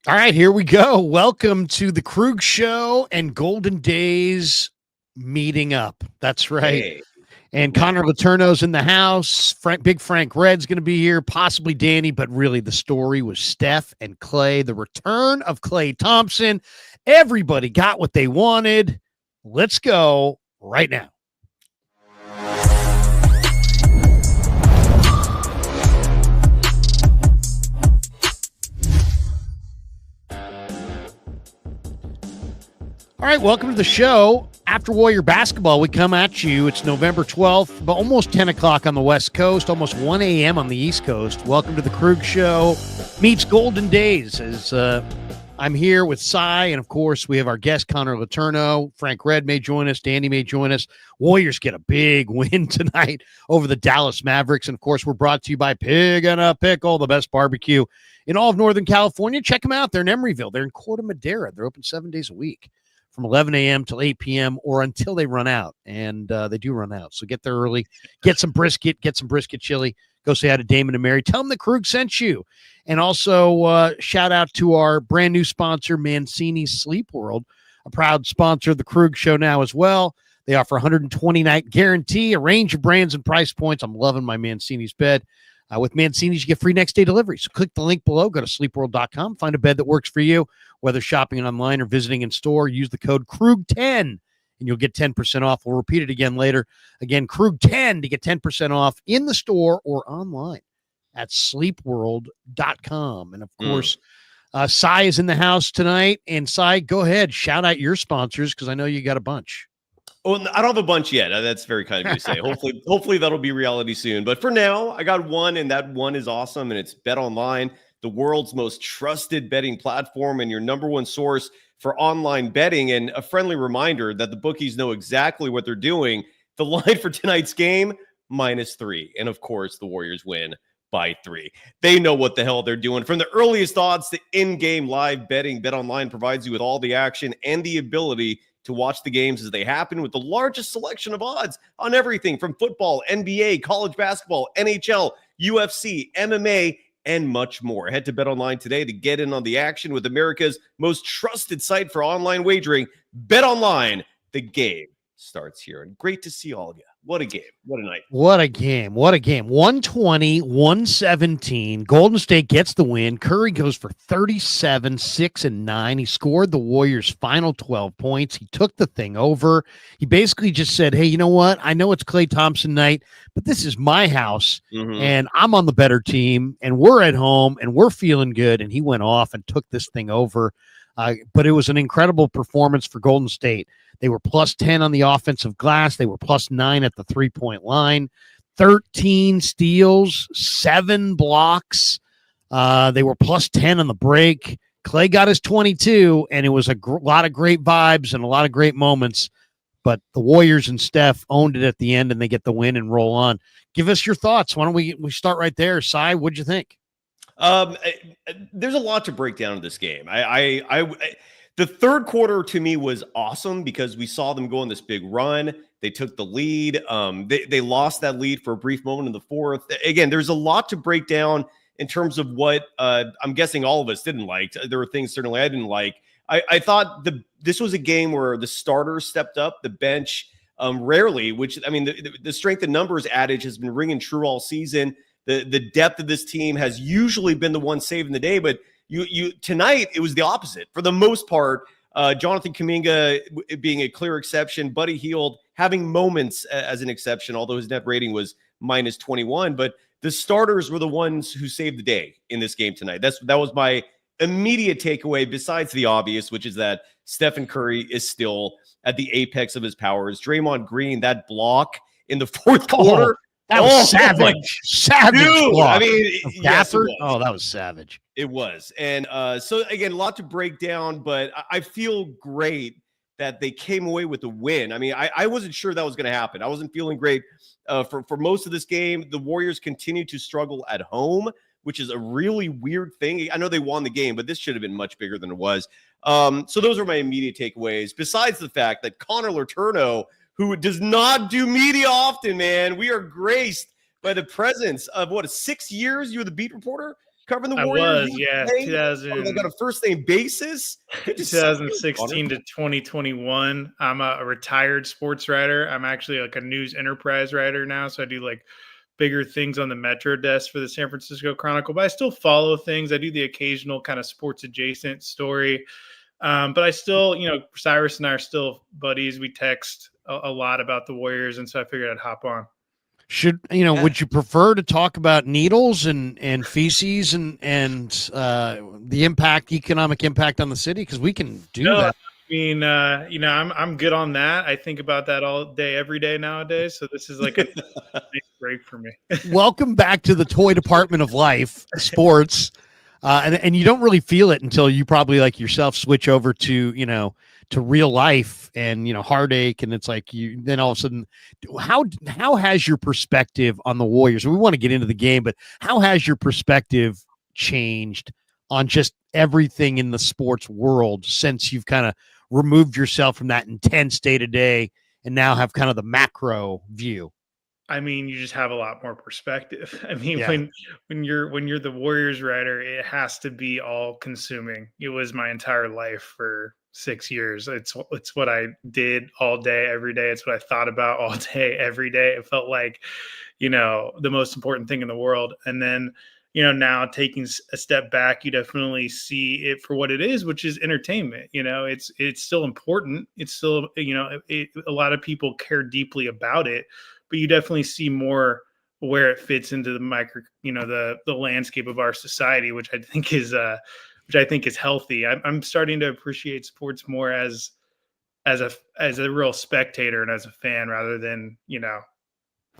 All right, here we go. Welcome to the Krueg Show and Golden Days meeting up. That's right. Hey. And Connor Letourneau's in the house. Big Frank Red's going to be here, possibly Danny, but really the story was Steph and Klay, the return of Klay Thompson. Everybody got what they wanted. Let's go right now. All right, welcome to the show. After Warrior Basketball, we come at you. It's November 12th, but almost 10 o'clock on the West Coast, almost 1 a.m. on the East Coast. Welcome to the Krueg Show meets Golden Days. As I'm here with Cy, and of course, we have our guest, Connor Letourneau. Frank Red may join us. Danny may join us. Warriors get a big win tonight over the Dallas Mavericks. And of course, we're brought to you by Pig and a Pickle, the best barbecue in all of Northern California. Check them out. They're in Emeryville. They're in Corte Madera. They're open 7 days a week, from 11 a.m. till 8 p.m. or until they run out. And they do run out. So get there early, get some brisket chili. Go say hi to Damon and Mary. Tell them the Krueg sent you. And also shout out to our brand new sponsor, Mancini's Sleep World, a proud sponsor of the Krueg Show now as well. They offer 120-night guarantee, a range of brands and price points. I'm loving my Mancini's bed. With Mancini's, you get free next-day delivery. So click the link below. Go to sleepworld.com. Find a bed that works for you, whether shopping online or visiting in store. Use the code Krueg10, and you'll get 10% off. We'll repeat it again later. Again, Krueg10 to get 10% off in the store or online at sleepworld.com. And, of course, Cy is in the house tonight. And, Cy, go ahead. Shout out your sponsors because I know you got a bunch. Well, I don't have a bunch yet. That's very kind of you to say. Hopefully that'll be reality soon. But for now, I got one, and that one is awesome, and it's Bet Online, the world's most trusted betting platform and your number one source for online betting. And a friendly reminder that the bookies know exactly what they're doing. The line for tonight's game, -3. And, of course, the Warriors win by 3. They know what the hell they're doing. From the earliest odds to in-game live betting, Bet Online provides you with all the action and the ability to watch the games as they happen with the largest selection of odds on everything from football, NBA, college basketball, NHL, UFC, MMA, and much more. Head to BetOnline today to get in on the action with America's most trusted site for online wagering. BetOnline, the game starts here. And great to see all of you. What a game. What a night. What a game. 120-117. Golden State gets the win. Curry goes for 37, 6, and 9. He scored the Warriors' final 12 points. He took the thing over. He basically just said, hey, you know what? I know it's Klay Thompson night, but this is my house, and I'm on the better team, and we're at home, and we're feeling good. And he went off and took this thing over. But it was an incredible performance for Golden State. They were plus 10 on the offensive glass. They were plus 9 at the three-point line. 13 steals, 7 blocks. They were plus 10 on the break. Klay got his 22, and it was a lot of great vibes and a lot of great moments. But the Warriors and Steph owned it at the end, and they get the win and roll on. Give us your thoughts. Why don't we start right there? Cy, what'd you think? There's a lot to break down in this game. The third quarter to me was awesome because we saw them go on this big run. They took the lead. They lost that lead for a brief moment in the fourth. Again, there's a lot to break down in terms of what I'm guessing all of us didn't like. There were things certainly I didn't like. I thought this was a game where the starters stepped up, the bench rarely, which, I mean, the strength in numbers adage has been ringing true all season. The depth of this team has usually been the one saving the day, but you tonight it was the opposite for the most part. Jonathan Kuminga being a clear exception, Buddy Hield having moments as an exception, although his net rating was -21. But the starters were the ones who saved the day in this game tonight. That was my immediate takeaway. Besides the obvious, which is that Stephen Curry is still at the apex of his powers. Draymond Green, that block in the fourth quarter. That was savage. Savage dude, block. I mean, yes, that was savage. It was. And so, again, a lot to break down, but I feel great that they came away with a win. I mean, I wasn't sure that was going to happen. I wasn't feeling great for most of this game. The Warriors continue to struggle at home, which is a really weird thing. I know they won the game, but this should have been much bigger than it was. So those are my immediate takeaways, besides the fact that Connor Letourneau, who does not do media often, man. We are graced by the presence of, 6 years? You were the beat reporter? covering the I Warriors? was, yeah, Like on a first name basis. 2016 to 2021. I'm a retired sports writer. I'm actually like a news enterprise writer now, so I do like bigger things on the Metro desk for the San Francisco Chronicle, but I still follow things. I do the occasional kind of sports adjacent story. But I still, Cyrus and I are still buddies. We text a lot about the Warriors, and so I figured I'd hop on. Would you prefer to talk about needles and feces and the economic impact on the city? Because we can do that. I mean, I'm good on that. I think about that all day, every day nowadays. So this is like a nice break for me. Welcome back to the toy department of life, sports. And you don't really feel it until you probably like yourself switch over to real life and heartache, and it's like then all of a sudden, how has your perspective on the Warriors? We want to get into the game, but how has your perspective changed on just everything in the sports world since you've kind of removed yourself from that intense day to day and now have kind of the macro view? I mean, you just have a lot more perspective. I mean, Yeah. when you're the Warriors writer, it has to be all consuming. It was my entire life for 6 years. It's what I did all day, every day. It's what I thought about all day, every day. It felt like, the most important thing in the world. And then, now taking a step back, you definitely see it for what it is, which is entertainment. It's still important. It's still, a lot of people care deeply about it, but you definitely see more where it fits into the the landscape of our society, which I think is healthy. I'm starting to appreciate sports more as a real spectator and as a fan rather than,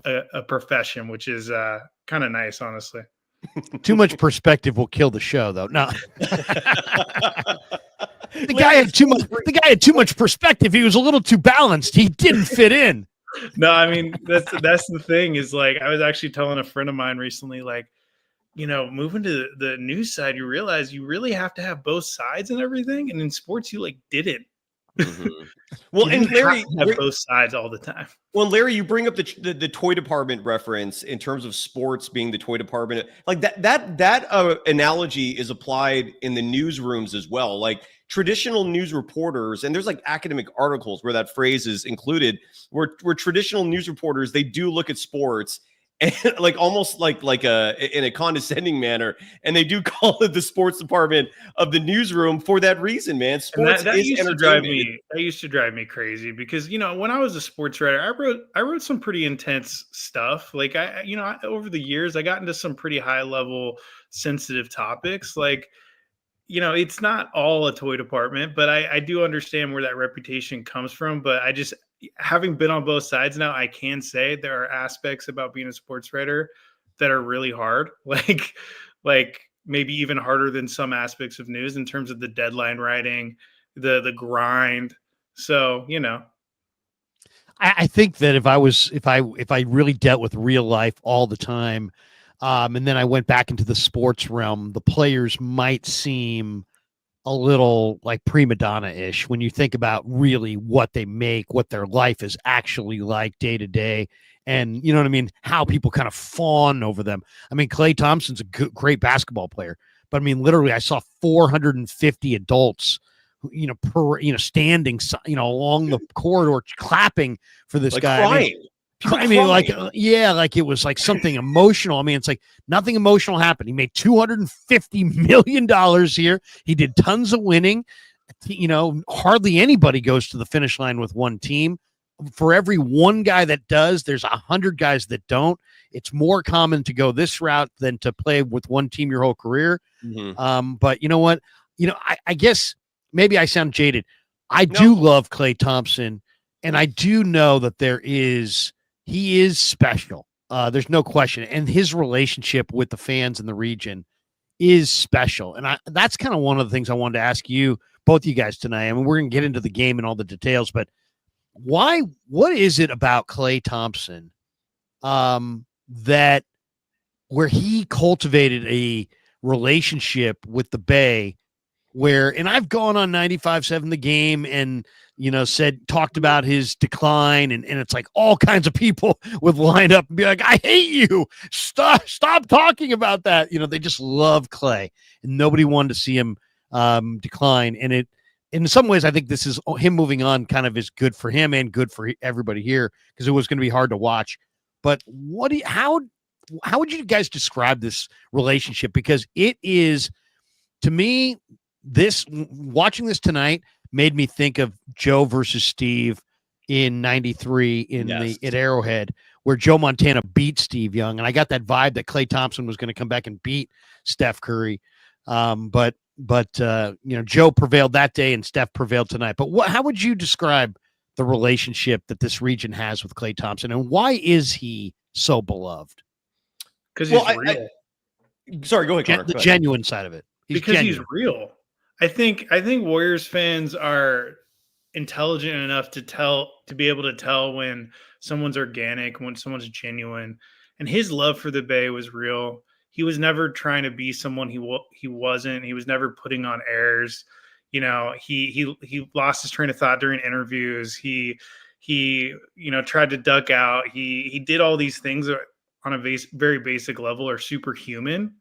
a profession, which is kind of nice, honestly. Too much perspective will kill the show, though. No. The guy had too much perspective. He was a little too balanced. He didn't fit in. No, I mean, that's the thing is, like, I was actually telling a friend of mine recently, like, moving to the news side, you realize you really have to have both sides and everything. And in sports, you didn't. Mm-hmm. Well, and Larry have both sides all the time. Well, Larry, you bring up the toy department reference in terms of sports being the toy department. Like that analogy is applied in the newsrooms as well. Like traditional news reporters, and there's like academic articles where that phrase is included, where traditional news reporters, they do look at sports and like almost like in a condescending manner, and they do call it the sports department of the newsroom for that reason, man. Sports that is used to drive entertainment. me. That used to drive me crazy because when I was a sports writer, I wrote some pretty intense stuff. Like over the years, I got into some pretty high level sensitive topics. Like it's not all a toy department, but I do understand where that reputation comes from. But I just, having been on both sides now, I can say there are aspects about being a sports writer that are really hard, like maybe even harder than some aspects of news in terms of the deadline writing, the grind. So, I think that if I really dealt with real life all the time, and then I went back into the sports realm, the players might seem a little like prima donna-ish when you think about really what they make, what their life is actually like day to day. And you know what I mean? How people kind of fawn over them. I mean, Klay Thompson's a great basketball player, but I mean, literally I saw 450 adults, standing, along the corridor clapping for this guy. Crying. Like it was like something emotional. I mean, it's like nothing emotional happened. He made $250 million here. He did tons of winning. Hardly anybody goes to the finish line with one team. For every one guy that does, there's 100 guys that don't. It's more common to go this route than to play with one team your whole career. Mm-hmm. But you know what? I guess maybe I sound jaded. I do love Klay Thompson, and I do know that he is special. There's no question. And his relationship with the fans in the region is special. And that's kind of one of the things I wanted to ask you, both of you guys tonight. I mean, we're going to get into the game and all the details, but what is it about Klay Thompson that where he cultivated a relationship with the Bay and I've gone on 95.7 The Game and talked about his decline, and it's like all kinds of people would line up and be like, I hate you. Stop talking about that. They just love Klay, and nobody wanted to see him decline. And in some ways, I think this is him moving on kind of is good for him and good for everybody here, because it was going to be hard to watch. But how would you guys describe this relationship? Because it is, to me, watching this tonight made me think of Joe versus Steve in '93 at Arrowhead, where Joe Montana beat Steve Young, and I got that vibe that Klay Thompson was going to come back and beat Steph Curry, but Joe prevailed that day and Steph prevailed tonight. But how would you describe the relationship that this region has with Klay Thompson, and why is he so beloved? Because he's real. Sorry, go ahead. The genuine side of it. He's real. I think Warriors fans are intelligent enough to be able to tell when someone's organic, when someone's genuine. And his love for the Bay was real. He was never trying to be someone he wasn't. He was never putting on airs. He lost his train of thought during interviews. He tried to duck out. He did all these things on a very basic level are superhuman.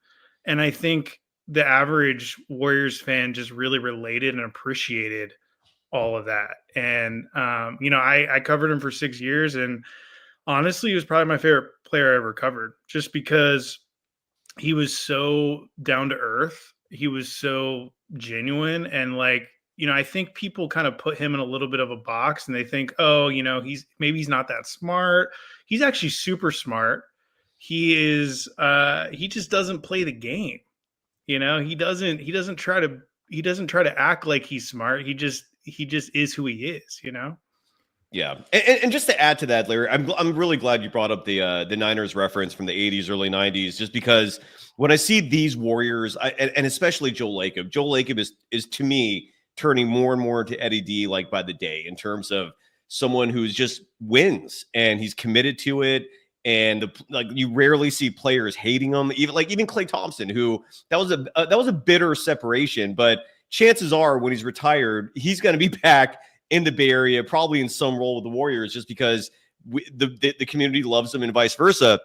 And I think the average Warriors fan just really related and appreciated all of that. And, I covered him for 6 years, and honestly, he was probably my favorite player I ever covered, just because he was so down to earth. He was so genuine. And I think people kind of put him in a little bit of a box, and they think, he's not that smart. He's actually super smart. He is, he just doesn't play the game. He doesn't try to act like he's smart. He just is who he is, Yeah. And just to add to that, Larry, I'm really glad you brought up the Niners reference from the 80s, early 90s, just because when I see these Warriors, and especially Joe Lacob is to me turning more and more into Eddie D by the day, in terms of someone who's just wins and he's committed to it. And you rarely see players hating him, even Klay Thompson, who that was a bitter separation. But chances are, when he's retired, he's going to be back in the Bay Area, probably in some role with the Warriors, just because the community loves him and vice versa.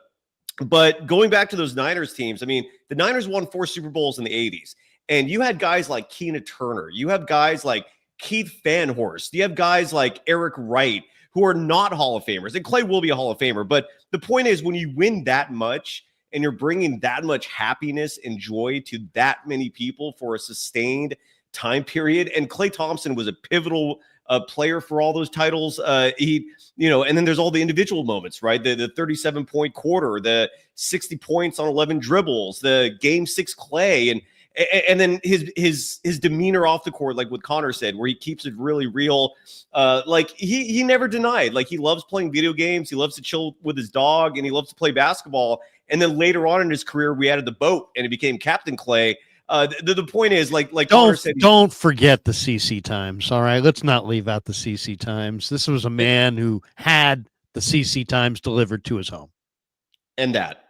But going back to those Niners teams, the Niners won 4 Super Bowls in the 80s, and you had guys like Keena Turner, you have guys like Keith Fanhorst, you have guys like Eric Wright, who are not Hall of Famers. And Klay will be a Hall of Famer. But the point is, when you win that much and you're bringing that much happiness and joy to that many people for a sustained time period, and Klay Thompson was a pivotal player for all those titles. And then there's all the individual moments, right? The 37-point quarter, the 60 points on 11 dribbles, the Game 6 Klay, and then his demeanor off the court, like what Connor said, where he keeps it really real. He never denied, he loves playing video games. He loves to chill with his dog, and he loves to play basketball. And then later on in his career, we added the boat, and he became Captain Klay. The point is, Connor said, don't forget the CC times. All right, let's not leave out the CC times. This was a man who had the CC times delivered to his home. And that.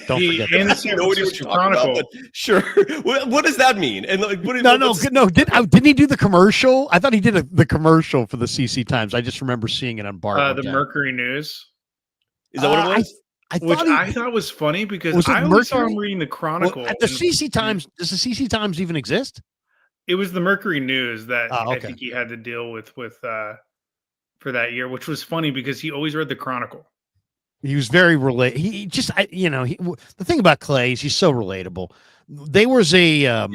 Don't forget that. And the Chronicle. About, sure. What does that mean? And didn't he do the commercial? I thought he did the commercial for the CC Times. I just remember seeing it on Bar. The Mercury News. Is that what it was? I thought was funny because I always saw him reading the Chronicle. At the CC Times, does the CC Times even exist? It was the Mercury News that I think he had to deal with for that year, which was funny because he always read the Chronicle. He was very the thing about Klay is he's so relatable. There was a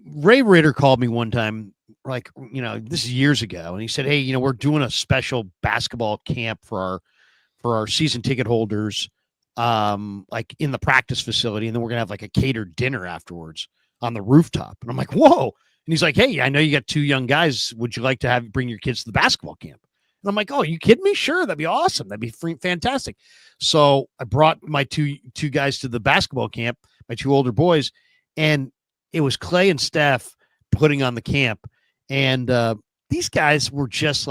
Ray Ritter called me one time, this is years ago, and he said, "Hey, we're doing a special basketball camp for our season ticket holders, in the practice facility, and then we're gonna have a catered dinner afterwards on the rooftop." And I'm like, "Whoa!" And he's like, "Hey, I know you got 2 young guys. Would you like to bring your kids to the basketball camp?" And I'm like, "Oh, you kidding me? Sure, that'd be awesome. That'd be fantastic." So I brought my two guys to the basketball camp, my 2 older boys, and it was Klay and Steph putting on the camp. And these guys were just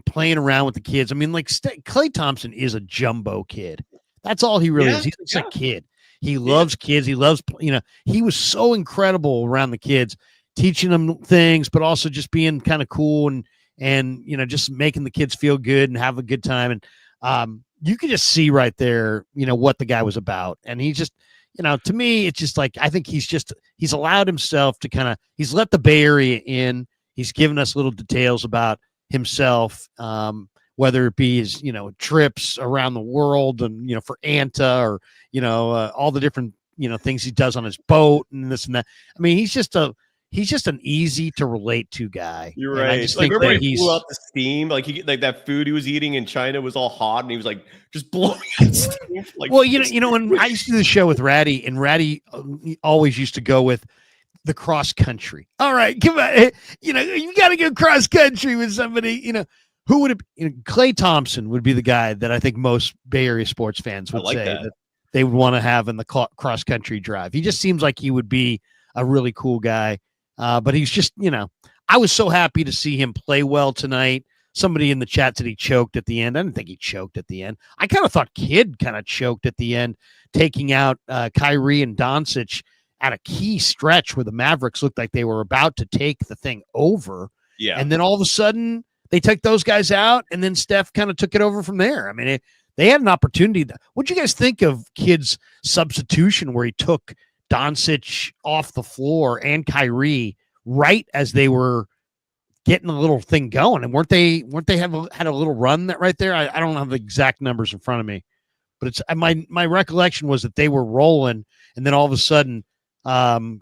playing around with the kids. Klay Thompson is a jumbo kid. That's all he really is. He's just a kid. He loves kids. He loves, he was so incredible around the kids. teaching them things, but also just being kind of cool and just making the kids feel good and have a good time. And you could just see right there, what the guy was about. And he just, to me, it's just like, I think he's allowed himself to he's let the Bay Area in. He's given us little details about himself, whether it be his, trips around the world and, for Anta or, all the different, things he does on his boat and this and that. I mean, he's just an easy to relate to guy. You're and right. I just think that he blew out the steam. Like that food he was eating in China was all hot, and he was like just blowing out steam. Like, well, when I used to do the show with Ratty, and Ratty always used to go with the cross country. All right, come on, you got to go cross country with somebody. Who would have? Klay Thompson would be the guy that I think most Bay Area sports fans would say that they would want to have in the cross country drive. He just seems like he would be a really cool guy. But he's just, I was so happy to see him play well tonight. Somebody in the chat said he choked at the end. I didn't think he choked at the end. I kind of thought Kidd kind of choked at the end, taking out Kyrie and Doncic at a key stretch where the Mavericks looked like they were about to take the thing over. Yeah. And then all of a sudden they took those guys out, and then Steph kind of took it over from there. I mean, they had an opportunity. What'd you guys think of Kidd's substitution where he took Doncic off the floor and Kyrie right as they were getting a little thing going? And weren't they had a little run that right there? I don't have the exact numbers in front of me, but it's my recollection was that they were rolling, and then all of a sudden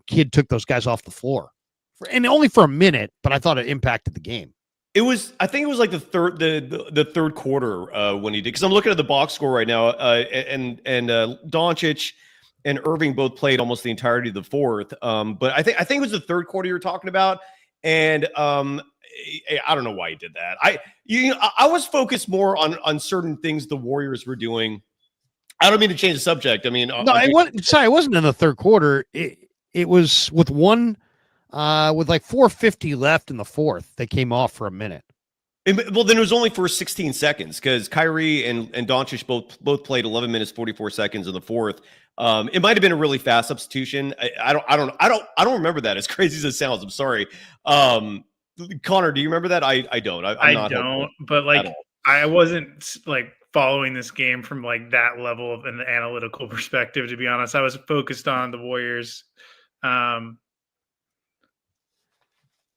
Kidd took those guys off the floor and only for a minute, but I thought it impacted the game. I think it was like the third quarter when he did, because I'm looking at the box score right now, and Doncic and Irving both played almost the entirety of the fourth. But I think it was the third quarter you were talking about. And I don't know why he did that. I was focused more on certain things the Warriors were doing. I don't mean to change the subject. I mean, no, it wasn't in the third quarter. It was with like 4:50 left in the fourth. They came off for a minute. Well, then it was only for 16 seconds because Kyrie and Doncic both played 11 minutes 44 seconds in the fourth. It might have been a really fast substitution. I don't remember that. As crazy as it sounds, I'm sorry. Connor, do you remember that? I don't. I don't. But like, I wasn't like following this game from like that level of an analytical perspective. To be honest, I was focused on the Warriors.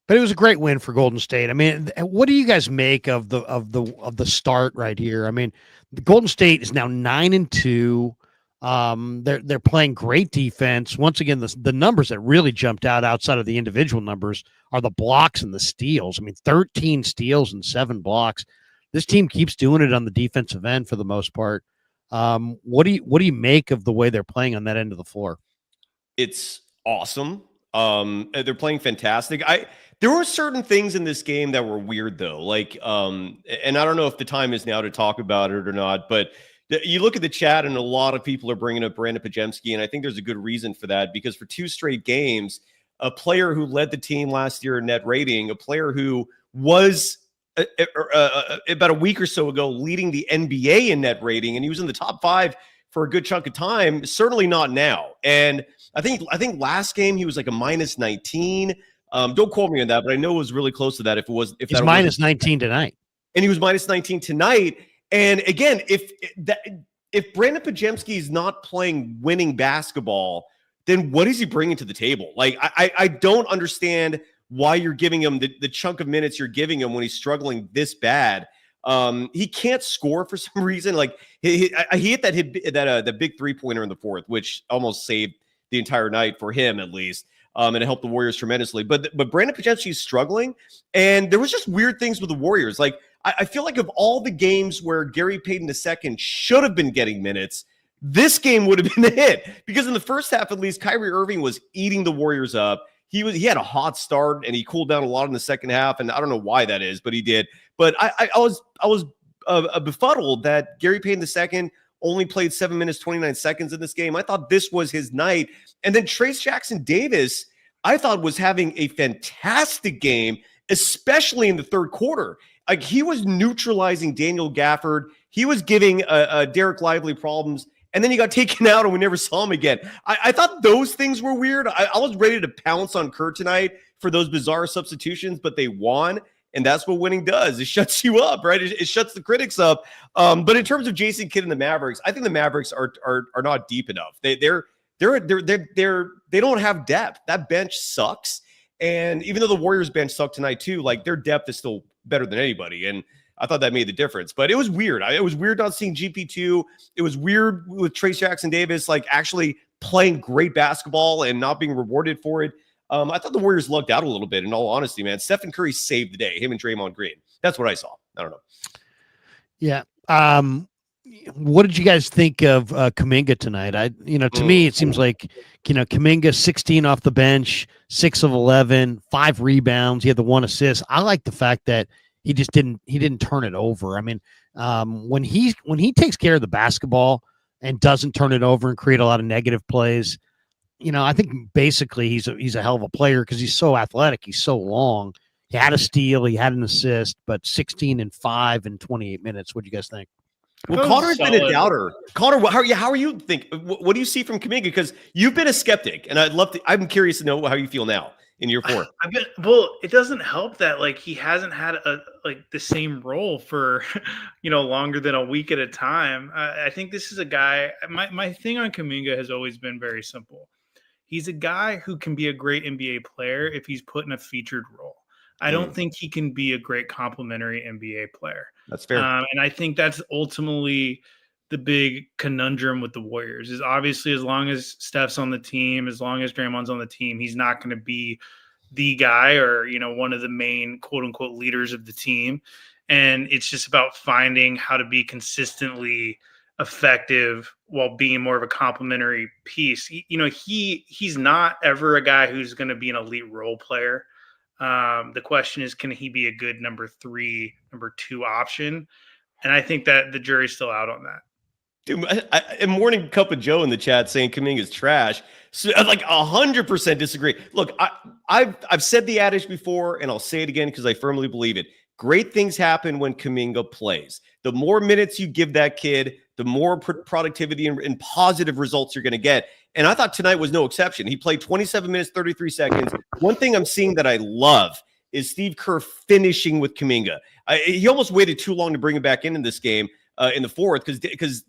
But it was a great win for Golden State. I mean, what do you guys make of the start right here? I mean, the Golden State is now 9-2. They're playing great defense. Once again, the numbers that really jumped out outside of the individual numbers are the blocks and the steals. I mean, 13 steals and 7 blocks. This team keeps doing it on the defensive end for the most part. What do you make of the way they're playing on that end of the floor? It's awesome. They're playing fantastic. There were certain things in this game that were weird though. Like, and I don't know if the time is now to talk about it or not, but you look at the chat and a lot of people are bringing up Brandon Podziemski, and I think there's a good reason for that, because for 2 straight games, a player who led the team last year in net rating, a player who was about a week or so ago leading the NBA in net rating, and he was in the top 5 for a good chunk of time, certainly not now. And I think last game he was like a minus 19. Don't quote me on that, but I know it was really close to that. He's minus 19 tonight, and he was minus 19 tonight. And again, if Brandon Podziemski is not playing winning basketball, then what is he bringing to the table? Like, I don't understand why you're giving him the chunk of minutes you're giving him when he's struggling this bad. He can't score for some reason. Like he hit that big 3-pointer in the fourth, which almost saved the entire night for him at least. And it helped the Warriors tremendously. But Brandon Podziemski is struggling, and there was just weird things with the Warriors. Like, I feel like of all the games where Gary Payton II should have been getting minutes, this game would have been the hit, because in the first half, at least, Kyrie Irving was eating the Warriors up. He had a hot start, and he cooled down a lot in the second half, and I don't know why that is, but he did. But I was befuddled that Gary Payton II only played 7 minutes 29 seconds in this game. I thought this was his night. And then Trayce Jackson-Davis, I thought, was having a fantastic game, especially in the third quarter. Like, he was neutralizing Daniel Gafford. He was giving Derek Lively problems. and then he got taken out and we never saw him again. I thought those things were weird. I was ready to pounce on Kerr tonight for those bizarre substitutions, but they won. And that's what winning does. It shuts you up, right? It shuts the critics up. But in terms of Jason Kidd and the Mavericks, I think the Mavericks are not deep enough. They don't have depth. That bench sucks. And even though the Warriors bench sucked tonight too, like their depth is still better than anybody. And I thought that made the difference. But it was weird. It was weird not seeing GP2. It was weird with Trace Jackson Davis like actually playing great basketball and not being rewarded for it. I thought the Warriors lucked out a little bit, in all honesty, man. Stephen Curry saved the day, him and Draymond Green. That's what I saw. I don't know. Yeah. What did you guys think of Kuminga tonight? To me, it seems like, Kuminga 16 off the bench, 6 of 11, 5 rebounds. He had the 1 assist. I like the fact that he didn't turn it over. I mean, when he takes care of the basketball and doesn't turn it over and create a lot of negative plays, I think basically he's a hell of a player because he's so athletic. He's so long. He had a steal. He had an assist, but 16 and 5 in 28 minutes. What do you guys think? Well, Connor's been a doubter. Connor, how are you think? What do you see from Kuminga? Because you've been a skeptic, and I'm curious to know how you feel now in year 4. It doesn't help that he hasn't had the same role for longer than a week at a time. I think this is a guy. My thing on Kuminga has always been very simple. He's a guy who can be a great NBA player if he's put in a featured role. I don't think he can be a great complementary NBA player. That's fair. And I think that's ultimately the big conundrum with the Warriors is obviously as long as Steph's on the team, as long as Draymond's on the team, he's not going to be the guy or, one of the main quote unquote leaders of the team. And it's just about finding how to be consistently effective while being more of a complementary piece. He's not ever a guy who's going to be an elite role player. The question is, can he be a good number 3, number 2 option? And I think that the jury's still out on that. Dude, a morning cup of Joe in the chat saying Kuminga is trash. So I 100% disagree. Look, I've said the adage before, and I'll say it again because I firmly believe it. Great things happen when Kuminga plays. The more minutes you give that kid, the more productivity and positive results you're going to get. And I thought tonight was no exception. He played 27 minutes, 33 seconds. One thing I'm seeing that I love is Steve Kerr finishing with Kuminga. He almost waited too long to bring him back in this game in the fourth because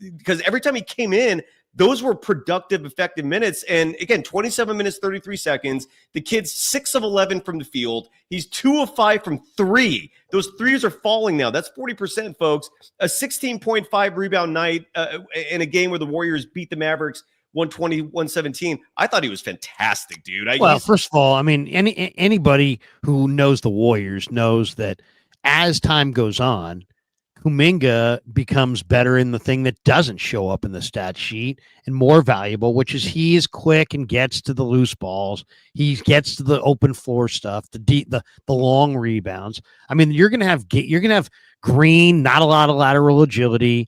every time he came in, those were productive, effective minutes. And again, 27 minutes, 33 seconds. The kid's 6 of 11 from the field. He's 2 of 5 from 3. Those threes are falling now. That's 40%, folks. A 16.5 rebound night in a game where the Warriors beat the Mavericks 120-117. I thought he was fantastic, dude. First of all, I mean, anybody who knows the Warriors knows that as time goes on, Kuminga becomes better in the thing that doesn't show up in the stat sheet and more valuable, which is he is quick and gets to the loose balls. He gets to the open floor stuff, the long rebounds. I mean, you're gonna have Green, not a lot of lateral agility.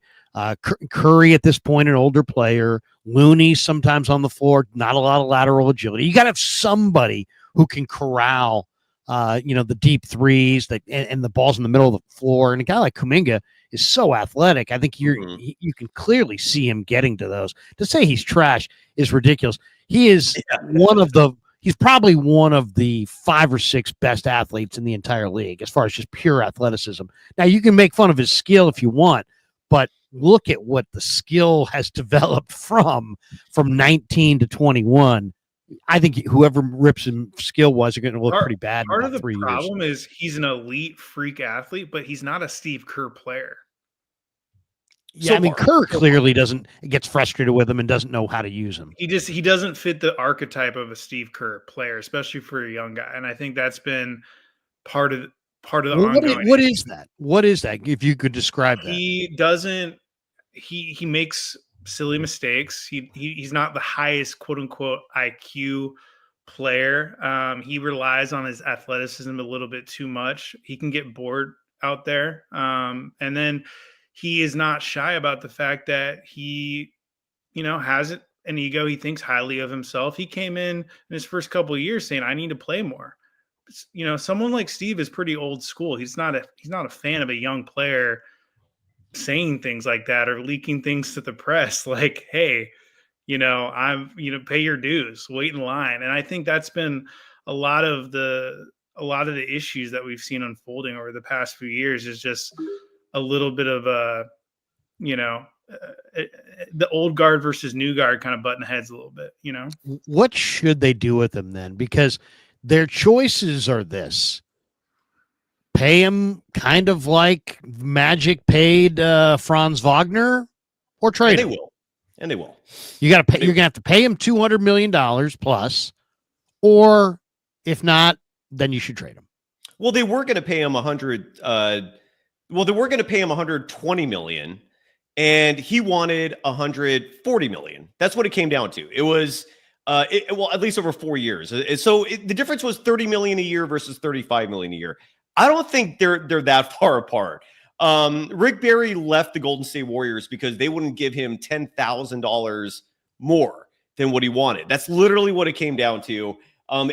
Curry at this point, an older player. Looney sometimes on the floor, not a lot of lateral agility. You got to have somebody who can corral the deep threes and the balls in the middle of the floor. And a guy like Kuminga is so athletic. I think you can clearly see him getting to those. To say he's trash is ridiculous. He is he's probably one of the 5 or 6 best athletes in the entire league as far as just pure athleticism. Now you can make fun of his skill if you want, but look at what the skill has developed from 19 to 21. I think whoever rips him skill-wise are going to look pretty bad. Part of the problem is he's an elite freak athlete, but he's not a Steve Kerr player. Yeah, Kerr clearly gets frustrated with him and doesn't know how to use him. He doesn't fit the archetype of a Steve Kerr player, especially for a young guy. And I think that's been part of the ongoing. What is that? What is that? If you could describe that. He makes silly mistakes. He's not the highest quote unquote IQ player. He relies on his athleticism a little bit too much. He can get bored out there. And then he is not shy about the fact that he, has an ego. He thinks highly of himself. He came in his first couple of years saying, I need to play more. Someone like Steve is pretty old school. He's not a fan of a young player saying things like that or leaking things to the press like, hey, pay your dues, wait in line. And I think that's been a lot of the issues that we've seen unfolding over the past few years is just a little bit of the old guard versus new guard kind of butting heads a little bit, What should they do with him then? Because their choices are this. Pay him kind of like Magic paid Franz Wagner, or trade him. And they will. You got to pay. You're gonna have to pay him $200 million plus, or if not, then you should trade him. Well, they were going to pay him they were going to pay him $120 million, and he wanted $140 million. That's what it came down to. It was at least over 4 years. So the difference was $30 million a year versus $35 million a year. I don't think they're that far apart. Rick Barry left the Golden State Warriors because they wouldn't give him $10,000 more than what he wanted. That's literally what it came down to.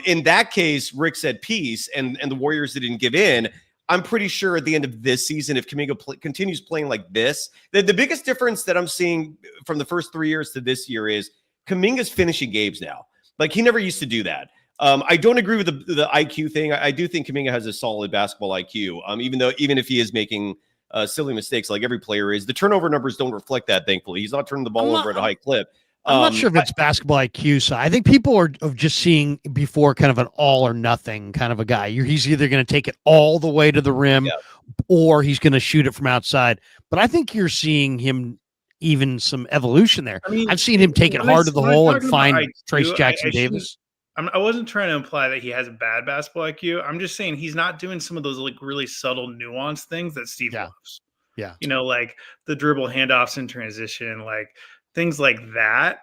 In that case, Rick said peace, and the Warriors didn't give in. I'm pretty sure at the end of this season, if Kuminga continues playing like this, the biggest difference that I'm seeing from the first 3 years to this year is Kuminga's finishing games now. Like, he never used to do that. I don't agree with the IQ thing. I do think Kuminga has a solid basketball IQ, even if he is making silly mistakes like every player is. The turnover numbers don't reflect that, thankfully. He's not turning the ball over at a high clip. I'm not sure if it's basketball IQ. So I think people are just seeing before kind of an all or nothing kind of a guy. He's either going to take it all the way to the rim or he's going to shoot it from outside. But I think you're seeing him even some evolution there. I mean, I've seen him take it hard to the hole and find Trace Jackson Davis. I wasn't trying to imply that he has a bad basketball IQ. I'm just saying he's not doing some of those like really subtle nuanced things that Steve loves. Yeah. Like the dribble handoffs in transition, like things like that,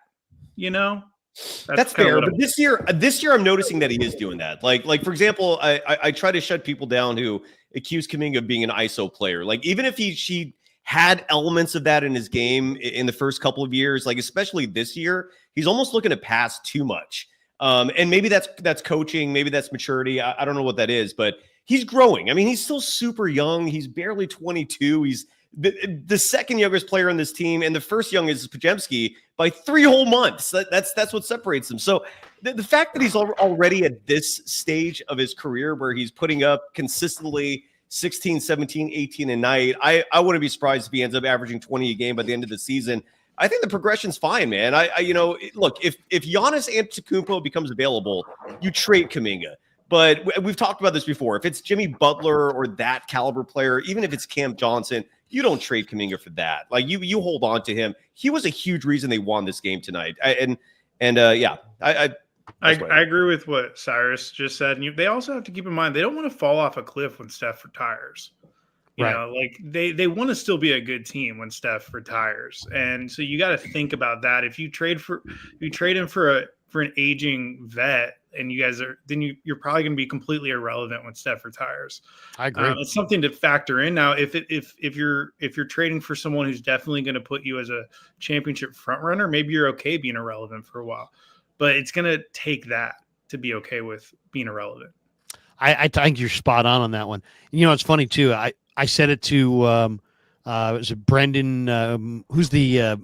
That's fair. But this year I'm noticing that he is doing that. Like for example, I try to shut people down who accuse Kuminga of being an ISO player. Like, even if she had elements of that in his game in the first couple of years, like especially this year, he's almost looking to pass too much. And maybe that's coaching, maybe that's maturity. I don't know what that is, but he's growing. I mean, he's still super young. He's barely 22. He's the second youngest player on this team, and the first youngest is Podziemski by 3 whole months. That's what separates them. So the fact that he's already at this stage of his career where he's putting up consistently 16, 17, 18 a night, I wouldn't be surprised if he ends up averaging 20 a game by the end of the season. I think the progression's fine, man. Look, if Giannis Antetokounmpo becomes available, you trade Kuminga. But we've talked about this before. If it's Jimmy Butler or that caliber player, even if it's Cam Johnson, you don't trade Kuminga for that. Like, you hold on to him. He was a huge reason they won this game tonight. I agree with what Cyrus just said. And they also have to keep in mind, they don't want to fall off a cliff when Steph retires. You know, like they want to still be a good team when Steph retires. And so you got to think about that. If you trade him for an aging vet, and you guys you're probably going to be completely irrelevant when Steph retires. I agree. It's something to factor in. Now, if you're trading for someone who's definitely going to put you as a championship front runner, maybe you're okay being irrelevant for a while. But it's going to take that to be okay with being irrelevant. I think you're spot on that one. You know, it's funny too. I said it to was it Brendan? Who's the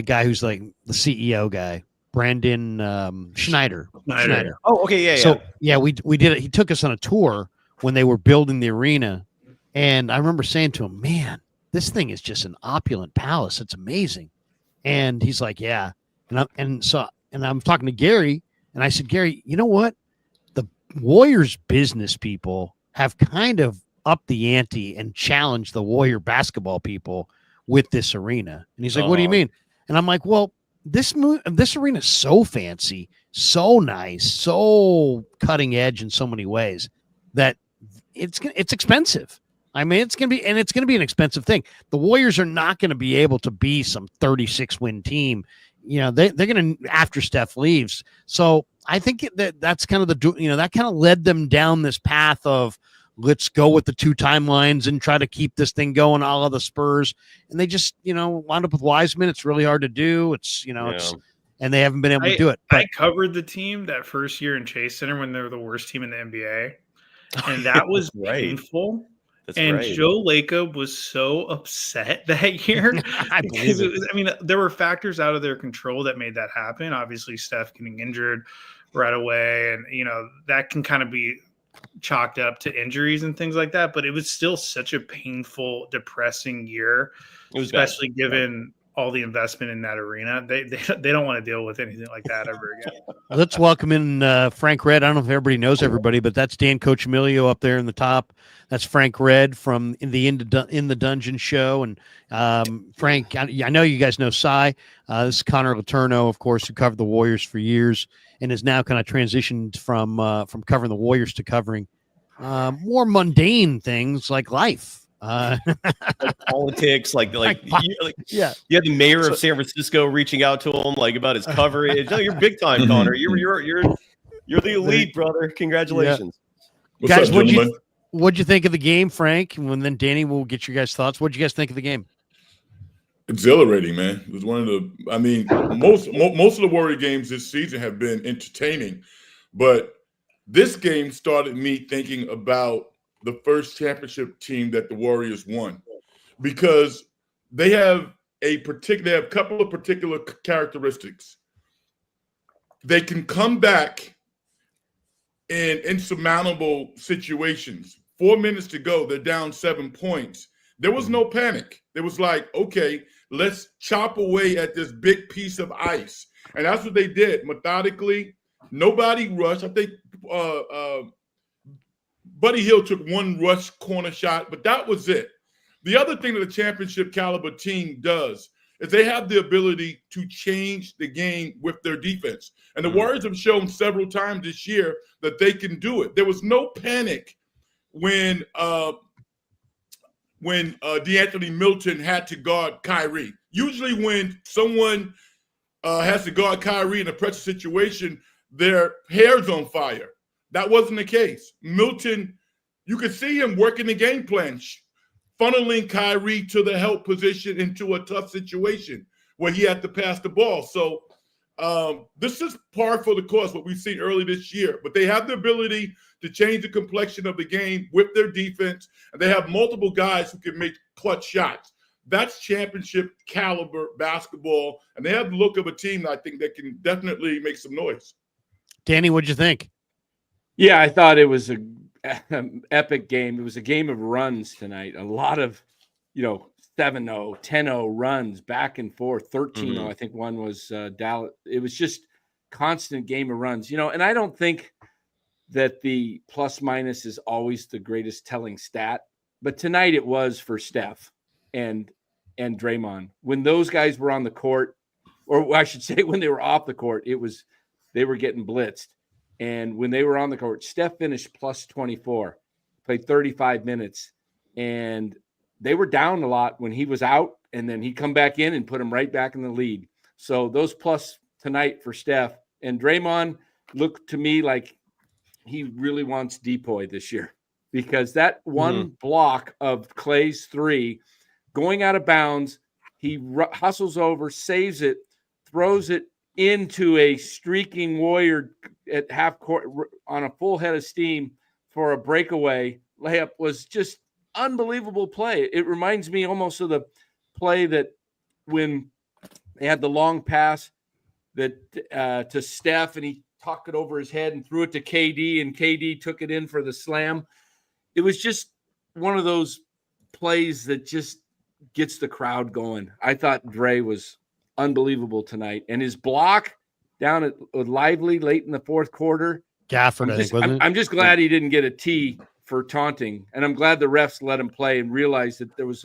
guy who's like the CEO guy? Brandon Schneider. Oh, okay, yeah. So we did it. He took us on a tour when they were building the arena, and I remember saying to him, "Man, this thing is just an opulent palace. It's amazing." And he's like, "Yeah." And I'm talking to Gary, and I said, "Gary, you know what? The Warriors business people have kind of upped the ante and challenged the Warrior basketball people with this arena." And he's like, "What do you mean?" And I'm like, "Well, this arena is so fancy, so nice, so cutting edge in so many ways that it's expensive. I mean, it's going to be an expensive thing. The Warriors are not going to be able to be some 36-win team. You know, they're going to, after Steph leaves. So I think that's kind of that kind of led them down this path of, let's go with the 2 timelines and try to keep this thing going, a la the Spurs. And they just, wound up with Wiseman. It's really hard to do. And they haven't been able to do it. But I covered the team that first year in Chase Center when they were the worst team in the NBA. And that was painful. That's And right. Joe Lacob was so upset that year. I believe it. I mean, there were factors out of their control that made that happen. Obviously, Steph getting injured right away, and that can kind of be chalked up to injuries and things like that. But it was still such a painful, depressing year, especially given all the investment in that arena. They don't want to deal with anything like that ever again. Let's welcome in Frank Red. I don't know if everybody knows everybody, but that's Dan Coach Emilio up there in the top. That's Frank Red from In the Dungeon show. And Frank, I know you guys know Cy. This is Connor Letourneau, of course, who covered the Warriors for years and is now kind of transitioned from covering the Warriors to covering more mundane things like life. Like politics, you had the mayor of San Francisco reaching out to him about his coverage. No, you're big time, Connor. You're the elite, brother. Congratulations, guys. What'd you think of the game, Frank? And then Danny will get your guys' thoughts. What'd you guys think of the game? Exhilarating, man. It was one of the. I mean, most of the Warrior games this season have been entertaining, but this game started me thinking about the first championship team that the Warriors won, because they have a couple of particular characteristics. They can come back in insurmountable situations. 4 minutes to go, they're down 7 points. There was no panic. It was like, okay, let's chop away at this big piece of ice. And that's what they did methodically. Nobody rushed. I think Buddy Hield took one rush corner shot, but that was it. The other thing that a championship caliber team does is they have the ability to change the game with their defense. And the Warriors have shown several times this year that they can do it. There was no panic when DeAnthony Milton had to guard Kyrie. Usually when someone has to guard Kyrie in a pressure situation, their hair's on fire. That wasn't the case. Milton, you could see him working the game plan, funneling Kyrie to the help position into a tough situation where he had to pass the ball. So this is par for the course, what we've seen early this year. But they have the ability to change the complexion of the game with their defense, and they have multiple guys who can make clutch shots. That's championship caliber basketball, and they have the look of a team that I think that can definitely make some noise. Danny, what'd you think? Yeah, I thought it was an epic game. It was a game of runs tonight. A lot of, 7-0, 10-0 runs back and forth, 13-0. I think one was Dallas. It was just constant game of runs, and I don't think that the plus minus is always the greatest telling stat, but tonight it was for Steph and Draymond. When those guys were on the court, or I should say when they were off the court, they were getting blitzed. And when they were on the court, Steph finished plus 24, played 35 minutes, and they were down a lot when he was out, and then he'd come back in and put them right back in the lead. So those plus tonight for Steph. And Draymond looked to me like he really wants Depoy this year, because that one block of Klay's three going out of bounds, he hustles over, saves it, throws it into a streaking Warrior at half court on a full head of steam for a breakaway layup was just unbelievable play. It reminds me almost of the play that when they had the long pass that to Steph, and he tucked it over his head and threw it to KD, and KD took it in for the slam. It was just one of those plays that just gets the crowd going. I thought Dre was unbelievable tonight, and his block down at Lively late in the fourth quarter. Gafford, I think, wasn't it? I'm just glad he didn't get a T for taunting, and I'm glad the refs let him play and realized that there was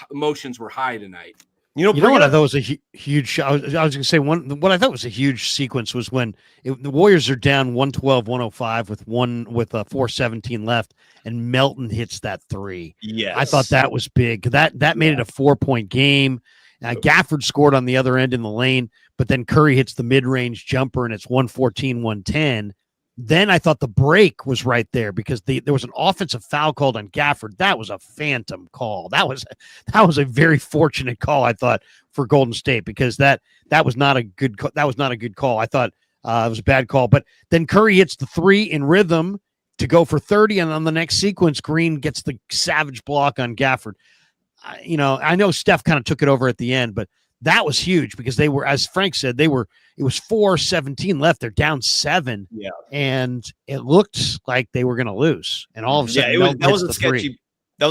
emotions were high tonight. You know what I thought was a huge. I was going to say what I thought was a huge sequence was when the Warriors are down 112-105 with 4:17 left, and Melton hits that three. Yes, I thought that was big. That made it a 4-point game. Gafford scored on the other end in the lane, but then Curry hits the mid-range jumper, and it's 114-110. Then I thought the break was right there because there was an offensive foul called on Gafford. That was a phantom call. That was a very fortunate call, I thought, for Golden State, because that was not a good call. I thought it was a bad call. But then Curry hits the three in rhythm, to go for 30, and on the next sequence, Green gets the savage block on Gafford. I know Steph kind of took it over at the end, but that was huge because they were, as Frank said, it was 4:17 left. They're down 7. Yeah. And it looked like they were going to lose. And all of a sudden, that was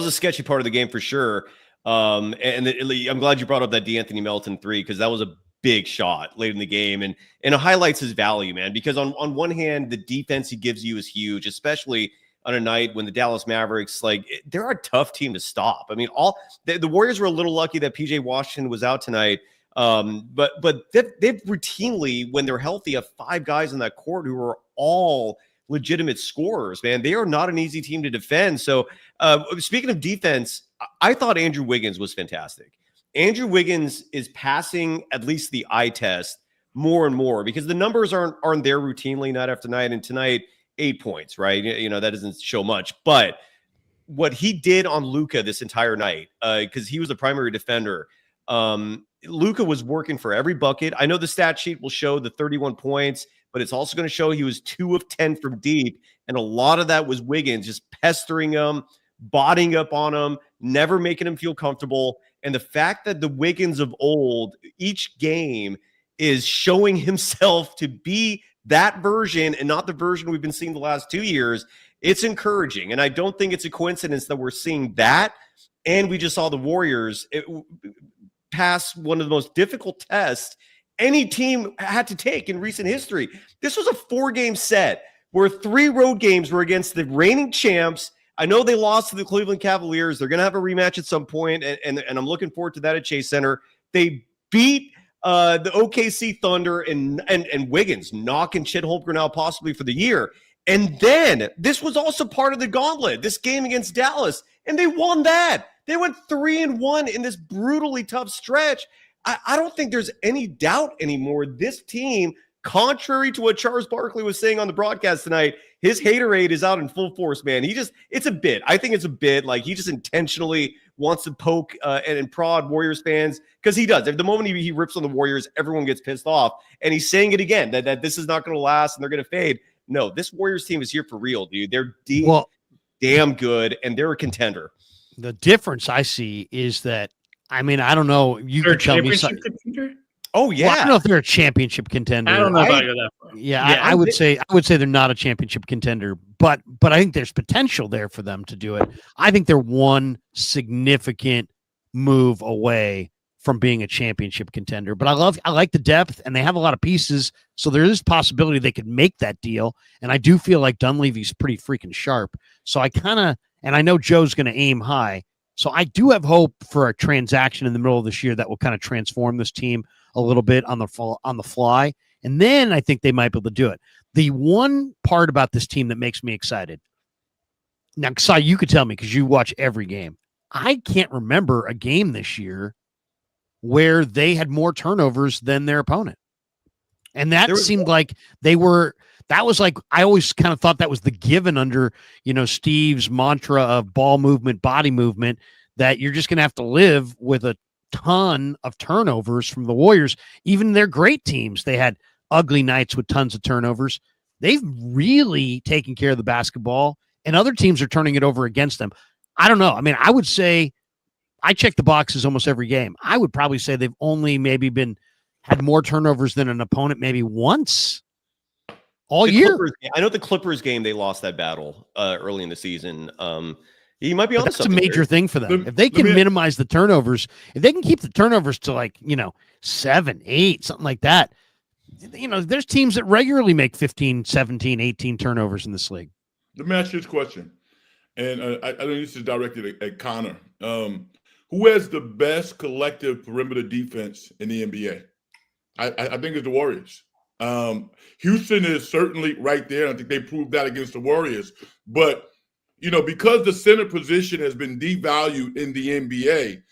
a sketchy part of the game for sure. I'm glad you brought up that DeAnthony Melton 3, because that was a big shot late in the game, and it highlights his value, man, because on one hand, the defense he gives you is huge, especially on a night when the Dallas Mavericks, they're a tough team to stop. I mean, the Warriors were a little lucky that PJ Washington was out tonight. But they've routinely, when they're healthy, have 5 guys in that court who are all legitimate scorers, man. They are not an easy team to defend. So speaking of defense, I thought Andrew Wiggins was fantastic. Andrew Wiggins is passing at least the eye test more and more, because the numbers aren't there routinely night after night. And tonight, 8 points, right? That doesn't show much. But what he did on Luka this entire night, because he was the primary defender, Luka was working for every bucket. I know the stat sheet will show the 31 points, but it's also going to show he was 2 of 10 from deep. And a lot of that was Wiggins just pestering him, botting up on him, never making him feel comfortable. And the fact that the Wiggins of old, each game, is showing himself to be that version and not the version we've been seeing the last 2 years, it's encouraging. And I don't think it's a coincidence that we're seeing that. And we just saw the Warriors pass one of the most difficult tests any team had to take in recent history. This was a 4-game set where 3 road games were against the reigning champs. I know they lost to the Cleveland Cavaliers. They're going to have a rematch at some point, and I'm looking forward to that at Chase Center. They beat the OKC Thunder and Wiggins knocking Chet Holmgren out possibly for the year. And then this was also part of the gauntlet, this game against Dallas, and they won that. They went 3-1 in this brutally tough stretch. I don't think there's any doubt anymore. This team, contrary to what Charles Barkley was saying on the broadcast tonight, his haterade is out in full force, man. It's a bit. I think it's a bit like he just intentionally wants to poke and prod Warriors fans, because he does. The moment he rips on the Warriors, everyone gets pissed off. And he's saying it again, that this is not going to last and they're going to fade. No, this Warriors team is here for real, dude. They're damn good, and they're a contender. The difference I see is that, I don't know. You could tell me something. Oh yeah, well, I don't know if they're a championship contender. I don't know if I go that far. Yeah, I would say they're not a championship contender, but I think there's potential there for them to do it. I think they're one significant move away from being a championship contender. But I like the depth, and they have a lot of pieces, so there is possibility they could make that deal. And I do feel like Dunleavy's pretty freaking sharp. So and I know Joe's going to aim high. So I do have hope for a transaction in the middle of this year that will kind of transform this team a little bit on the fly. And then I think they might be able to do it. The one part about this team that makes me excited. Now, Sai, you could tell me because you watch every game. I can't remember a game this year where they had more turnovers than their opponent. And that seemed like that was like, I always kind of thought that was the given under, Steve's mantra of ball movement, body movement, that you're just going to have to live with a ton of turnovers from the Warriors. Even their great teams, they had ugly nights with tons of turnovers. They've really taken care of the basketball, and other teams are turning it over against them. I don't know. I would say I check the boxes almost every game. I would probably say they've only maybe had more turnovers than an opponent maybe once all year. I know the Clippers game, they lost that battle early in the season. You might be on something. That's a major thing for them. If they can minimize the turnovers, if they can keep the turnovers to 7, 8, something like that, there's teams that regularly make 15, 17, 18 turnovers in this league. Let me ask you this question. And I think this is directed at Connor. Who has the best collective perimeter defense in the NBA? I think it's the Warriors. Houston is certainly right there. I think they proved that against the Warriors. But, because the center position has been devalued in the NBA,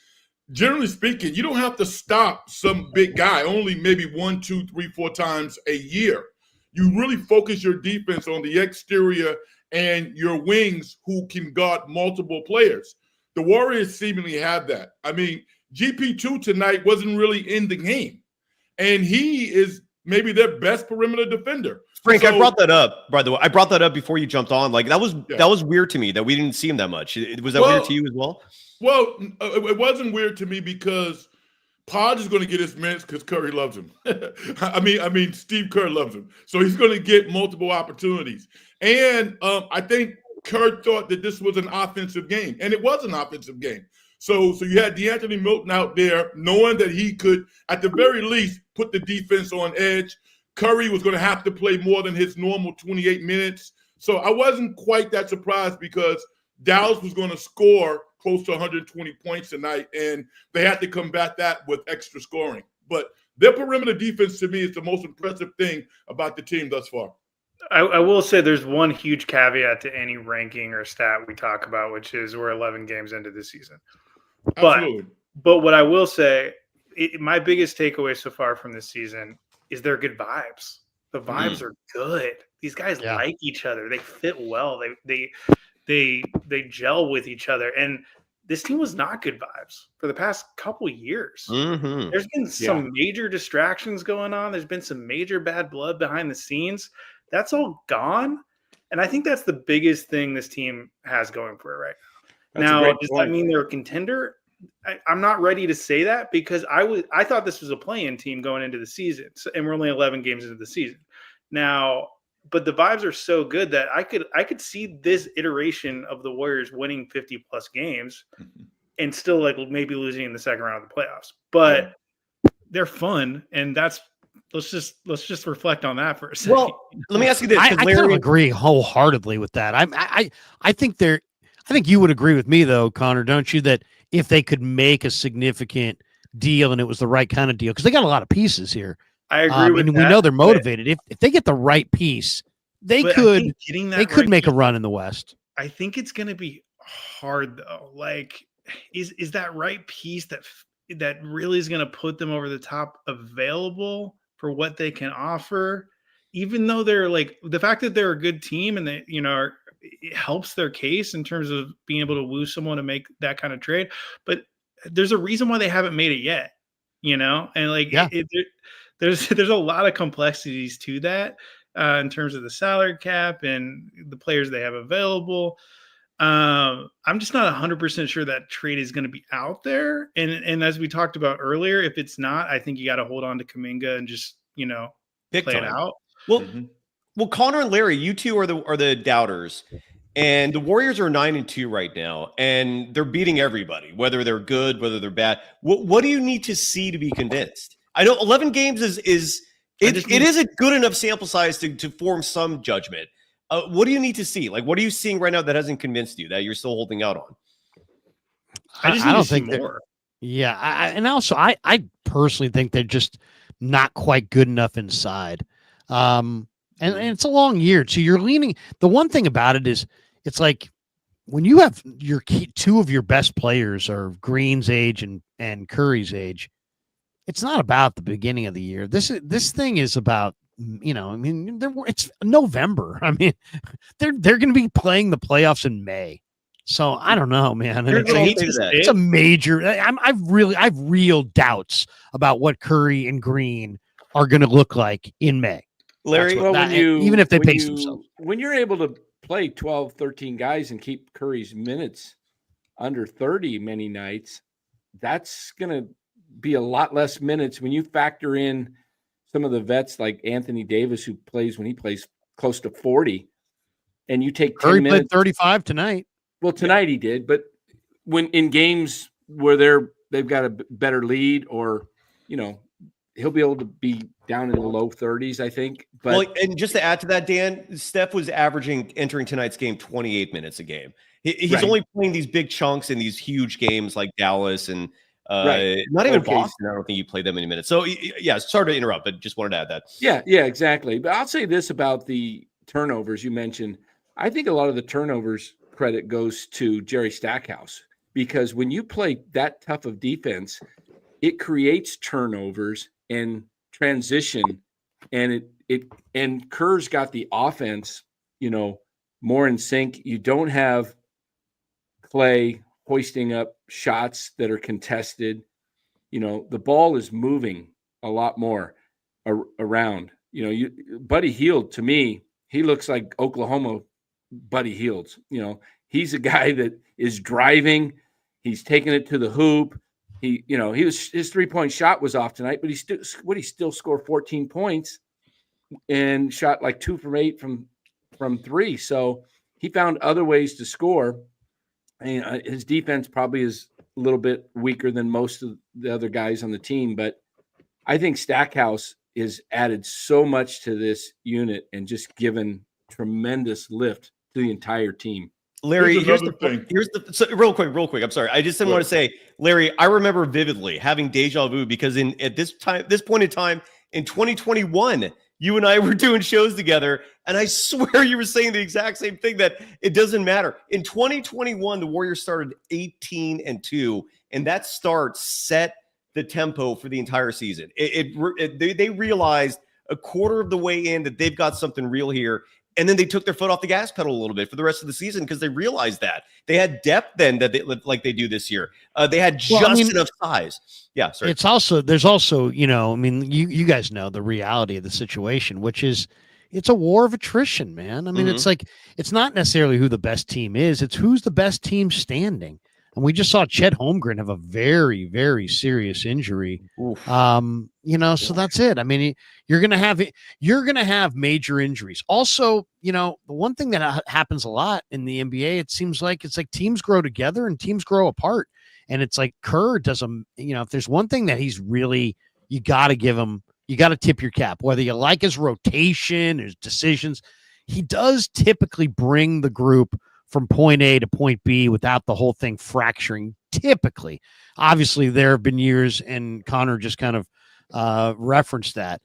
generally speaking, you don't have to stop some big guy only maybe 1, 2, 3, 4 times a year. You really focus your defense on the exterior and your wings who can guard multiple players. The Warriors seemingly have that. GP2 tonight wasn't really in the game. And he is maybe their best perimeter defender. Frank, I brought that up, by the way. I brought that up before you jumped on. Like that was weird to me that we didn't see him that much. Was that weird to you as well? Well, it wasn't weird to me because Pod is going to get his minutes because Curry loves him. I mean, Steve Kerr loves him, so he's going to get multiple opportunities. And I think Kerr thought that this was an offensive game, and it was an offensive game. So you had DeAnthony Milton out there knowing that he could, at the very least, put the defense on edge. Curry was going to have to play more than his normal 28 minutes. So I wasn't quite that surprised because Dallas was going to score close to 120 points tonight, and they had to combat that with extra scoring. But their perimeter defense, to me, is the most impressive thing about the team thus far. I will say there's one huge caveat to any ranking or stat we talk about, which is we're 11 games into the season. Absolutely. But what I will say, my biggest takeaway so far from this season is they're good vibes. The vibes are good. These guys like each other. They fit well. They gel with each other. And this team was not good vibes for the past couple years. Mm-hmm. There's been some major distractions going on. There's been some major bad blood behind the scenes. That's all gone. And I think that's the biggest thing this team has going for it right now. Now, does that mean they're a contender? I'm not ready to say that because I thought this was a play-in team going into the season, and we're only 11 games into the season now. But the vibes are so good that I could see this iteration of the Warriors winning 50 plus games and still like maybe losing in the second round of the playoffs. But they're fun, and let's just reflect on that for a second. Well, let me ask you this. I kind of agree wholeheartedly with that. I think you would agree with me though, Connor, don't you? That if they could make a significant deal and it was the right kind of deal, because they got a lot of pieces here. I agree with and that. we know they're motivated. If they get the right piece, they could make a run in the West. I think it's going to be hard though. Like, is that right piece that really is going to put them over the top available for what they can offer? Even though they're like the fact that they're a good team and they, it helps their case in terms of being able to woo someone to make that kind of trade. But there's a reason why they haven't made it yet, and like there's a lot of complexities to that in terms of the salary cap and the players they have available. I'm just not 100% sure that trade is going to be out there. And as we talked about earlier, if it's not, I think you got to hold on to Kuminga and just, play it out. Well, Connor and Larry, you two are the doubters, and the Warriors are 9-2 right now, and they're beating everybody, whether they're good, whether they're bad. What do you need to see to be convinced? I know 11 games is a good enough sample size to form some judgment. What do you need to see? Like, what are you seeing right now that hasn't convinced you that you're still holding out on? I don't think more. Yeah, I personally think they're just not quite good enough inside. And it's a long year, so you're leaning. The one thing about it is, it's like when you have two of your best players are Green's age and Curry's age. It's not about the beginning of the year. This thing is about, it's November. I mean, they're going to be playing the playoffs in May. So I don't know, man. It's a major. I've real doubts about what Curry and Green are going to look like in May. Larry, even if they pace themselves. When you're able to play 12, 13 guys and keep Curry's minutes under 30 many nights, that's going to be a lot less minutes when you factor in some of the vets like Anthony Davis, who plays when he plays close to 40, and you take 10 Curry minutes. Played 35 tonight. Well, tonight he did, but when in games where they've got a better lead, or he'll be able to be down in the low 30s, I think. But and just to add to that, Dan, Steph was entering tonight's game 28 minutes a game. He's only playing these big chunks in these huge games like Dallas and not even Boston. I don't think he played that many minutes. So yeah, sorry to interrupt, but just wanted to add that. Yeah, exactly. But I'll say this about the turnovers you mentioned. I think a lot of the turnovers credit goes to Jerry Stackhouse, because when you play that tough of defense, it creates turnovers and transition, and and Kerr's got the offense, more in sync. You don't have Klay hoisting up shots that are contested. The ball is moving a lot more. around. Buddy Hield, to me, he looks like Oklahoma Buddy Hields. He's a guy that is driving. He's taking it to the hoop. His 3-point shot was off tonight, but he still scored 14 points and shot like 2 from 8 from 3. So he found other ways to score. And his defense probably is a little bit weaker than most of the other guys on the team, but I think Stackhouse has added so much to this unit and just given tremendous lift to the entire team. Larry, so real quick. I'm sorry. I just didn't want to say, Larry, I remember vividly having deja vu because at this point in time in 2021, you and I were doing shows together, and I swear you were saying the exact same thing, that it doesn't matter. In 2021, the Warriors started 18-2, and that start set the tempo for the entire season. They realized a quarter of the way in that they've got something real here. And then they took their foot off the gas pedal a little bit for the rest of the season because they realized that they had depth then that like they do this year. They had enough size. Yeah, sorry. There's also, you guys know the reality of the situation, which is it's a war of attrition, man. I mean, it's like, it's not necessarily who the best team is. It's who's the best team standing. And we just saw Chet Holmgren have a very, very serious injury. So that's it. I mean, you're going to have major injuries. Also, the one thing that happens a lot in the NBA, it seems like it's like teams grow together and teams grow apart. And it's like Kerr doesn't, if there's one thing that he's really, you got to give him, you got to tip your cap, whether you like his rotation, his decisions. He does typically bring the group from point A to point B without the whole thing fracturing. Typically, obviously, there have been years, and Connor just kind of referenced that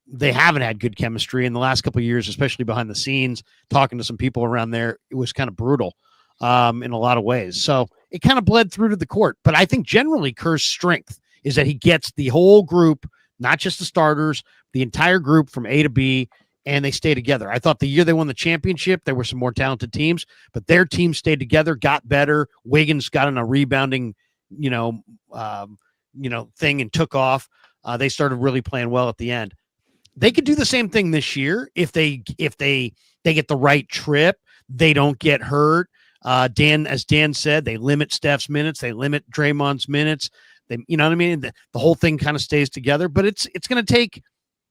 they haven't had good chemistry in the last couple of years, especially behind the scenes. Talking to some people around there, it was kind of brutal in a lot of ways. So it kind of bled through to the court. But I think generally Kerr's strength is that he gets the whole group, not just the starters, the entire group from A to B, and they stay together. I thought the year they won the championship, there were some more talented teams, but their team stayed together, got better. Wiggins got in a rebounding, thing and took off. They started really playing well at the end. They could do the same thing this year if they get the right trip. They don't get hurt. As Dan said, they limit Steph's minutes. They limit Draymond's minutes. They, you know what I mean? The whole thing kind of stays together, but it's going to take.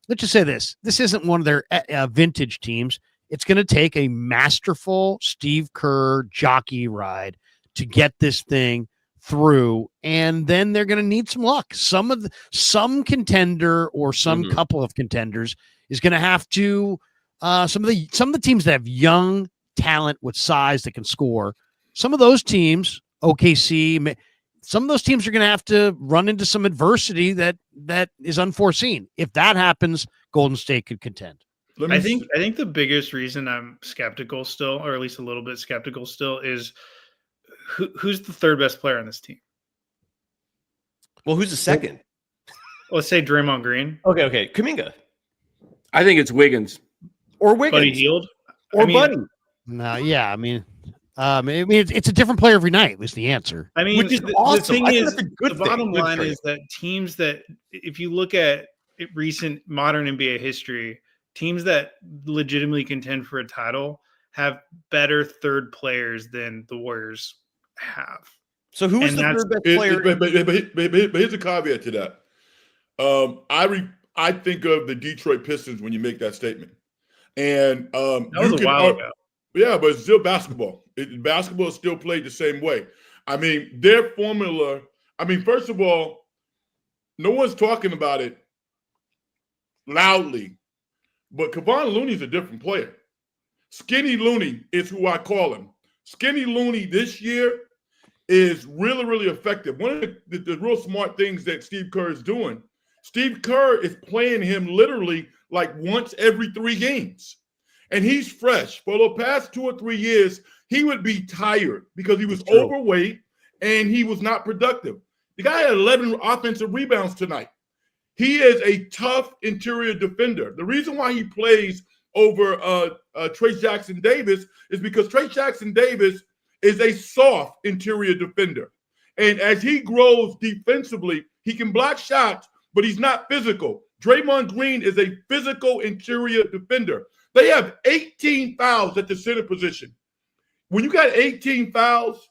Let's just say this isn't one of their vintage teams. It's going to take a masterful Steve Kerr jockey ride to get this thing through. And then they're going to need some luck. Some contender or some couple of contenders is going to have to, some of the teams that have young talent with size that can score. Some of those teams, OKC, some of those teams are going to have to run into some adversity that is unforeseen. If that happens, Golden State could contend. I think the biggest reason I'm skeptical still, or at least a little bit skeptical still, is who's the third best player on this team? Well, who's the second? Let's say Draymond Green. Okay. Kuminga. I think it's Wiggins. Or Wiggins. Buddy Hield. Buddy. No, yeah, I mean, it's a different player every night was the answer. I mean, which is awesome. The thing is, the bottom line is that teams that, if you look at recent modern NBA history, teams that legitimately contend for a title have better third players than the Warriors have. So who is the third best player? But here's a caveat to that. I think of the Detroit Pistons when you make that statement. And that was a while ago. Yeah, but it's still basketball. Basketball is still played the same way. I mean, their formula, first of all, no one's talking about it loudly, but Kevon Looney's a different player. Skinny Looney is who I call him. Skinny Looney this year is really, really effective. One of the real smart things that Steve Kerr is doing, Steve Kerr is playing him literally like once every 3 games. And he's fresh. For the past 2 or 3 years, he would be tired because he was overweight and he was not productive. The guy had 11 offensive rebounds tonight. He is a tough interior defender. The reason why he plays over Trayce Jackson-Davis is because Trayce Jackson-Davis is a soft interior defender. And as he grows defensively, he can block shots, but he's not physical. Draymond Green is a physical interior defender. They have 18 fouls at the center position. When you got 18 fouls,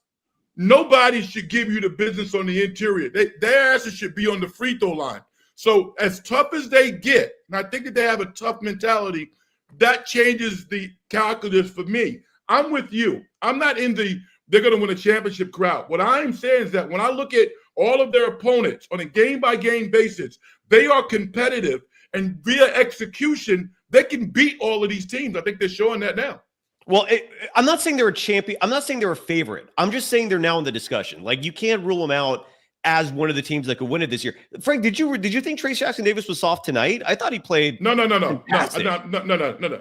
nobody should give you the business on the interior. Their asses should be on the free throw line. So as tough as they get, and I think that they have a tough mentality, that changes the calculus for me. I'm with you. I'm not in the they're going to win a championship crowd. What I'm saying is that when I look at all of their opponents on a game-by-game basis, they are competitive, and via execution, they can beat all of these teams. I think they're showing that now. Well, I'm not saying they're a champion. I'm not saying they're a favorite. I'm just saying they're now in the discussion. Like, you can't rule them out as one of the teams that could win it this year. Frank, did you think Trace Jackson-Davis was soft tonight? I thought he played. No.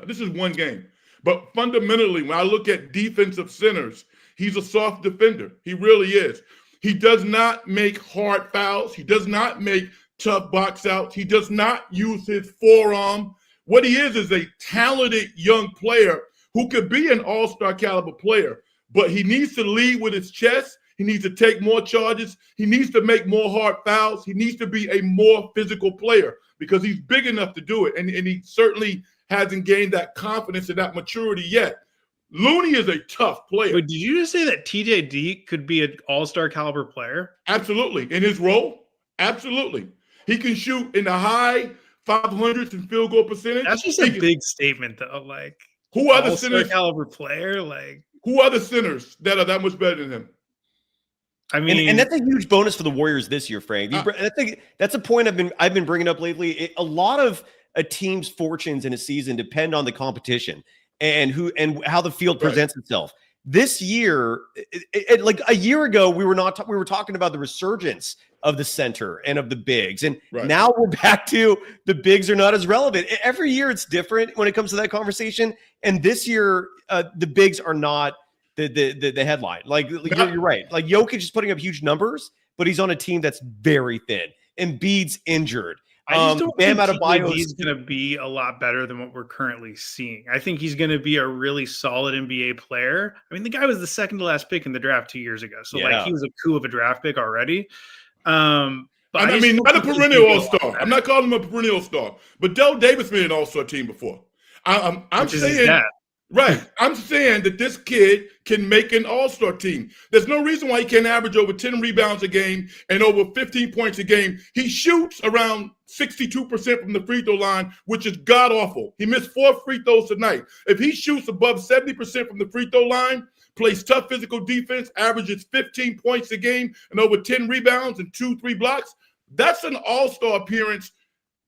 This is one game. But fundamentally, when I look at defensive centers, he's a soft defender. He really is. He does not make hard fouls. He does not make tough box outs. He does not use his forearm. What he is a talented young player who could be an all-star caliber player, but he needs to lead with his chest. He needs to take more charges. He needs to make more hard fouls. He needs to be a more physical player because he's big enough to do it, and he certainly hasn't gained that confidence and that maturity yet. Looney is a tough player. But did you just say that TJD could be an all-star caliber player? Absolutely. In his role, absolutely. He can shoot in the high 500s in field goal percentage. That's just a big statement, though. Like, who are the centers? Caliber player? Like, who are the centers that are that much better than him? I mean, and that's a huge bonus for the Warriors this year, Frank. That's a point I've been bringing up lately. A lot of a team's fortunes in a season depend on the competition and how the field presents itself. This year, like a year ago, we were talking about the resurgence of the center and of the bigs, and now we're back to the bigs are not as relevant. Every year it's different when it comes to that conversation, and this year the bigs are not the headline. Like you're right. Like Jokic is putting up huge numbers, but he's on a team that's very thin. Embiid's injured. I just don't think he's going to be a lot better than what we're currently seeing. I think he's going to be a really solid NBA player. I mean, the guy was the second to last pick in the draft 2 years ago. So like he was a coup of a draft pick already. But I mean, not a perennial all-star. I'm not calling him a perennial star, but Del Davis made an all-star team before. I'm saying, I'm saying that this kid can make an all-star team. There's no reason why he can't average over 10 rebounds a game and over 15 points a game. He shoots around 62% from the free throw line, which is god-awful. He missed 4 free throws tonight. If he shoots above 70% from the free throw line, plays tough physical defense, averages 15 points a game and over 10 rebounds and 2-3 blocks, that's an all-star appearance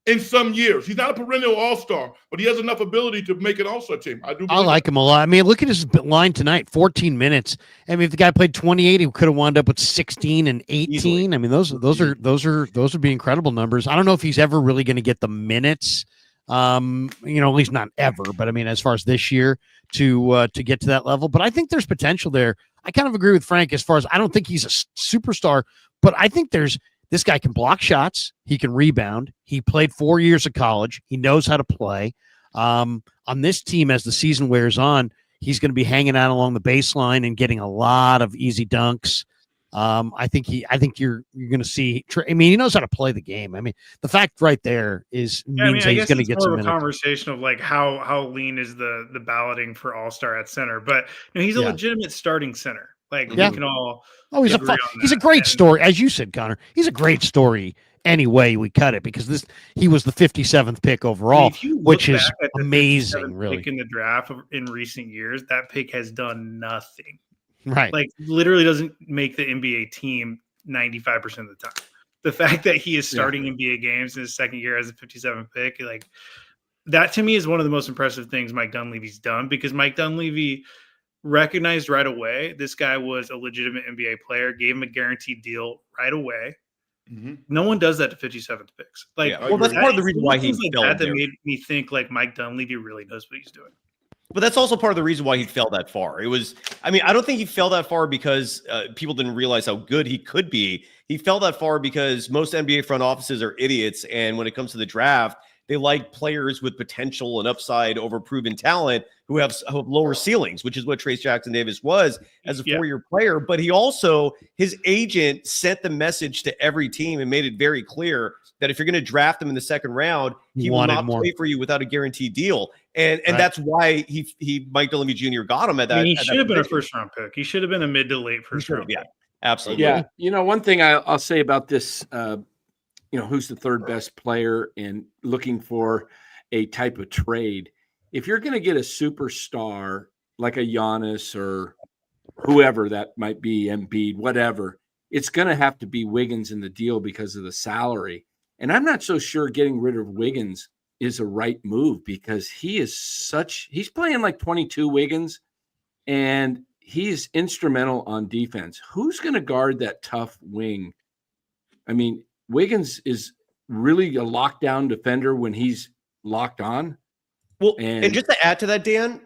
in some years. He's not a perennial all-star, but he has enough ability to make an all-star team. I like him a lot. I mean, look at his line tonight, 14 minutes. I mean, if the guy played 28, he could have wound up with 16 and 18. Easily. I mean, those would be incredible numbers. I don't know if he's ever really going to get the minutes, at least not ever, but I mean, as far as this year to get to that level, but I think there's potential there. I kind of agree with Frank as far as I don't think he's a superstar, but I think this guy can block shots. He can rebound. He played 4 years of college. He knows how to play. On this team, as the season wears on, he's going to be hanging out along the baseline and getting a lot of easy dunks. I think you're going to see. I mean, he knows how to play the game. I mean, the fact right there means that he's going to get some minutes. Conversation of like how lean is the balloting for All-Star at center, but he's a legitimate starting center. Like we can all. Oh, he's a great story, as you said, Connor. He's a great story. Any way we cut it, because he was the 57th pick overall, which is amazing. Really, pick in the draft in recent years, that pick has done nothing. Right, like literally doesn't make the NBA team 95% of the time. The fact that he is starting NBA games in his second year as a 57th pick, like that to me is one of the most impressive things Mike Dunleavy's done, because Mike Dunleavy recognized right away this guy was a legitimate NBA player, gave him a guaranteed deal right away. Mm-hmm. No one does that to 57th picks. Like, that's part of the reason why he fell. That made me think like Mike Dunleavy really knows what he's doing. But that's also part of the reason why he fell that far. I don't think he fell that far because people didn't realize how good he could be. He fell that far because most NBA front offices are idiots, and when it comes to the draft, They like players with potential and upside over proven talent who have lower ceilings, which is what Trace Jackson Davis was as a 4-year player. But his agent sent the message to every team and made it very clear that if you're going to draft him in the second round, he will not play for you without a guaranteed deal. And that's why Mike Dunleavy Jr. got him at that. He should have been a first-round pick. He should have been a mid to late first-round pick. Absolutely. Yeah. One thing I'll say about this, who's the third best player and looking for a type of trade. If you're going to get a superstar like a Giannis or whoever that might be, Embiid, whatever, it's going to have to be Wiggins in the deal because of the salary. And I'm not so sure getting rid of Wiggins is a right move because he's playing like 22 Wiggins and he's instrumental on defense. Who's going to guard that tough wing? I mean, Wiggins is really a lockdown defender when he's locked on. Well, and just to add to that, Dan,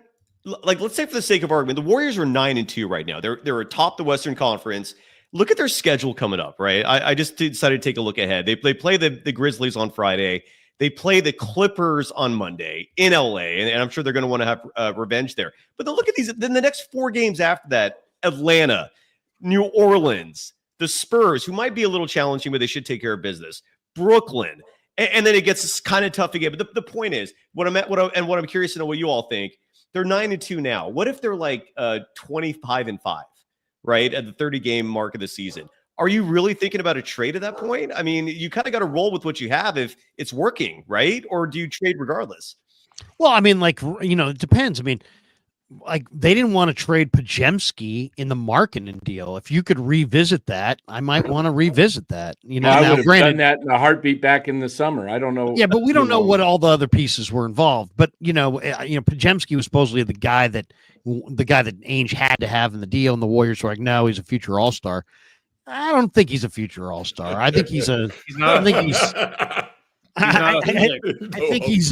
like let's say for the sake of argument, the Warriors are 9-2 right now. They're atop the Western Conference. Look at their schedule coming up, right? I just decided to take a look ahead. They play the Grizzlies on Friday. They play the Clippers on Monday in LA, and I'm sure they're going to want to have revenge there. But then look at these. Then the next 4 games after that: Atlanta, New Orleans, the Spurs, who might be a little challenging, but they should take care of business. Brooklyn, and then it gets kind of tough again. But the point is, what I'm curious to know what you all think. They're 9-2 now. What if they're like 25-5, right, at the 30-game mark of the season? Are you really thinking about a trade at that point? I mean, you kind of got to roll with what you have if it's working, right? Or do you trade regardless? Well, I mean, it depends. I mean, like they didn't want to trade Podziemski in the Markkanen deal. If you could revisit that, I might want to revisit that. I would have done that in a heartbeat back in the summer. I don't know. Yeah, but we don't know what all the other pieces were involved. But Podziemski was supposedly the guy that Ainge had to have in the deal, and the Warriors were like, no, he's a future All-Star. I don't think he's a future All-Star. I think he's a. I think he's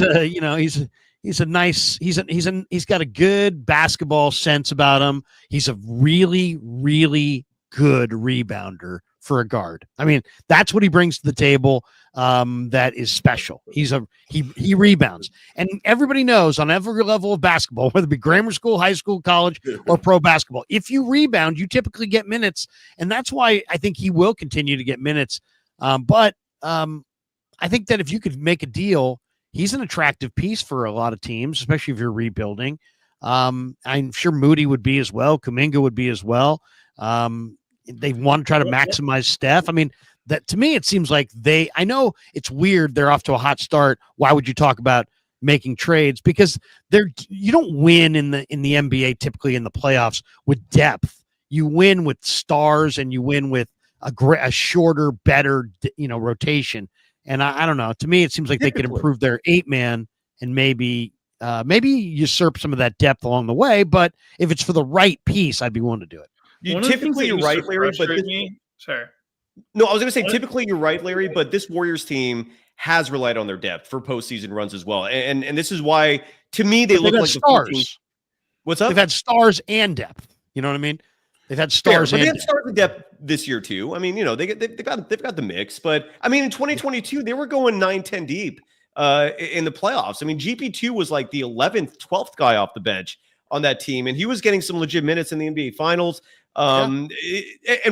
got a good basketball sense about him. He's a really, really good rebounder for a guard. I mean, that's what he brings to the table. That is special. He rebounds, and everybody knows on every level of basketball, whether it be grammar school, high school, college, or pro basketball, if you rebound, you typically get minutes, and that's why I think he will continue to get minutes. But I think that if you could make a deal, he's an attractive piece for a lot of teams, especially if you're rebuilding. I'm sure Moody would be as well. Kuminga would be as well. They want to try to maximize Steph. I mean, that to me, it seems like I know it's weird. They're off to a hot start. Why would you talk about making trades? Because you don't win in the NBA typically in the playoffs with depth. You win with stars and you win with a shorter, better, rotation. And I don't know. To me, it seems like they could improve their 8-man and maybe usurp some of that depth along the way. But if it's for the right piece, I'd be willing to do it. Typically, you're right, Larry. Sorry. No, I was going to say typically you're right, Larry. But this Warriors team has relied on their depth for postseason runs as well, and this is why to me they look like stars. What's up? They've had stars and depth. You know what I mean? They've had stars and depth. Stars and depth this year too. I mean, they've got the mix. But I mean, in 2022 they were going 9-10 deep in the playoffs. I mean, GP2 was like the 11th, 12th guy off the bench on that team, and he was getting some legit minutes in the NBA Finals. And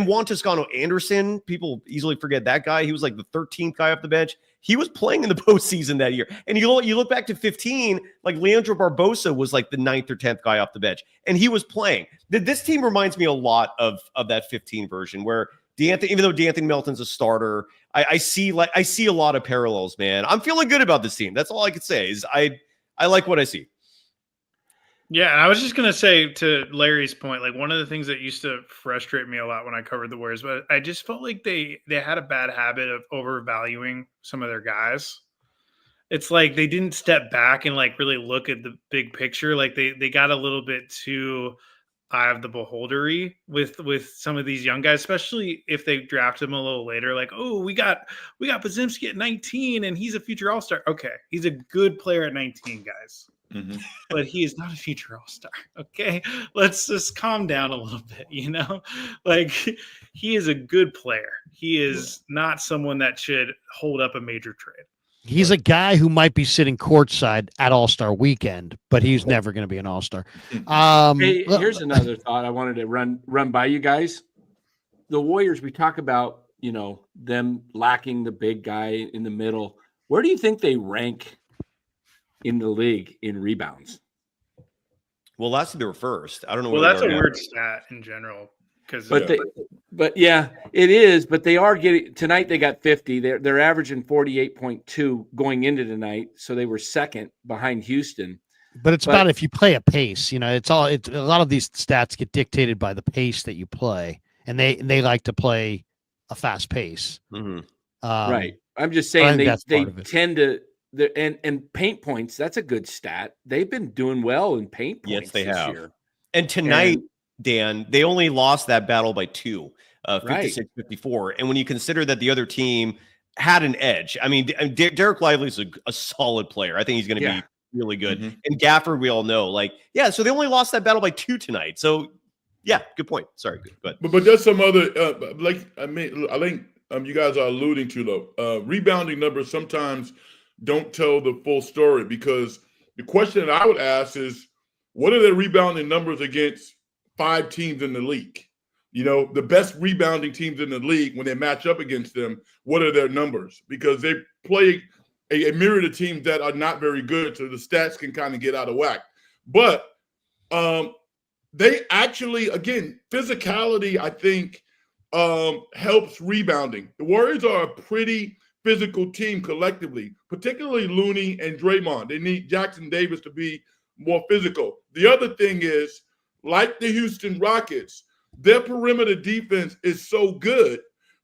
Juan Toscano Anderson, people easily forget that guy. He was like the 13th guy off the bench. He was playing in the postseason that year. And you look back to 15, like Leandro Barbosa was like the 9th or 10th guy off the bench, and he was playing. This team reminds me a lot of that 15 version where even though D'Anthony Melton's a starter, I see a lot of parallels, man. I'm feeling good about this team. That's all I could say is I like what I see. Yeah, and I was just going to say to Larry's point, like one of the things that used to frustrate me a lot when I covered the Warriors, but I just felt like they had a bad habit of overvaluing some of their guys. It's like they didn't step back and like really look at the big picture. Like they got a little bit too eye of the beholdery with some of these young guys, especially if they draft them a little later. Like, oh, we got Podziemski at 19 and he's a future All-Star. Okay, he's a good player at 19, guys. Mm-hmm. But he is not a future All-Star. Okay, let's just calm down a little bit. Like he is a good player. He is not someone that should hold up a major trade. He's a guy who might be sitting courtside at All-Star Weekend, but he's never going to be an All-Star. Hey, here's another thought I wanted to run by you guys. The Warriors, we talk about, them lacking the big guy in the middle. Where do you think they rank in the league in rebounds? Well, last year they were first. I don't know. Well, that's a weird stat in general. But yeah, it is. But they are getting tonight. They got 50. They're averaging 48.2 going into tonight. So they were second behind Houston. But it's about if you play a pace. It's a lot of these stats get dictated by the pace that you play, and they like to play a fast pace. Mm-hmm. Right. I'm just saying they tend to. And paint points. That's a good stat. They've been doing well in paint points. Yes, they this have. year. And tonight, Dan, they only lost that battle by 2, 56-54. And when you consider that the other team had an edge, I mean, Derek Lively's a solid player. I think he's going to be really good. Mm-hmm. And Gafford, we all know, so they only lost that battle by 2 tonight. So, yeah, good point. Sorry, good. But there's some other, I think you guys are alluding to, though. Rebounding numbers sometimes don't tell the full story, because the question that I would ask is, what are their rebounding numbers against 5 teams in the league? The best rebounding teams in the league, when they match up against them, what are their numbers? Because they play a myriad of teams that are not very good, so the stats can kind of get out of whack. But they actually, again, physicality, I think, helps rebounding. The Warriors are a pretty physical team collectively, particularly Looney and Draymond. They need Jackson Davis to be more physical. The other thing is, like the Houston Rockets, their perimeter defense is so good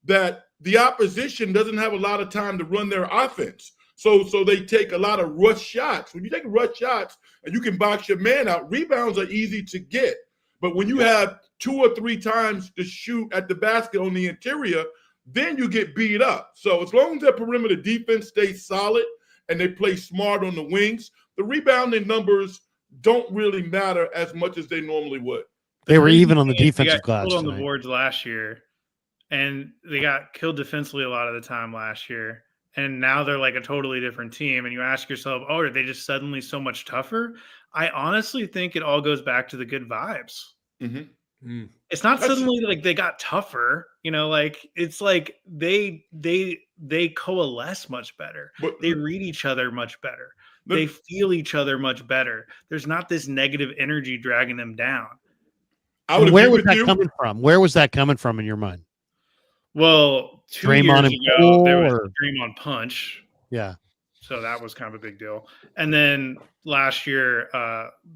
that the opposition doesn't have a lot of time to run their offense. So they take a lot of rush shots. When you take rush shots and you can box your man out, rebounds are easy to get. But when you have 2 or 3 times to shoot at the basket on the interior, then you get beat up. So as long as their perimeter defense stays solid and they play smart on the wings, the rebounding numbers don't really matter as much as they normally would. They were even on the defensive glass. Killed on the boards last year, and they got killed defensively a lot of the time last year. And now they're like a totally different team. And you ask yourself, are they just suddenly so much tougher? I honestly think it all goes back to the good vibes. Mm-hmm. It's not suddenly like they got tougher, it's like they coalesce much better. They read each other much better. They feel each other much better. There's not this negative energy dragging them down. Where was that coming from? Where was that coming from in your mind? Well, 2 Draymond years ago, there was Draymond punch. Yeah. So that was kind of a big deal. And then last year,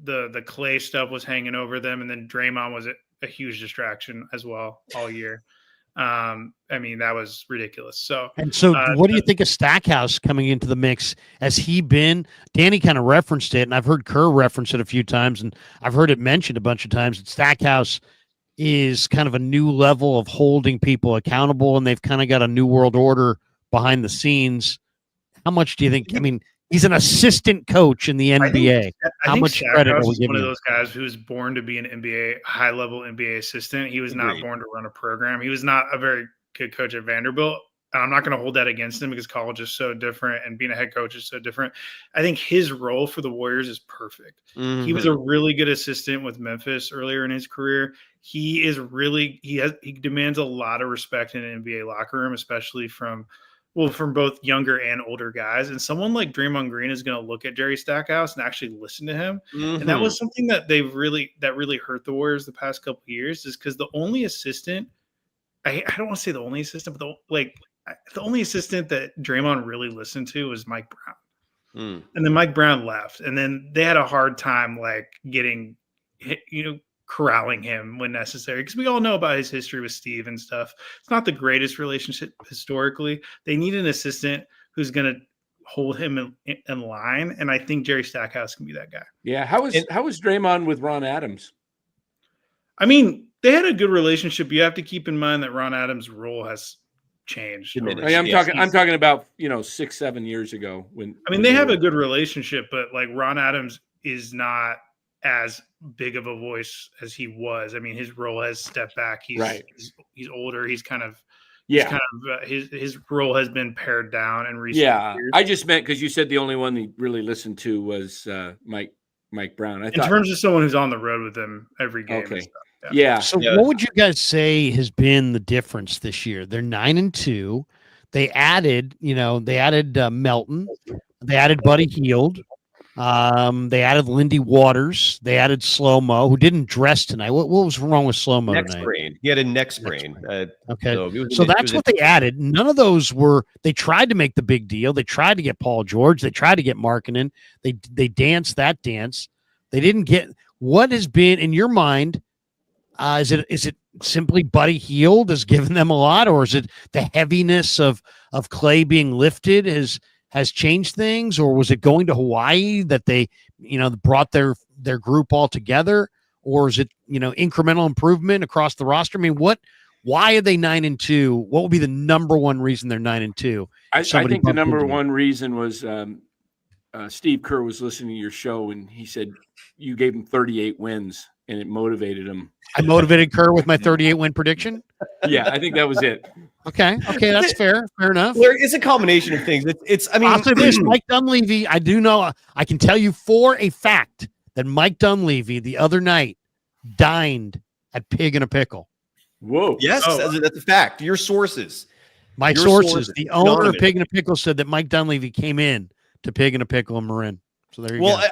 the Klay stuff was hanging over them, and then Draymond was a huge distraction as well all year. That was ridiculous. So, what do you think of Stackhouse coming into the mix? Has he been? Danny kind of referenced it, and I've heard Kerr reference it a few times, and I've heard it mentioned a bunch of times. That Stackhouse is kind of a new level of holding people accountable, and they've kind of got a new world order behind the scenes. How much do you think? I mean, he's an assistant coach in the NBA. How much credit are we giving him? One of those guys who was born to be an NBA high-level NBA assistant. He was not born to run a program. He was not a very good coach at Vanderbilt. And I'm not going to hold that against him because college is so different and being a head coach is so different. I think his role for the Warriors is perfect. Mm-hmm. He was a really good assistant with Memphis earlier in his career. He demands a lot of respect in an NBA locker room, especially from both younger and older guys. And someone like Draymond Green is going to look at Jerry Stackhouse and actually listen to him. Mm-hmm. And that was something that really hurt the Warriors the past couple of years, is because the only assistant, I don't want to say the only assistant, but the only assistant that Draymond really listened to was Mike Brown. And then Mike Brown left. And then they had a hard time getting, corralling him when necessary, because we all know about his history with Steve and stuff. It's not the greatest relationship historically. They need an assistant who's going to hold him in line, and I think Jerry Stackhouse can be that guy. Yeah, how was Draymond with Ron Adams? I mean, they had a good relationship. You have to keep in mind that Ron Adams' role has changed. I'm talking about 6-7 years ago when. I mean, they have a good relationship, but Ron Adams is not as big of a voice as he was. I mean, his role has stepped back. He's older. He's kind of He's kind of his role has been pared down in recent years. I just meant because you said the only one he really listened to was Mike Brown. In terms of someone who's on the road with him every game. Okay. And stuff. So what would you guys say has been the difference this year? They're 9-2. They added, Melton. They added Buddy Hield. They added Lindy Waters. They added Slow-Mo, who didn't dress tonight. What was wrong with Slow-Mo tonight? Neck sprain. He had a neck sprain. Okay. So that's what they added. None of those they tried to make the big deal. They tried to get Paul George. They tried to get Markkanen. They danced that dance. They didn't get what has been in your mind. Is it simply Buddy Hield has given them a lot, or is it the heaviness of Klay being lifted has changed things, or was it going to Hawaii that they, brought their group all together, or is it, incremental improvement across the roster? I mean, why are they 9-2? What would be the number one reason they're 9-2? I think the number one reason was Steve Kerr was listening to your show and he said you gave him 38 wins and it motivated him. I motivated Kerr with my 38 win prediction. Yeah, I think that was it. Okay, that's fair. Fair enough. It's a combination of things. I'll say this, Mike Dunleavy, I do know, I can tell you for a fact that Mike Dunleavy the other night dined at Pig and a Pickle. Whoa. Yes, that's a fact. Your sources. Your sources. The owner of Pig and a Pickle said that Mike Dunleavy came in to Pig and a Pickle in Marin. So there you go. Well,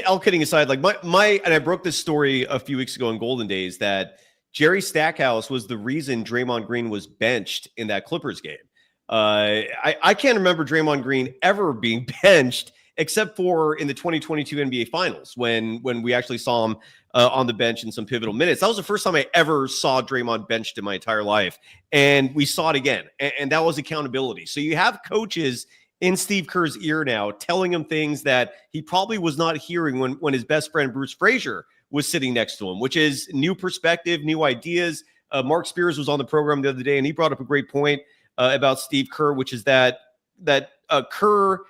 all kidding aside, like and I broke this story a few weeks ago in Golden Days that Jerry Stackhouse was the reason Draymond Green was benched in that Clippers game. I can't remember Draymond Green ever being benched except for in the 2022 NBA Finals when we actually saw him on the bench in some pivotal minutes. That was the first time I ever saw Draymond benched in my entire life. And we saw it again. And that was accountability. So you have coaches in Steve Kerr's ear now telling him things that he probably was not hearing when his best friend Bruce Frazier was sitting next to him, which is new perspective, new ideas. Mark Spears was on the program the other day, and he brought up a great point about Steve Kerr, which is that Kerr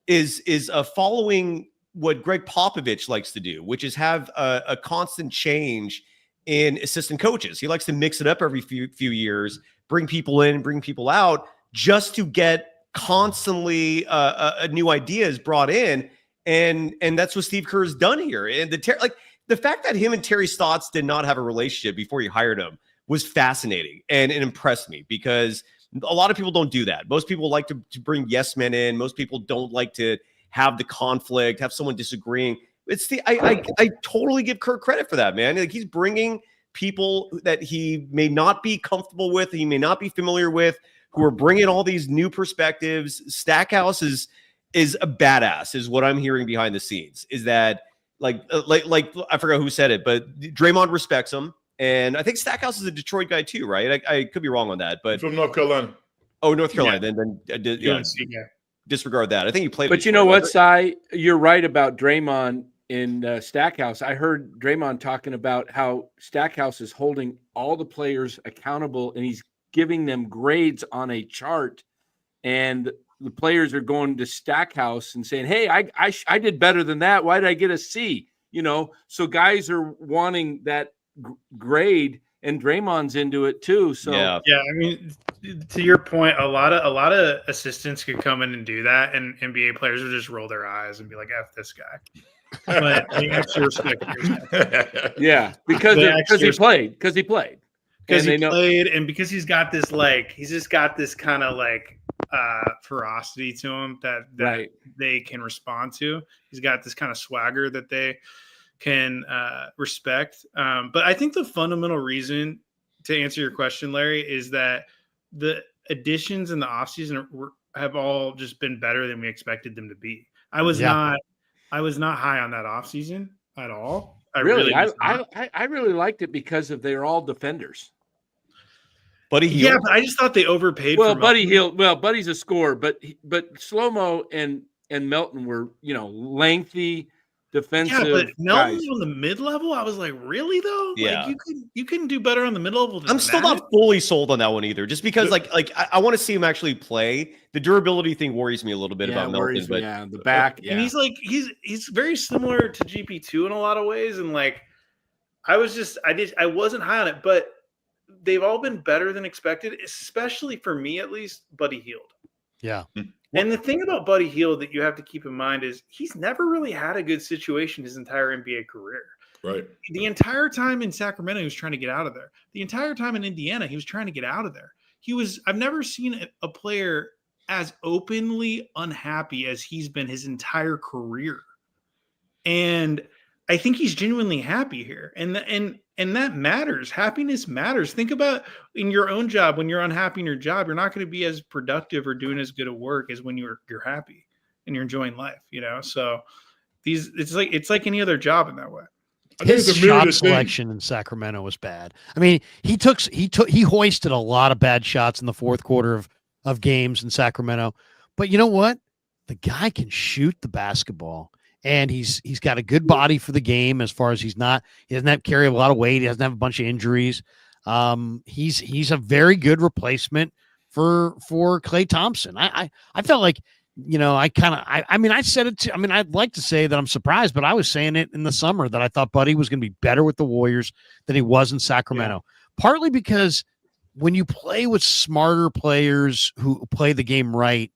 is following what Greg Popovich likes to do, which is have a constant change in assistant coaches. He likes to mix it up every few years, bring people in, bring people out, just to get constantly new ideas brought in. And that's what Steve Kerr has done here. And the fact that him and Terry Stotts did not have a relationship before he hired him was fascinating, and it impressed me because a lot of people don't do that. Most people like to bring yes men in. Most people don't like to have the conflict, have someone disagreeing. I totally give Kerr credit for that, man. Like, he's bringing people that he may not be comfortable with, he may not be familiar with, who are bringing all these new perspectives. Stackhouse is a badass, is what I'm hearing behind the scenes. Is that like I forgot who said it, but Draymond respects him, and I think Stackhouse is a Detroit guy too, right? I could be wrong on that, but from North Carolina. Oh, North Carolina. Yeah. Then disregard that. I think he played. But you know what, Cy? You're right about Draymond in Stackhouse. I heard Draymond talking about how Stackhouse is holding all the players accountable, and he's giving them grades on a chart, and the players are going to Stackhouse and saying, "Hey, I did better than that. Why did I get a C?" So guys are wanting that grade, and Draymond's into it too. So yeah. I mean, to your point, a lot of assistants could come in and do that, and NBA players would just roll their eyes and be like, "F this guy." But I actually respect yours. Yeah, because he played. Because he played, and because he's got this he's just got this kind of ferocity to him that right. They can respond to. He's got this kind of swagger that they can respect. But I think the fundamental reason, to answer your question, Larry, is that the additions in the offseason have all just been better than we expected them to be. I was not high on that offseason at all. I really liked it because they're all defenders. Buddy Hield. Yeah, but I just thought they overpaid. Well, Buddy Hield. Well, Buddy's a scorer, but Slow-Mo and Melton were lengthy defensive. Yeah, but Melton on the mid-level, I was like, really though? Yeah, like, you couldn't do better on the mid-level. I'm still not fully sold on that one either, just because I want to see him actually play. The durability thing worries me a little bit about Melton, but the back, and he's very similar to GP2 in a lot of ways, and I wasn't high on it, but they've all been better than expected, especially for me, at least, Buddy Hield. Yeah. And the thing about Buddy Hield that you have to keep in mind is he's never really had a good situation his entire NBA career. Right. The entire time in Sacramento, he was trying to get out of there. The entire time in Indiana, he was trying to get out of there. I've never seen a player as openly unhappy as he's been his entire career. And I think he's genuinely happy here. And that matters. Happiness matters. Think about in your own job, when you're unhappy in your job, you're not going to be as productive or doing as good at work as when you're happy and you're enjoying life, So it's like any other job in that way. His shot selection in Sacramento was bad. I mean, he hoisted a lot of bad shots in the fourth quarter of games in Sacramento. But you know what? The guy can shoot the basketball. And he's got a good body for the game as far as he doesn't have to carry a lot of weight. He doesn't have a bunch of injuries. He's a very good replacement for Klay Thompson. I felt like, I said it I'd like to say that I'm surprised, but I was saying it in the summer that I thought Buddy was going to be better with the Warriors than he was in Sacramento, partly because when you play with smarter players who play the game right,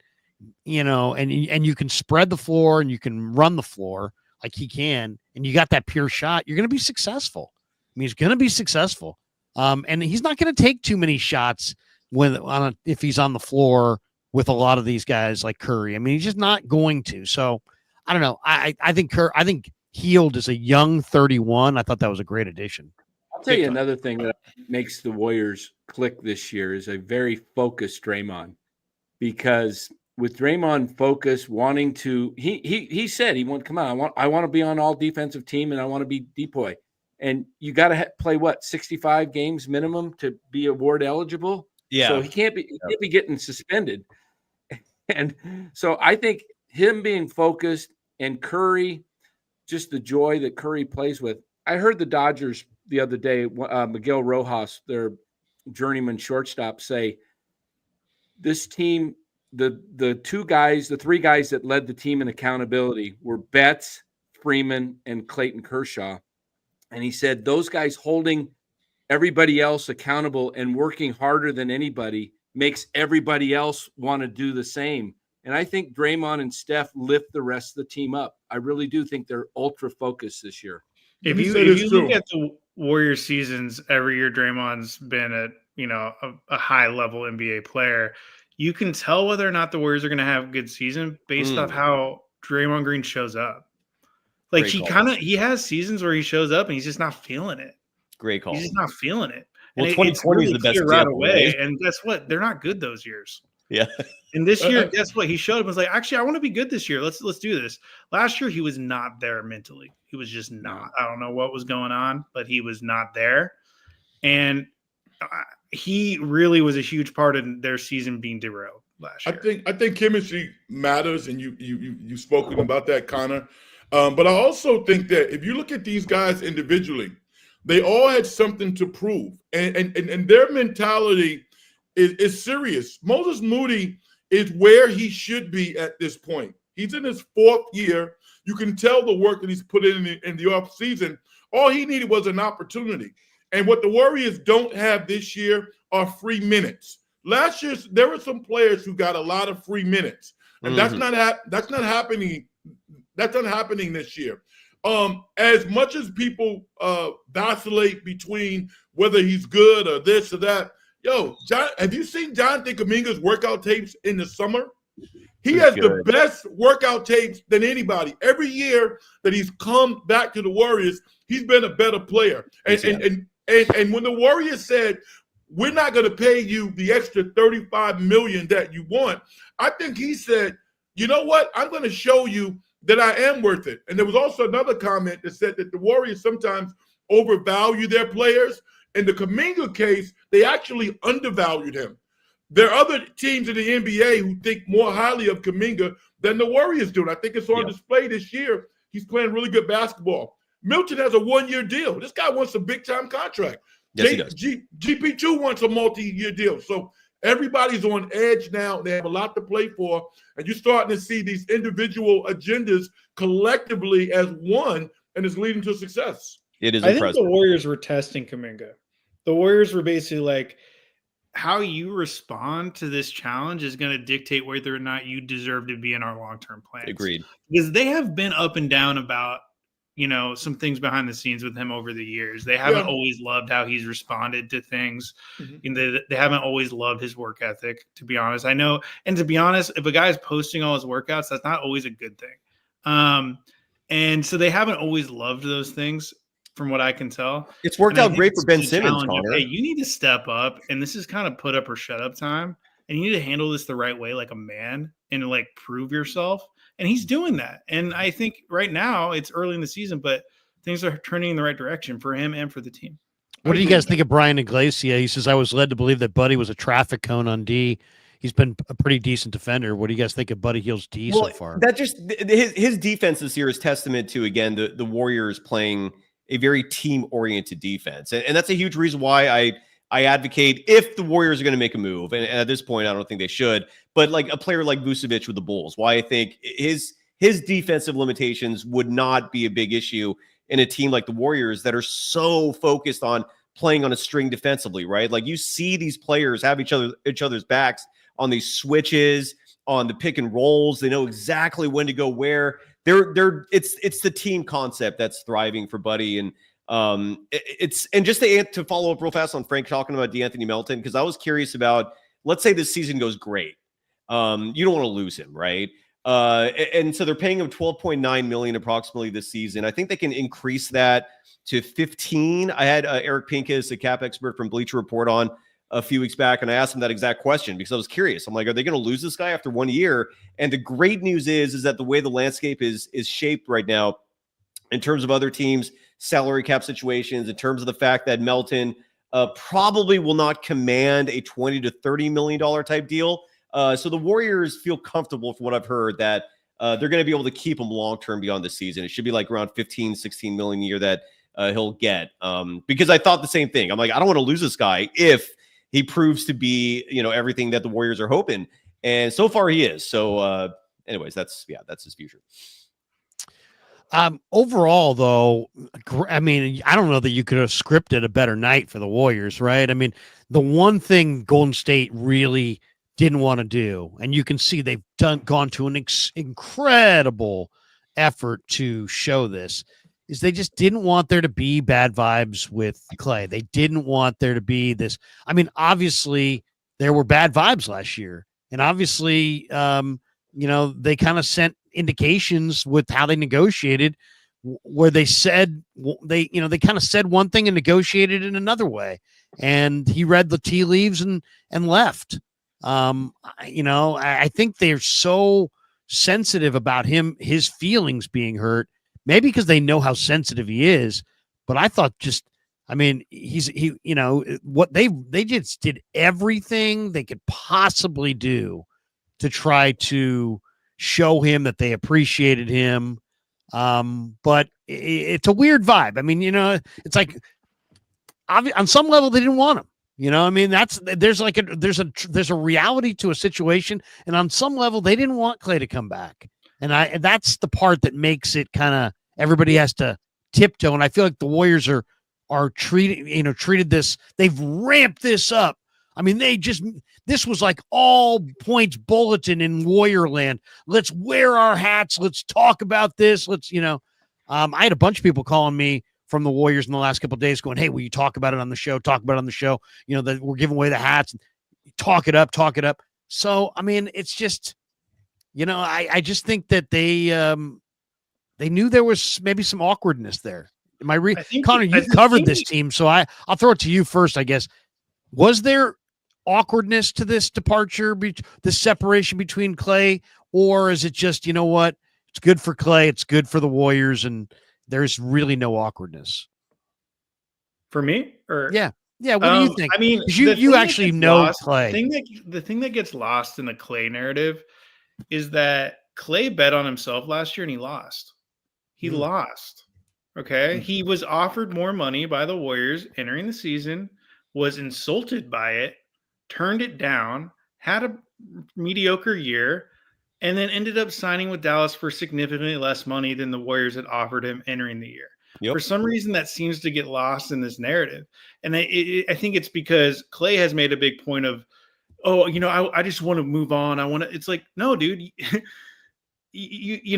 and you can spread the floor and you can run the floor like he can, and you got that pure shot, you're going to be successful. I mean, he's going to be successful. And he's not going to take too many shots if he's on the floor with a lot of these guys like Curry. I mean, he's just not going to. So I don't know. I think Hield is a young 31. I thought that was a great addition. I'll tell you another thing that makes the Warriors click this year is a very focused Draymond, because with Draymond focus, wanting to, he said he want, come on, I want to be on all defensive team and I want to be depoy. And you got to play 65 games minimum to be award eligible. Yeah. So he can't be getting suspended. And so I think him being focused and Curry, just the joy that Curry plays with. I heard the Dodgers the other day, Miguel Rojas, their journeyman shortstop, say this team, the three guys that led the team in accountability were Betts, Freeman, and Clayton Kershaw. And he said those guys holding everybody else accountable and working harder than anybody makes everybody else want to do the same. And I think Draymond and Steph lift the rest of the team up. I really do think they're ultra focused this year. If you look at the Warriors seasons, every year Draymond's been a high level NBA player. You can tell whether or not the Warriors are going to have a good season based off how Draymond Green shows up. Like he has seasons where he shows up and he's just not feeling it. Great call. He's just not feeling it. Well, 2020 is the best right example, away. right? And guess what? They're not good those years. Yeah. And this year, guess what? He showed up and was like, actually, I want to be good this year. Let's do this. Last year, he was not there mentally. He was just not. I don't know what was going on, but he was not there. And he really was a huge part of their season being derailed last year. I think chemistry matters, and you've spoken about that, Connor. But I also think that if you look at these guys individually, they all had something to prove, and their mentality is serious. Moses Moody is where he should be at this point. He's in his fourth year. You can tell the work that he's put in the offseason. All he needed was an opportunity. And what the Warriors don't have this year are free minutes. Last year, there were some players who got a lot of free minutes, and that's not happening. That's not happening this year. As much as people vacillate between whether he's good or this or that, John, have you seen Jonathan Kuminga's workout tapes in the summer? He has the best workout tapes than anybody. Every year that he's come back to the Warriors, he's been a better player. And when the Warriors said, we're not going to pay you the extra $35 million that you want, I think he said, you know what? I'm going to show you that I am worth it. And there was also another comment that said that the Warriors sometimes overvalue their players. In the Kuminga case, they actually undervalued him. There are other teams in the NBA who think more highly of Kuminga than the Warriors do. And I think it's on display this year. He's playing really good basketball. Milton has a one-year deal. This guy wants a big-time contract. Yes, he does. GP2 wants a multi-year deal. So everybody's on edge now. They have a lot to play for. And you're starting to see these individual agendas collectively as one, and it's leading to success. It is I impressive. think the Warriors were testing Kuminga. The Warriors were basically like, how you respond to this challenge is going to dictate whether or not you deserve to be in our long-term plans. Agreed. Because they have been up and down about, some things behind the scenes with him over the years. They haven't always loved how he's responded to things. Mm-hmm. They haven't always loved his work ethic, to be honest. I know. And to be honest, if a guy's posting all his workouts, that's not always a good thing. And so they haven't always loved those things, from what I can tell. It's worked out great for Ben Simmons, Connor. Hey, you need to step up, and this is kind of put up or shut up time, and you need to handle this the right way, like a man, and like prove yourself. And he's doing that. And I think right now it's early in the season, but things are turning in the right direction for him and for the team. What do you guys think of Brian Iglesias? He says, I was led to believe that Buddy was a traffic cone on D. He's been a pretty decent defender. What do you guys think of Buddy Hield's D so far? That just his defense this year is testament to, again, the Warriors playing a very team-oriented defense. And that's a huge reason why I advocate, if the Warriors are going to make a move, and at this point, I don't think they should, but like a player like Vucevic with the Bulls, why I think his defensive limitations would not be a big issue in a team like the Warriors that are so focused on playing on a string defensively, right? Like, you see these players have each other's backs on these switches, on the pick and rolls. They know exactly when to go where. It's the team concept that's thriving for Buddy. And just to follow up real fast on Frank talking about DeAnthony Melton, because I was curious about, let's say this season goes great. You don't want to lose him, right? And so they're paying him $12.9 million approximately this season. I think they can increase that to 15. I had Eric Pincus, a cap expert from Bleacher Report, on a few weeks back, and I asked him that exact question because I was curious. I'm like, are they going to lose this guy after 1 year? And the great news is that the way the landscape is shaped right now, in terms of other teams' salary cap situations, in terms of the fact that Melton probably will not command a $20 to $30 million type deal. So the Warriors feel comfortable, from what I've heard, that they're going to be able to keep him long-term beyond the season. It should be like around 15, 16 million a year that he'll get. Because I thought the same thing. I'm like, I don't want to lose this guy if he proves to be, everything that the Warriors are hoping. And so far he is. So anyways, that's his future. Overall, though, I mean, I don't know that you could have scripted a better night for the Warriors, right? I mean, the one thing Golden State really didn't want to do, and you can see they've gone to an incredible effort to show this, is they just didn't want there to be bad vibes with Klay. They didn't want there to be this. I mean, obviously there were bad vibes last year, and obviously, they kind of sent indications with how they negotiated, where they said they kind of said one thing and negotiated in another way, and he read the tea leaves and left. I think they're so sensitive about his feelings being hurt, maybe because they know how sensitive he is. But I thought what they just did everything they could possibly do to try to show him that they appreciated him. But it's a weird vibe. I mean, it's like, on some level they didn't want him. There's a reality to a situation, and on some level they didn't want Klay to come back, and that's the part that makes it kind of, everybody has to tiptoe. And I feel like the Warriors are treated this, they've ramped this up. I mean, this was like all points bulletin in Warrior land. Let's wear our hats. Let's talk about this. I had a bunch of people calling me from the Warriors in the last couple of days going, hey, will you talk about it on the show? Talk about it on the show. That we're giving away the hats. Talk it up. So, I mean, it's just, I just think that they knew there was maybe some awkwardness there. Connor, you've covered this team, so I'll throw it to you first, I guess. Was there awkwardness to this departure, this separation between Klay, or is it just, it's good for Klay, it's good for the Warriors, and there's really no awkwardness? For me? Yeah. What do you think? I mean, you actually know Klay. The thing that gets lost in the Klay narrative is that Klay bet on himself last year and he lost. He lost. Okay. He was offered more money by the Warriors entering the season, was insulted by it, turned it down, had a mediocre year, and then ended up signing with Dallas for significantly less money than the Warriors had offered him entering the year. Yep. For some reason, that seems to get lost in this narrative. And I think it's because Klay has made a big point of, oh, I just want to move on. It's like, no, dude, you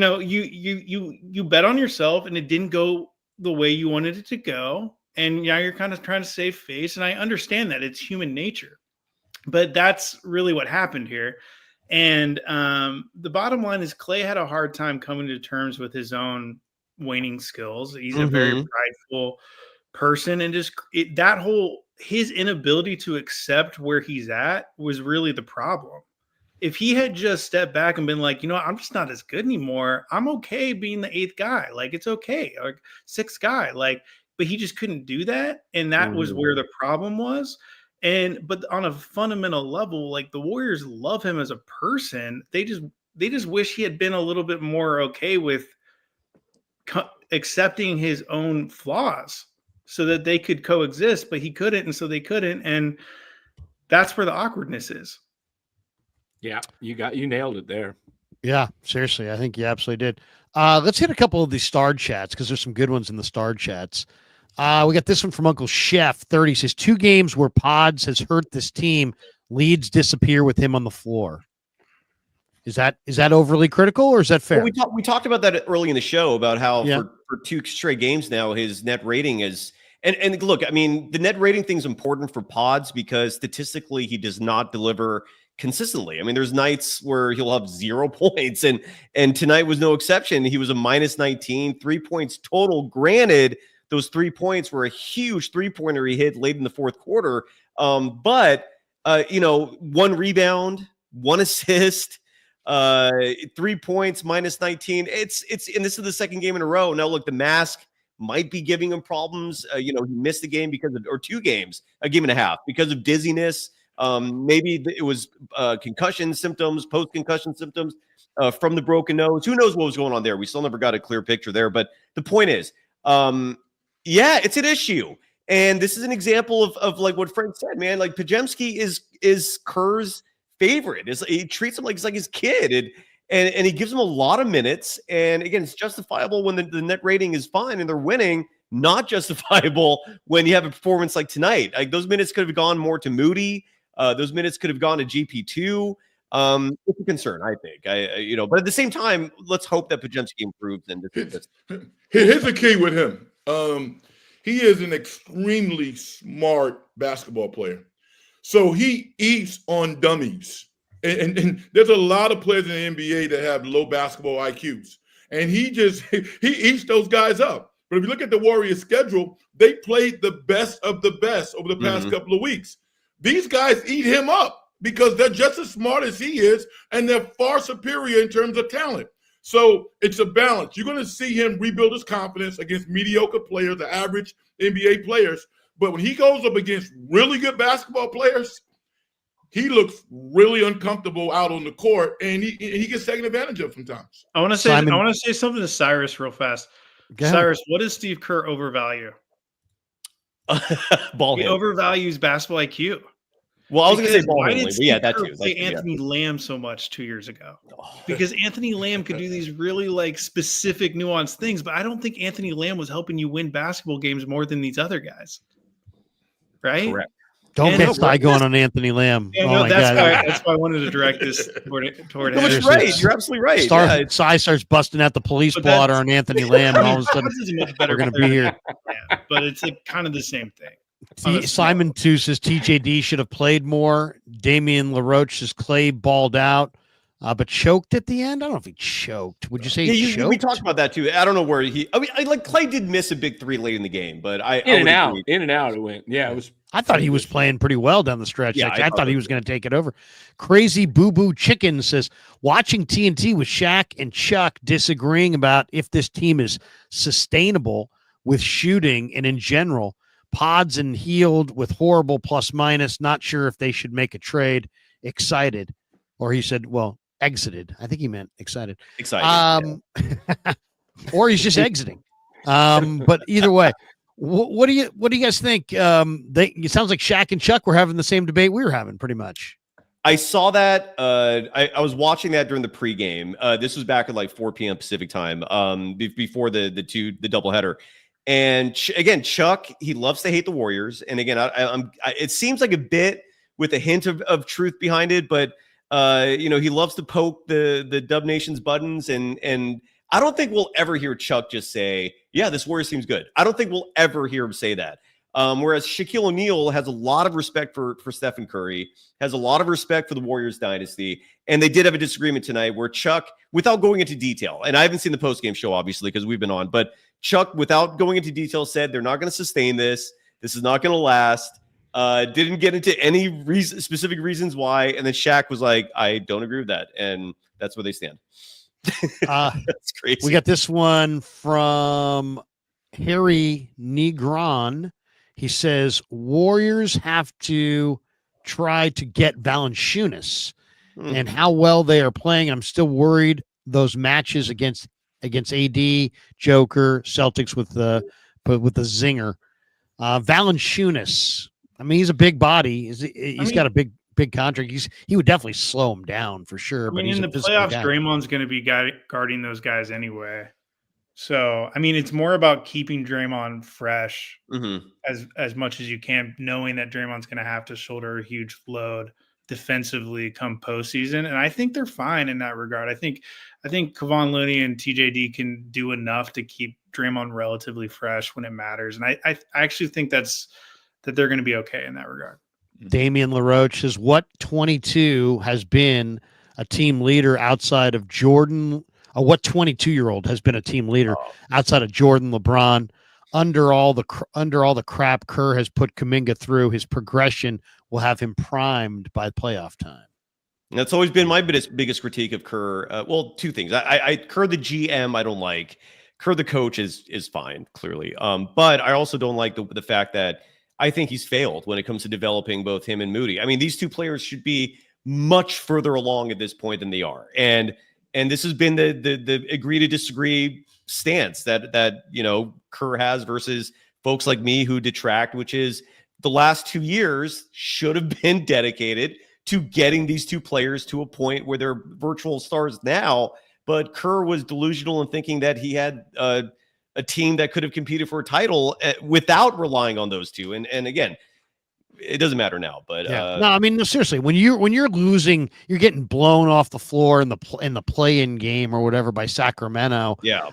bet on yourself and it didn't go the way you wanted it to go. And now you're kind of trying to save face. And I understand that it's human nature, but that's really what happened here. And the bottom line is Klay had a hard time coming to terms with his own waning skills. He's a very prideful person, and his inability to accept where he's at was really the problem. If he had just stepped back and been like, I'm just not as good anymore. I'm okay being the 8th guy. Like, it's okay. Like 6th guy. But he just couldn't do that. And that was where the problem was. But on a fundamental level, like, the Warriors love him as a person. They just wish he had been a little bit more okay with accepting his own flaws so that they could coexist, but he couldn't. And so they couldn't. And that's where the awkwardness is. Yeah. You nailed it there. Yeah, seriously. I think you absolutely did. Let's hit a couple of these starred chats, because there's some good ones in the starred chats. We got this one from Uncle Chef 30, says 2 games where Pods has hurt this team. Leads disappear with him on the floor. Is that overly critical, or is that fair? Well, we talked about that early in the show about how for 2 straight games now, his net rating is, and look, I mean, the net rating thing is important for Pods because statistically he does not deliver consistently. I mean, there's nights where he'll have 0 points, and tonight was no exception. He was a -19, 3 points total. Granted, those 3 points were a huge 3-pointer he hit late in the fourth quarter. But 1 rebound, 1 assist, 3 points, -19. It's and this is the second game in a row. Now look, the mask might be giving him problems. He missed a game or 2 games, a game and a half, because of dizziness. Maybe it was concussion symptoms, post-concussion symptoms from the broken nose. Who knows what was going on there? We still never got a clear picture there. But the point is, it's an issue. And this is an example of like what Frank said, man. Like, Podziemski is Kerr's favorite. He treats him like he's like his kid, and he gives him a lot of minutes. And again, it's justifiable when the net rating is fine and they're winning. Not justifiable when you have a performance like tonight. Like, those minutes could have gone more to Moody. Those minutes could have gone to GP2. It's a concern, I think. But at the same time, let's hope that Podziemski improves. And here's the key with him. He is an extremely smart basketball player. So he eats on dummies. And there's a lot of players in the NBA that have low basketball IQs. And he eats those guys up. But if you look at the Warriors' schedule, they played the best of the best over the past couple of weeks. These guys eat him up because they're just as smart as he is, and they're far superior in terms of talent. So it's a balance. You're going to see him rebuild his confidence against mediocre players, the average NBA players. But when he goes up against really good basketball players, he looks really uncomfortable out on the court, and he gets taken advantage of sometimes. I want to say something to Cyrus real fast. Cyrus, what does Steve Kerr overvalue? Ball he overvalues basketball IQ. Well, I was going to say ball handling, but yeah, that too. Play Anthony Lamb so much 2 years ago, because Anthony Lamb could do these really like specific, nuanced things, but I don't think Anthony Lamb was helping you win basketball games more than these other guys. Right? Correct. Don't get Sty going on Anthony Lamb. That's why I wanted to direct this toward him. You're right. You're absolutely right. Sty starts busting out the police blotter on Anthony Lamb, and all of a sudden we're going to be here. Yeah, but it's like kind of the same thing. Simon too says TJD should have played more. Damian LaRoche says Klay balled out, but choked at the end. I don't know if he choked. Would you say he choked? We talked about that too. I don't know where Klay did miss a big 3 late in the game, but in and out it went. Yeah, it was. I thought he was playing pretty well down the stretch. Yeah, I thought he was going to take it over. Crazy Boo Boo Chicken says, watching TNT with Shaq and Chuck disagreeing about if this team is sustainable with shooting and in general, Pods and Healed with horrible plus minus, not sure if they should make a trade. Excited. Or he said, well, exited. I think he meant excited. Excited. Or he's just exiting. But either way. What do you guys think? It sounds like Shaq and Chuck were having the same debate we were having, pretty much. I saw that. I was watching that during the pregame. This was back at like 4 p.m. Pacific time, before the doubleheader. And again, Chuck, he loves to hate the Warriors. And again, it seems like a bit with a hint of truth behind it, but he loves to poke the Dub Nation's buttons. And I don't think we'll ever hear Chuck just say, yeah, this Warriors team's good. I don't think we'll ever hear him say that. Whereas Shaquille O'Neal has a lot of respect for Stephen Curry, has a lot of respect for the Warriors dynasty. And they did have a disagreement tonight where Chuck, without going into detail, and I haven't seen the postgame show, obviously, because we've been on, but Chuck, without going into detail, said they're not going to sustain this. This is not going to last. Didn't get into any specific reasons why. And then Shaq was like, I don't agree with that. And that's where they stand. That's crazy. We got this one from Harry Negron. He says, Warriors have to try to get Valanciunas and how well they are playing. I'm still worried those matches against AD, Joker, Celtics with the zinger. Valanciunas, I mean, he's a big body. He's got a big contract. He would definitely slow him down for sure. I mean, in the playoffs, Draymond's going to be guarding those guys anyway. So, I mean, it's more about keeping Draymond fresh as much as you can, knowing that Draymond's going to have to shoulder a huge load defensively come postseason. And I think they're fine in that regard. I think Kevon Looney and TJD can do enough to keep Draymond relatively fresh when it matters. And I actually think that they're going to be okay in that regard. Damian LaRoche says, what 22 has been a team leader outside of Jordan? What 22-year-old has been a team leader outside of Jordan, LeBron? Under all the crap Kerr has put Kuminga through, his progression will have him primed by playoff time. And that's always been my biggest critique of Kerr. Well, two things. I Kerr the GM I don't like. Kerr the coach is fine, clearly. But I also don't like the fact that I think he's failed when it comes to developing both him and Moody. I mean, these two players should be much further along at this point than they are. And this has been the agree to disagree stance that Kerr has versus folks like me who detract, which is the last 2 years should have been dedicated to getting these two players to a point where they're virtual stars now. But Kerr was delusional in thinking that he had a team that could have competed for a title without relying on those two. And again, it doesn't matter now, but no, I mean, no, seriously, when you're losing, you're getting blown off the floor in the play-in game or whatever by Sacramento. Yeah.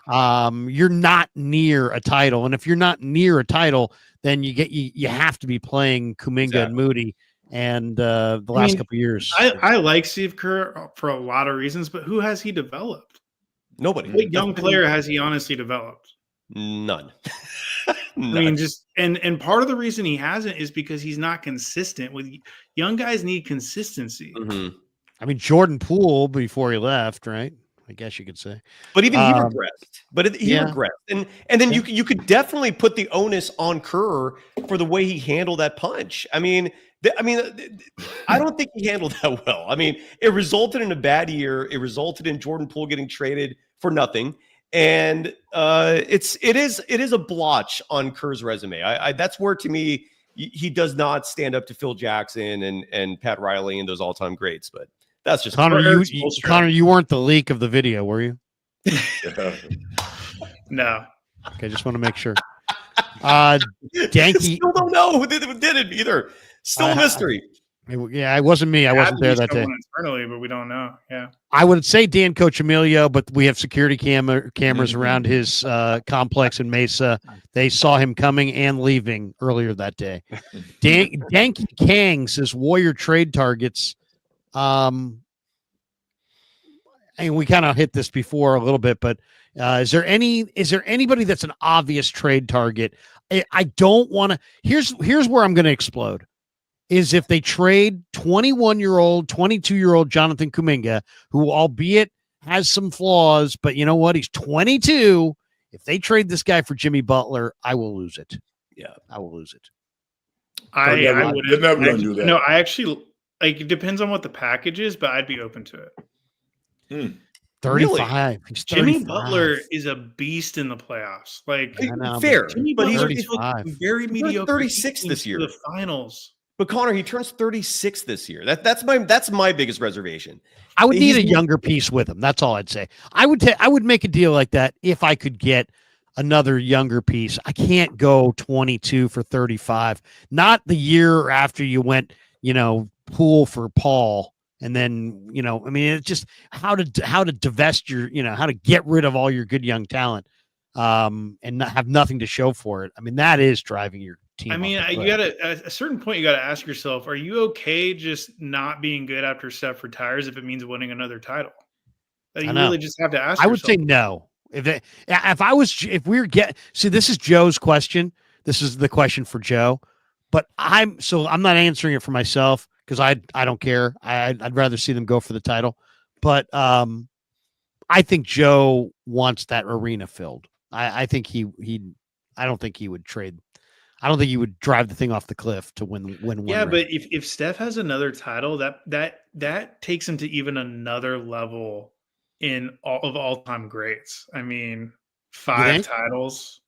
You're not near a title. And if you're not near a title, then you have to be playing Kuminga and Moody and the last couple of years. I like Steve Kerr for a lot of reasons, but who has he developed? Nobody. What young player has he honestly developed? None. I mean, and part of the reason he hasn't is because he's not consistent. With young guys need consistency. I mean, Jordan Poole before he left, right? I guess you could say. But even he regressed. He regressed. And then you could definitely put the onus on Kerr for the way he handled that punch. I mean, I don't think he handled that well. I mean, it resulted in a bad year. It resulted in Jordan Poole getting traded for nothing. And it is a blotch on Kerr's resume. That's where, to me, he does not stand up to Phil Jackson and Pat Riley and those all-time greats. But that's just Connor. Connor, you weren't the leak of the video, were you? No. Okay, just want to make sure. Danky still don't know who did it either. Still a mystery. It wasn't me. I wasn't there that day. Internally, but we don't know. Yeah, I would say Dan Coach Emilio, but we have security cameras around his complex in Mesa. They saw him coming and leaving earlier that day. Danky Kang says Warrior trade targets. And we kind of hit this before a little bit, but is there anybody that's an obvious trade target? I don't want to. Here's where I'm going to explode. Is if they trade 21-year-old, 22-year-old Jonathan Kuminga, who albeit has some flaws, but you know what? He's 22. If they trade this guy for Jimmy Butler, I will lose it. Yeah, I will lose it. I would never gonna do that. No, I actually it depends on what the package is, but I'd be open to it. 35. Really? Jimmy Butler is a beast in the playoffs. Fair, but he's 35. Very mediocre. 36 this year. The finals. But Connor, he turns 36 this year. That's my biggest reservation. I would need a younger piece with him. That's all I'd say. I would make a deal like that if I could get another younger piece. I can't go 22 for 35. Not the year after you went, Poole for Paul. And then, I mean, it's just how to divest your, how to get rid of all your good young talent and not have nothing to show for it. I mean, that is driving your team. I mean, you got to, at a certain point, you got to ask yourself, are you okay just not being good after Steph retires if it means winning another title? You really just have to ask yourself. I would say no. This is Joe's question. This is the question for Joe, but I'm not answering it for myself because I don't care. I'd rather see them go for the title, but I think Joe wants that arena filled. I think I don't think he would trade. I don't think he would drive the thing off the cliff to win. Yeah, but if Steph has another title, that takes him to even another level in all-time greats. I mean, 5 titles.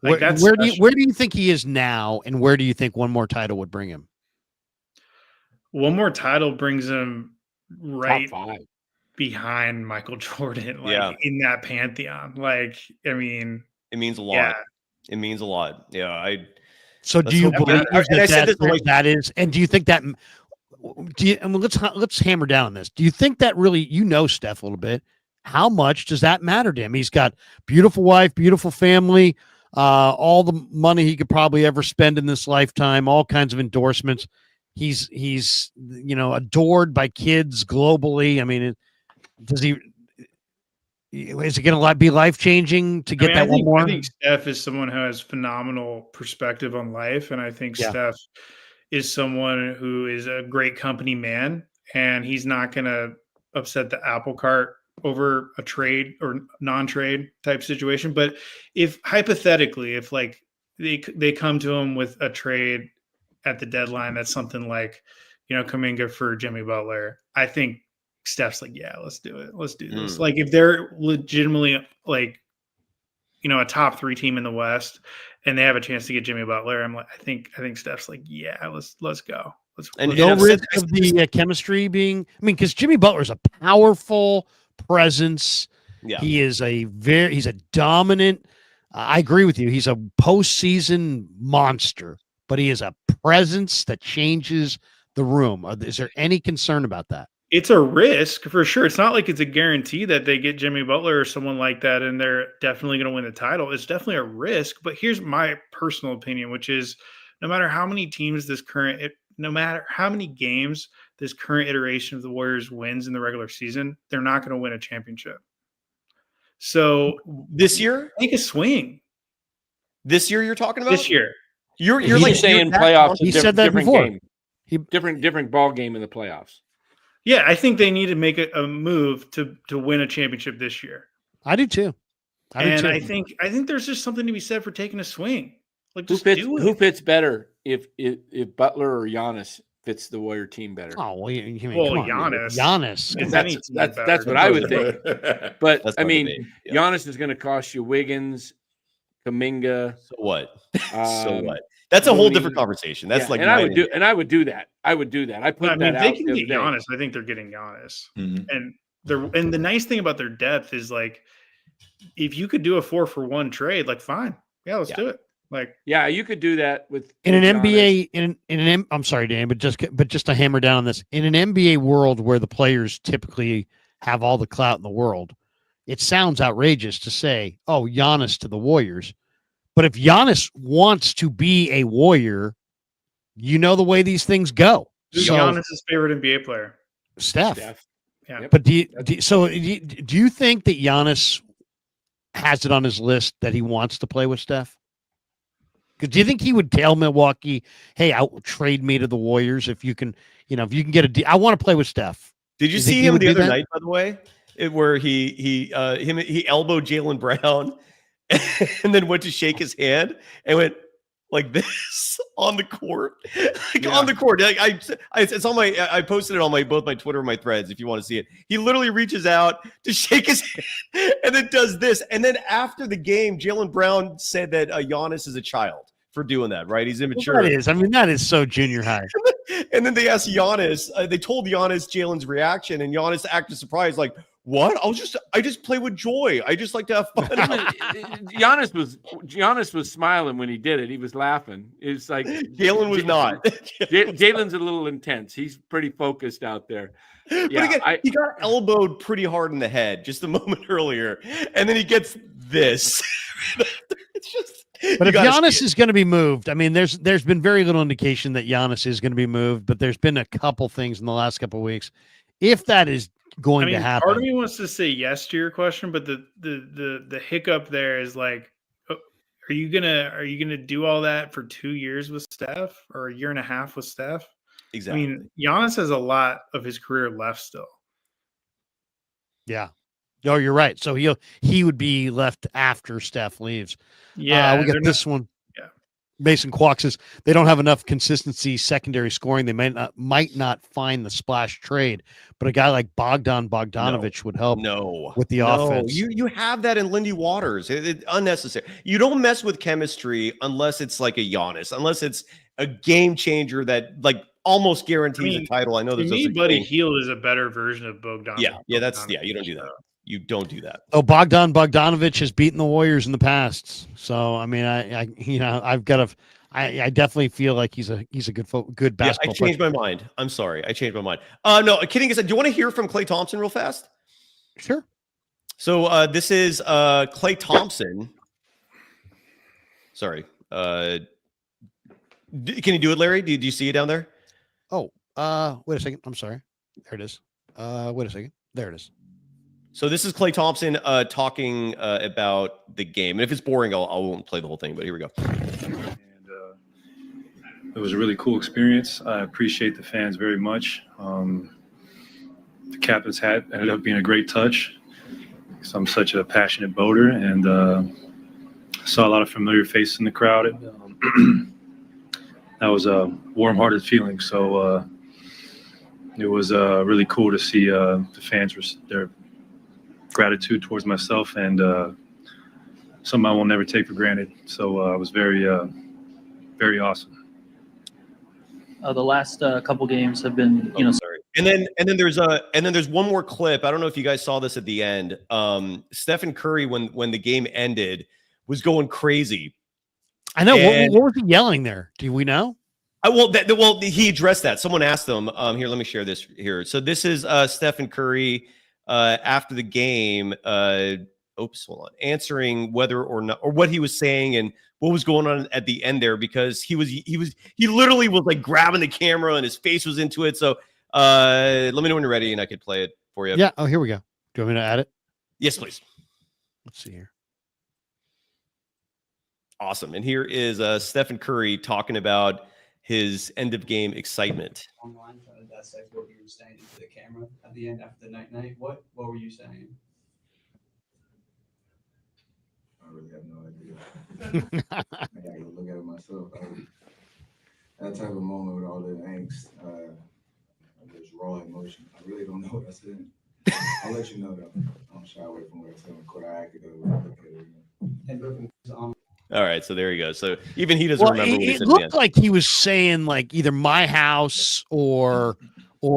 Like where do you think he is now, and where do you think one more title would bring him? One more title brings him right Top 5 behind Michael Jordan, in that pantheon. Like, I mean, it means a lot. Yeah. It means a lot. Yeah, So do you believe that is? And do you think that? Let's hammer down on this. Do you think that really, Steph a little bit? How much does that matter to him? He's got beautiful wife, beautiful family, all the money he could probably ever spend in this lifetime, all kinds of endorsements. He's adored by kids globally. I mean, is it going to be life-changing to get one more? I think Steph is someone who has phenomenal perspective on life, and I think Steph is someone who is a great company man, and he's not going to upset the apple cart over a trade or non-trade type situation. But if hypothetically, if like they come to him with a trade at the deadline, that's something like, Kuminga for Jimmy Butler, I think Steph's like, yeah, let's do it. Let's do this. Like if they're legitimately like, a top 3 team in the West and they have a chance to get Jimmy Butler, I'm like, I think Steph's like, yeah, let's go. No risk of the chemistry being, because Jimmy Butler is a powerful presence. Yeah. He's a dominant. I agree with you. He's a postseason monster, but he is a presence that changes the room. Is there any concern about that? It's a risk for sure. It's not like it's a guarantee that they get Jimmy Butler or someone like that and they're definitely going to win the title. It's definitely a risk. But here's my personal opinion, which is no matter how many games this current iteration of the Warriors wins in the regular season, they're not going to win a championship. So this year, take a swing. This year you're talking about? This year. You're like saying playoffs. He said that before. Different ball game in the playoffs. Yeah, I think they need to make a move to win a championship this year. I do too. I think there's just something to be said for taking a swing. Like, who fits better if Butler or Giannis fits the Warrior team better? Oh, well, Giannis. That's what I would think. But Giannis is going to cost you Wiggins, Kuminga. So what? So what? That's a whole different conversation. That's I would do that. I put that out. They can get Giannis. I think they're getting Giannis. Mm-hmm. And the nice thing about their depth is like, if you could do a 4-for-1 trade, like fine, let's do it. Like, you could do that with an NBA. I'm sorry, Dan, but just to hammer down on this, in an NBA world where the players typically have all the clout in the world, it sounds outrageous to say, "Oh, Giannis to the Warriors." But if Giannis wants to be a Warrior, the way these things go. Who's Giannis' favorite NBA player? Steph. Yeah. But do you think that Giannis has it on his list that he wants to play with Steph? Because do you think he would tell Milwaukee, "Hey, trade me to the Warriors if you can, if you can get a deal. I want to play with Steph." Did you see him the other night, by the way, where he elbowed Jaylen Brown? And then went to shake his hand and went like this on the court, on the court. Like it's on my. I posted it on both my Twitter and my threads. If you want to see it, he literally reaches out to shake his hand and then does this. And then after the game, Jaylen Brown said that Giannis is a child for doing that. Right? He's immature. Well, that is. That is so junior high. And then they asked Giannis. They told Giannis Jaylen's reaction, and Giannis acted surprised, like, What? I just play with joy. I just like to have fun. Giannis was smiling when he did it. He was laughing. It's like Jalen was not. Jalen's a little intense. He's pretty focused out there. But again, he got elbowed pretty hard in the head just a moment earlier, and then he gets this. It's just. But if Giannis is going to be moved, I mean, there's been very little indication that Giannis is going to be moved, but there's been a couple things in the last couple of weeks. If that is going to happen, part of me wants to say yes to your question, but the hiccup there is like, are you gonna do all that for 2 years with Steph or a year and a half with Steph? Exactly. I mean, Giannis has a lot of his career left still. Yeah. Oh, you're right. So he would be left after Steph leaves. Yeah. We got this one. Yeah. Mason Kwok says they don't have enough consistency secondary scoring. They might not find the splash trade, but a guy like Bogdanovich would help with the offense. You have that in Lindy Waters. It's unnecessary. You don't mess with chemistry unless it's like a Giannis, unless it's a game changer that like almost guarantees a title. I know there's Buddy Hield is a better version of Bogdanovich. Yeah, you don't do that. You don't do that. Oh, Bogdanovich has beaten the Warriors in the past. So I mean, I definitely feel like he's a good basketball. I changed my mind. I'm sorry, I changed my mind. No, kidding aside, do you want to hear from Klay Thompson real fast? Sure. So this is Klay Thompson. Sorry. Can you do it, Larry? Do you see it down there? Oh, wait a second. I'm sorry. There it is. Wait a second. There it is. So this is Klay Thompson talking about the game. And if it's boring, I won't play the whole thing, but here we go. And it was a really cool experience. I appreciate the fans very much. The captain's hat ended up being a great touch because I'm such a passionate boater, and I saw a lot of familiar faces in the crowd. That was a warm-hearted feeling. So it was really cool to see the fans, their gratitude towards myself, and something I will never take for granted. So it was very, very awesome. The last couple games have been, sorry. And then there's one more clip. I don't know if you guys saw this at the end. Stephen Curry, when the game ended, was going crazy. I know. What was he yelling there? Do we know? Well, he addressed that. Someone asked him. Here, let me share this here. So this is Stephen Curry after the game. Hold on. Answering whether or not, or what he was saying and what was going on at the end there, because he literally was like grabbing the camera and his face was into it. So let me know when you're ready and I could play it for you. Yeah. Oh, here we go. Do you want me to add it? Yes, please. Let's see here. Awesome. And here is Stephen Curry talking about his end of game excitement. Online, trying to dissect what you were saying to the camera at the end after the night. What were you saying? I really have no idea. I gotta look at it myself. That type of moment with all the angst, this raw emotion. I really don't know what I said. I'll let you know though. I'm shy away from what I said. I could look at it again. All right, so there you go. So even he doesn't remember what he said. It looked like he was saying like either my house or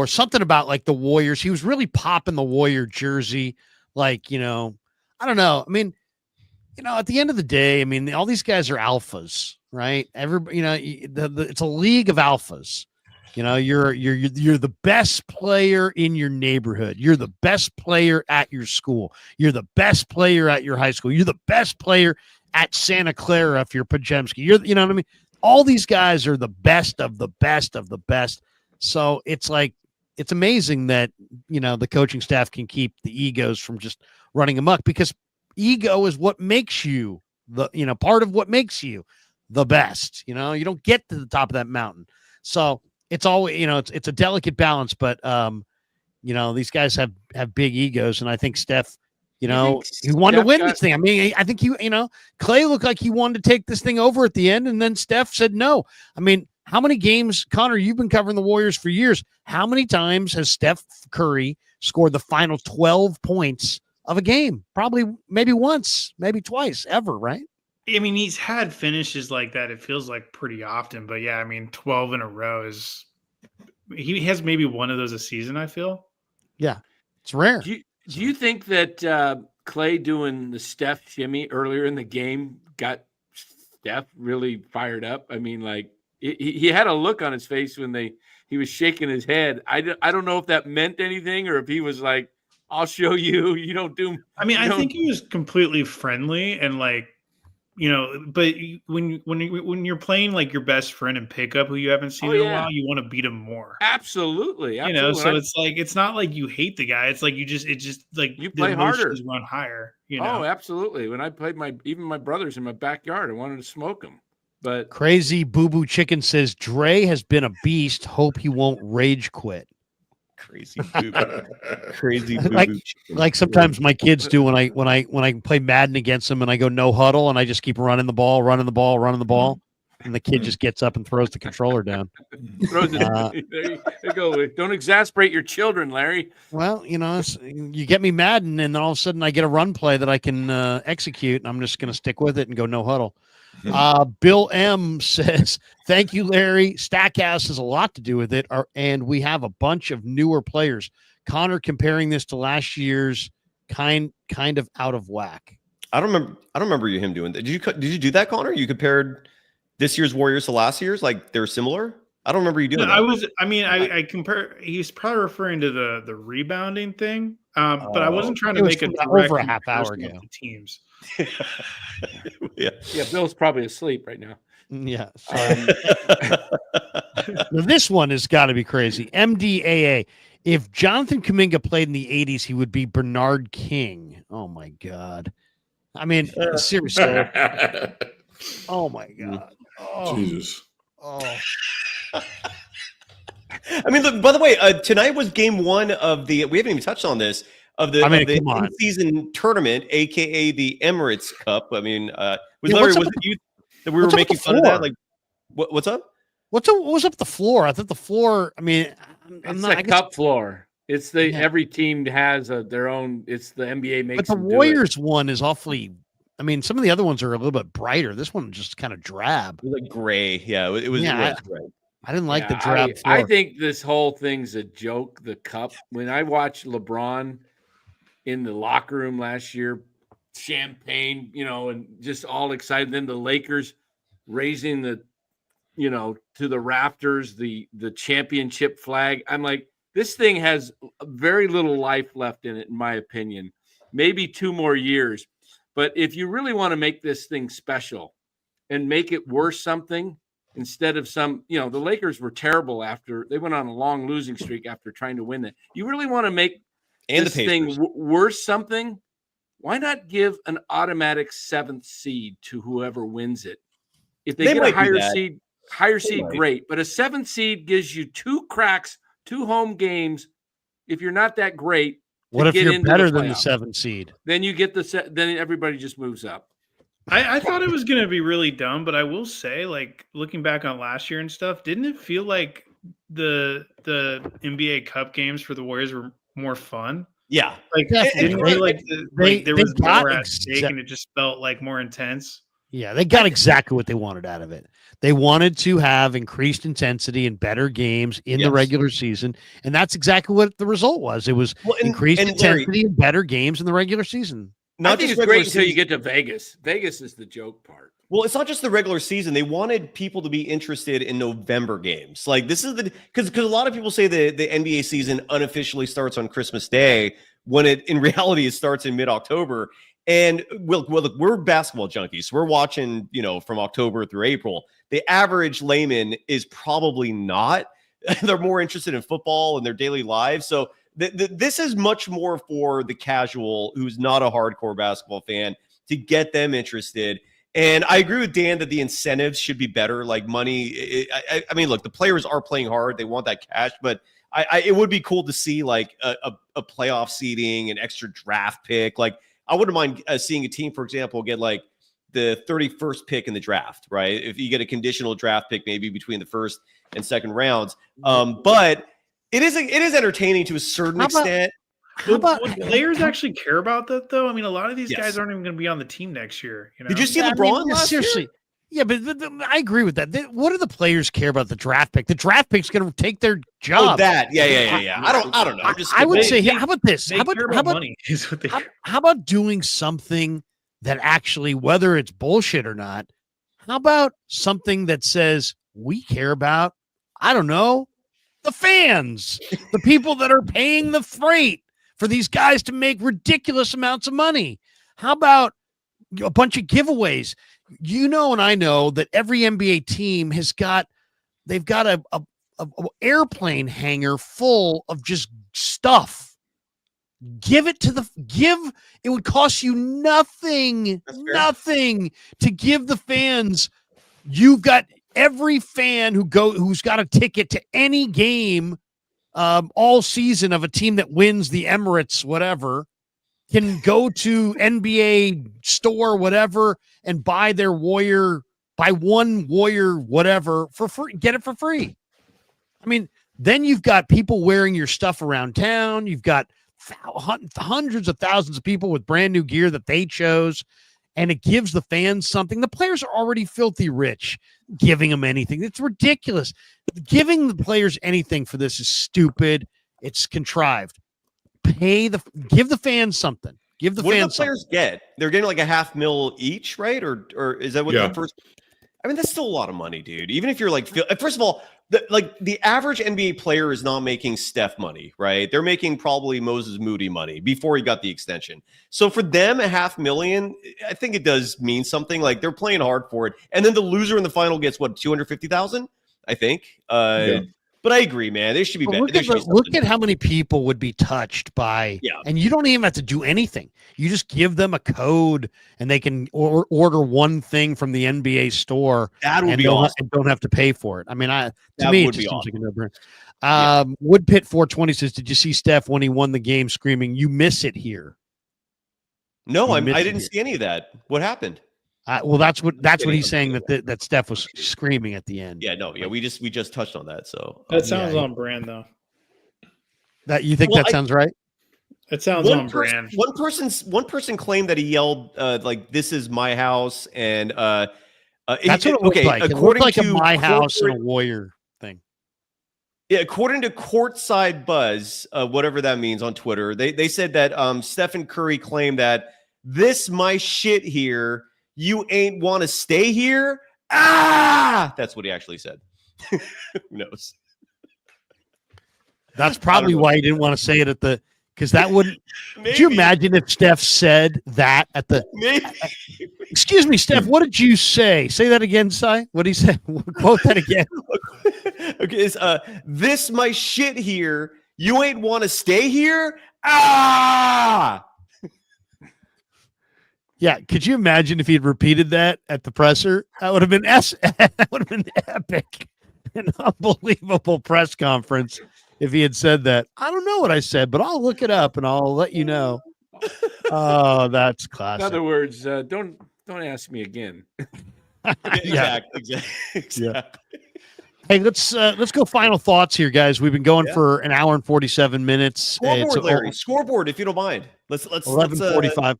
something about like the Warriors. He was really popping the Warrior jersey. Like, I don't know. I mean, at the end of the day, I mean, all these guys are alphas, right? Everybody, it's a league of alphas. You're the best player in your neighborhood. You're the best player at your school. You're the best player at your high school. You're the best player at Santa Clara if you're Pajemski. You know what I mean? All these guys are the best of the best of the best. So it's like, it's amazing that, the coaching staff can keep the egos from just running amok, because ego is what makes you part of what makes you the best. You don't get to the top of that mountain. So it's always, it's a delicate balance, but these guys have big egos. And I think Steph, he wanted to win this thing. I mean, I think Klay looked like he wanted to take this thing over at the end, and then Steph said no. I mean, how many games, Connor, you've been covering the Warriors for years. How many times has Steph Curry scored the final 12 points of a game? Probably maybe once, maybe twice, ever, right? I mean, he's had finishes like that, it feels like, pretty often. But yeah, I mean, 12 in a row he has maybe one of those a season, I feel. Yeah, it's rare. Do you think that Klay doing the Steph shimmy earlier in the game got Steph really fired up? I mean, like he had a look on his face when he was shaking his head. I don't know if that meant anything or if he was like, "I'll show you. You don't do." I mean, I think he was completely friendly and like, but when you're playing like your best friend in pickup who you haven't seen in a while, you want to beat him more. Absolutely. So it's like it's not like you hate the guy. It's like it just like you play harder, run higher. Oh, absolutely. When I played even my brothers in my backyard, I wanted to smoke them. But Crazy Boo Boo Chicken says Dre has been a beast. Hope he won't rage quit. Crazy boo boo. Crazy boo boo. Like sometimes my kids do when I play Madden against them and I go no huddle and I just keep running the ball, and the kid just gets up and throws the controller down. There you go. Don't exasperate your children, Larry. Well, you get me Madden and then all of a sudden I get a run play that I can execute and I'm just going to stick with it and go no huddle. Bill M says, thank you, Larry. Stackhouse has a lot to do with it. And we have a bunch of newer players. Connor comparing this to last year's kind of out of whack. I don't remember him doing that. Did you do that, Connor? You compared this year's Warriors to last year's? Like they're similar? I don't remember you doing that. I compare. He's probably referring to the rebounding thing. But I wasn't trying to make a direct over a half hour ago. Teams. Yeah. Bill's probably asleep right now. Yeah. Now, this one has got to be crazy. MDAA. If Jonathan Kuminga played in the 80s, he would be Bernard King. Oh my God. I mean, seriously. Oh my God. Oh. Jesus. Oh. I mean, look, by the way, tonight was game one of we haven't even touched on this, of the in-season tournament, aka the Emirates Cup. I mean, was it you that we were making fun of that? Like, what's up? What was up the floor? I thought the floor, I mean, it's the cup floor. It's every team has their own, it's the NBA makes. But the Warriors one is awfully, I mean, some of the other ones are a little bit brighter. This one just kind of drab. It was like gray. Yeah, it was gray. I didn't like the drab floor. I think this whole thing's a joke, the cup. When I watched LeBron in the locker room last year, champagne, and just all excited. Then the Lakers raising the, to the rafters, the championship flag. I'm like, this thing has very little life left in it, in my opinion. Maybe 2 more years. But if you really want to make this thing special and make it worth something, instead of the Lakers were terrible after they went on a long losing streak after trying to win it. You really want to make this thing worth something? Why not give an automatic 7th seed to whoever wins it? If they get a higher seed, great. But a 7th seed gives you 2 cracks, 2 home games. If you're not that great, what if you're better than the 7th seed? Then you get then everybody just moves up. I thought it was going to be really dumb, but I will say, like, looking back on last year and stuff, didn't it feel like the NBA Cup games for the Warriors were more fun? Yeah. Like, didn't feel like there was more at stake and it just felt like more intense? Yeah, they got exactly what they wanted out of it. They wanted to have increased intensity and better games in the regular season, and that's exactly what the result was. It was increased intensity and better games in the regular season. I think it's great until you get to Vegas. Vegas is the joke part. Well, it's not just the regular season. They wanted people to be interested in November games. Like this is because a lot of people say the NBA season unofficially starts on Christmas Day when in reality it starts in mid-October. And look, we're basketball junkies. We're watching, from October through April. The average layman is probably not. They're more interested in football and their daily lives. So this is much more for the casual who's not a hardcore basketball fan to get them interested. And I agree with Dan that the incentives should be better, like money. I mean, look, the players are playing hard. They want that cash, but it would be cool to see like a playoff seeding, an extra draft pick. Like I wouldn't mind seeing a team, for example, get like the 31st pick in the draft, right? If you get a conditional draft pick, maybe between the first and second rounds. But it is entertaining to a certain extent. Would players actually care about that, though? I mean, a lot of these guys aren't even going to be on the team next year. Did you see LeBron last year? Yeah, but I agree with that. What do the players care about the draft pick? The draft pick's going to take their job. Oh, that. Yeah. I don't know. I would say, how about this? How about money? Is what they how about doing something that actually, whether it's bullshit or not, how about something that says we care about, I don't know, the fans, the people that are paying the freight for these guys to make ridiculous amounts of money? How about a bunch of giveaways? You know, and I know that every NBA team they've got a airplane hangar full of just stuff. It would cost you nothing to give the fans. You've got every fan who's got a ticket to any game all season of a team that wins the Emirates, whatever, can go to NBA store, whatever, and buy one Warrior, whatever, for free, get it for free. I mean, then you've got people wearing your stuff around town. You've got hundreds of thousands of people with brand new gear that they chose, and it gives the fans something. The players are already filthy rich, giving them anything. It's ridiculous. Giving the players anything for this is stupid. It's contrived. Give the fans something. Give the what fans do the players something. get? They're getting like $500,000 each, right? Or is that what the first? I mean, that's still a lot of money, dude. Even if you're like, first of all, the average NBA player is not making Steph money, right? They're making probably Moses Moody money before he got the extension. So for them, $500,000, I think it does mean something. Like they're playing hard for it, and then the loser in the final gets what, $250,000, I think. But I agree, man. They should be better. Look at how many people would be touched by, and you don't even have to do anything. You just give them a code, and they can order one thing from the NBA store. That would be awesome. And don't have to pay for it. I mean, to me, it just seems like a no-brainer. Woodpit 420 says, "Did you see Steph when he won the game screaming, 'You miss it here'?" No, I didn't see any of that. What happened? Well, that's what he's saying, that Steph was screaming at the end. We just touched on that. So that sounds on brand, though. That you think that sounds right? It sounds on brand. One person claimed that he yelled like, "This is my house," and that's what it looked like. It looked like a my house and a Warrior thing. Yeah, according to Courtside Buzz, whatever that means on Twitter, they said that Stephen Curry claimed that this my shit here. You ain't want to stay here? Ah! That's what he actually said. Who knows? That's probably why he didn't want to say it because that wouldn't. Could you imagine if Steph said that at the. Excuse me, Steph, what did you say? Say that again, Cy. What did he say? Quote that again. Okay, it's this my shit here. You ain't want to stay here? Ah! Yeah, could you imagine if he had repeated that at the presser? That would have been that would have been epic, an unbelievable press conference if he had said that. I don't know what I said, but I'll look it up and I'll let you know. Oh, that's classic. In other words, don't ask me again. Exactly. Yeah. Hey, let's go final thoughts here, guys. We've been going for an hour and 47 minutes. Scoreboard, Larry. Scoreboard, if you don't mind. Let's 11:45.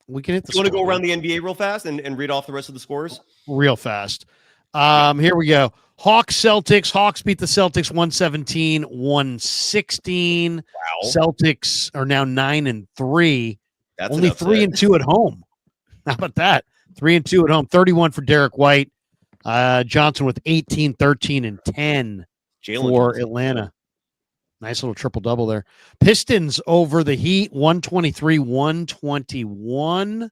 We can hit the. You want to go around the NBA real fast and read off the rest of the scores? Real fast. Here we go. Hawks, Celtics. Hawks beat the Celtics 117-116. Wow. Celtics are now 9-3. That's only 3-2 at home. How about that? 3-2 at home. 31 for Derek White. Johnson with 18, 13, and 10 for Atlanta. Nice little triple-double there. Pistons over the Heat, 123-121.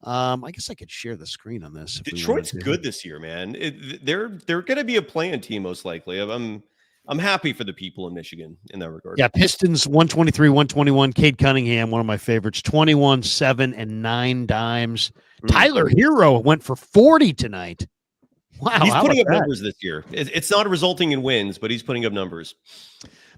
I guess I could share the screen on this. Detroit's good this year, man. They're going to be a play-in team most likely. I'm happy for the people in Michigan in that regard. Yeah, Pistons 123-121. Cade Cunningham, one of my favorites, 21, 7, and 9 dimes. Tyler Hero went for 40 tonight. Wow, he's putting up numbers this year. It's not resulting in wins, but he's putting up numbers.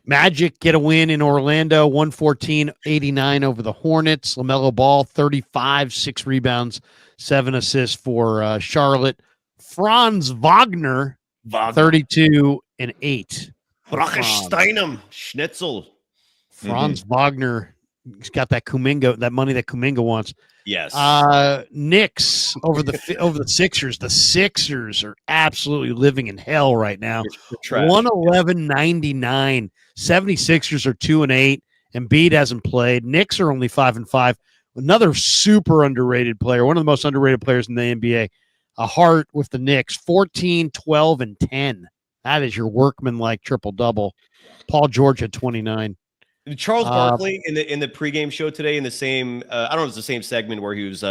Magic get a win in Orlando, 114-89 over the Hornets. LaMelo Ball, 35, 6 rebounds, 7 assists for Charlotte. Franz Wagner, 32 and 8. Steinem, Schnitzel. Franz Wagner He's got that Kuminga, that money that Kuminga wants. Yes. Knicks over the Sixers. The Sixers are absolutely living in hell right now. 111.99. 76ers are 2-8. Embiid hasn't played. Knicks are only 5-5. Another super underrated player, one of the most underrated players in the NBA. A Hart with the Knicks, 14, 12, and 10. That is your workman-like triple-double. Paul George at 29. Charles Barkley in the pregame show today in the same I don't know if it's the same segment where he was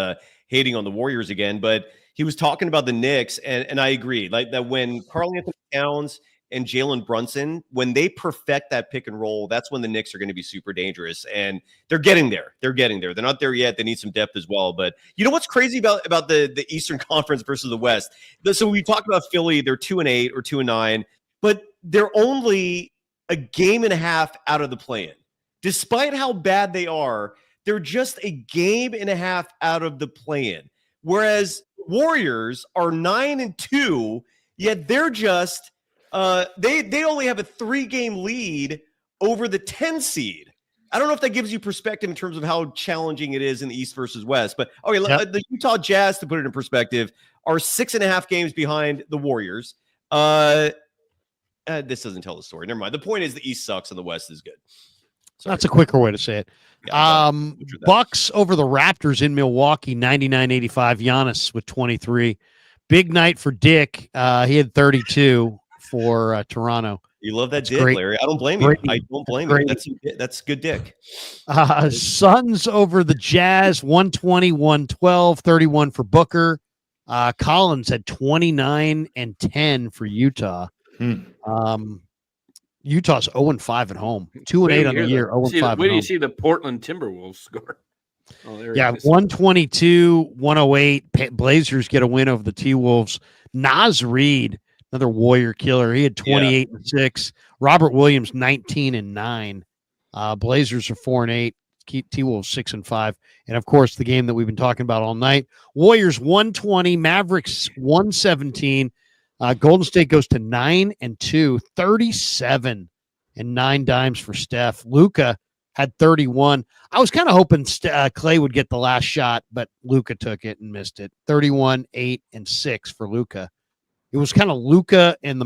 hating on the Warriors again, but he was talking about the Knicks, and I agree. Like that when Karl Anthony Towns and Jalen Brunson, when they perfect that pick and roll, that's when the Knicks are going to be super dangerous. And they're getting there. They're getting there. They're not there yet. They need some depth as well. But you know what's crazy about the Eastern Conference versus the West? So we talked about Philly, they're 2-8 or 2-9, but they're only a game and a half out of the play-in. Despite how bad they are, they're just a game and a half out of the play-in. Whereas Warriors are 9-2, yet they're just they only have a 3-game lead over the 10 seed. I don't know if that gives you perspective in terms of how challenging it is in the East versus West. But okay, the Utah Jazz, to put it in perspective, are 6.5 games behind the Warriors. This doesn't tell the story. Never mind. The point is the East sucks and the West is good. Sorry. That's a quicker way to say it. Yeah, Bucks over the Raptors in Milwaukee, 99-85. Giannis with 23. Big night for Dick. He had 32 for Toronto. You love that That's Dick, great. Larry. I don't blame you. I don't blame you. That's good Dick. Suns over the Jazz, 120-112, 31 for Booker. Collins had 29 and 10 for Utah. Utah's 0-5 at home, 2-8 on the year, 0-5. Where do you see the Portland Timberwolves score? Oh, there yeah, it is. 122-108. Blazers get a win over the T-Wolves. Naz Reid, another Warrior killer. He had 28 and 6. Robert Williams, 19 and 9. Blazers are 4-8. T-Wolves 6-5. And of course, the game that we've been talking about all night. Warriors 120, Mavericks 117. Golden State goes to 9-2, 37 and 9 dimes for Steph. Luka had 31. I was kind of hoping Klay would get the last shot, but Luka took it and missed it. 31, 8, and 6 for Luka. It was kind of Luka and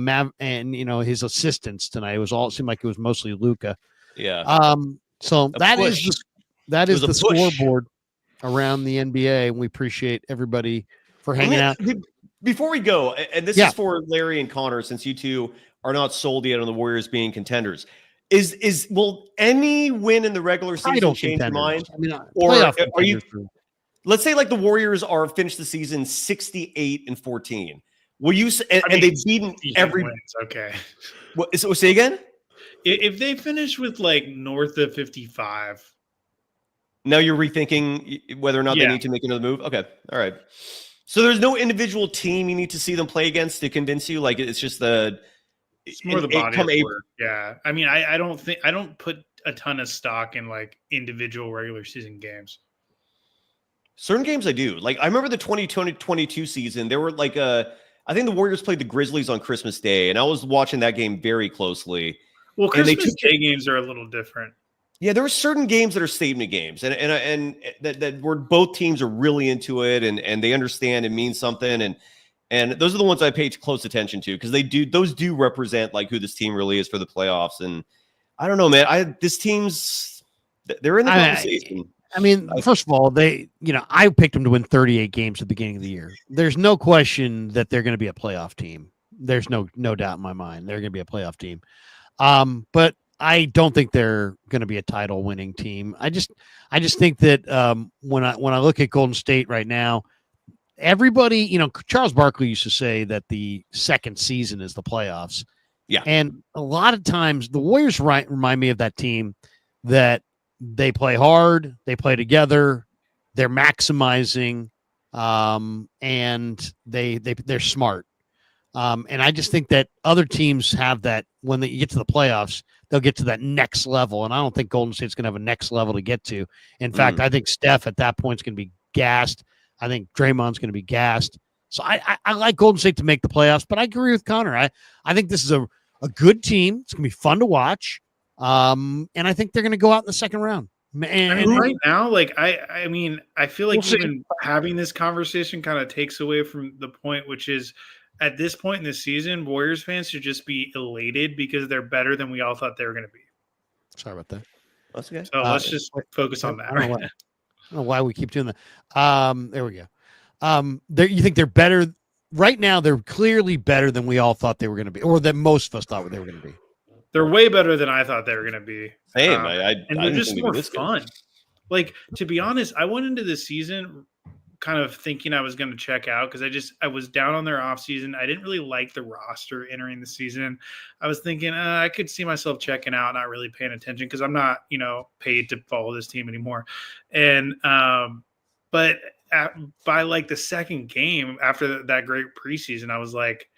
his assistants tonight. It seemed like it was mostly Luka. Yeah. So that is the push. scoreboard around the NBA, and we appreciate everybody for hanging out. Before we go, and this is for Larry and Connor, since you two are not sold yet on the Warriors being contenders, will any win in the regular season change your mind? I mean, or are you? Let's say like the Warriors are finished the season 68-14. Will you? And they've beaten every. Wins, okay. So say again. If they finish with like north of 55. Now you're rethinking whether or not they need to make another move. Okay, all right. So there's no individual team you need to see them play against to convince you. Like it's just it's more the body of work. Yeah, I mean, I don't put a ton of stock in like individual regular season games. Certain games I do. Like I remember the 2022 season. There were like I think the Warriors played the Grizzlies on Christmas Day, and I was watching that game very closely. Well, Christmas Day games are a little different. Yeah, there are certain games that are statement games, and that where both teams are really into it, and they understand it means something, and those are the ones I pay close attention to because those do represent like who this team really is for the playoffs. And I don't know, man, this team's they're in the conversation. I mean, first of all, I picked them to win 38 games at the beginning of the year. There's no question that they're going to be a playoff team. There's no doubt in my mind they're going to be a playoff team. But I don't think they're going to be a title winning team. I just think that when I look at Golden State right now, everybody, Charles Barkley used to say that the second season is the playoffs. Yeah. And a lot of times the Warriors remind me of that team that they play hard, they play together, they're maximizing, and they're smart. And I just think that other teams have that when they get to the playoffs, they'll get to that next level. And I don't think Golden State's going to have a next level to get to. In fact, I think Steph at that point is going to be gassed. I think Draymond's going to be gassed. So I like Golden State to make the playoffs, but I agree with Connor. I think this is a good team. It's going to be fun to watch. And I think they're going to go out in the second round. Man, I mean, right now, like I mean, I feel like We'll see. even having this conversation kind of takes away from the point, which is at this point in the season, Warriors fans should just be elated because they're better than we all thought they were going to be. Sorry about that. That's okay. So let's just focus on that. I don't know why we keep doing that. There we go. You think they're better right now? They're clearly better than we all thought they were going to be, or that most of us thought they were going to be. They're way better than I thought they were going to be. Same. And they're just more fun. Like, to be honest, I went into this season kind of thinking I was going to check out because I was down on their offseason. I didn't really like the roster entering the season. I was thinking I could see myself checking out, not really paying attention because I'm not, paid to follow this team anymore. And but by like the second game after that great preseason, I was like,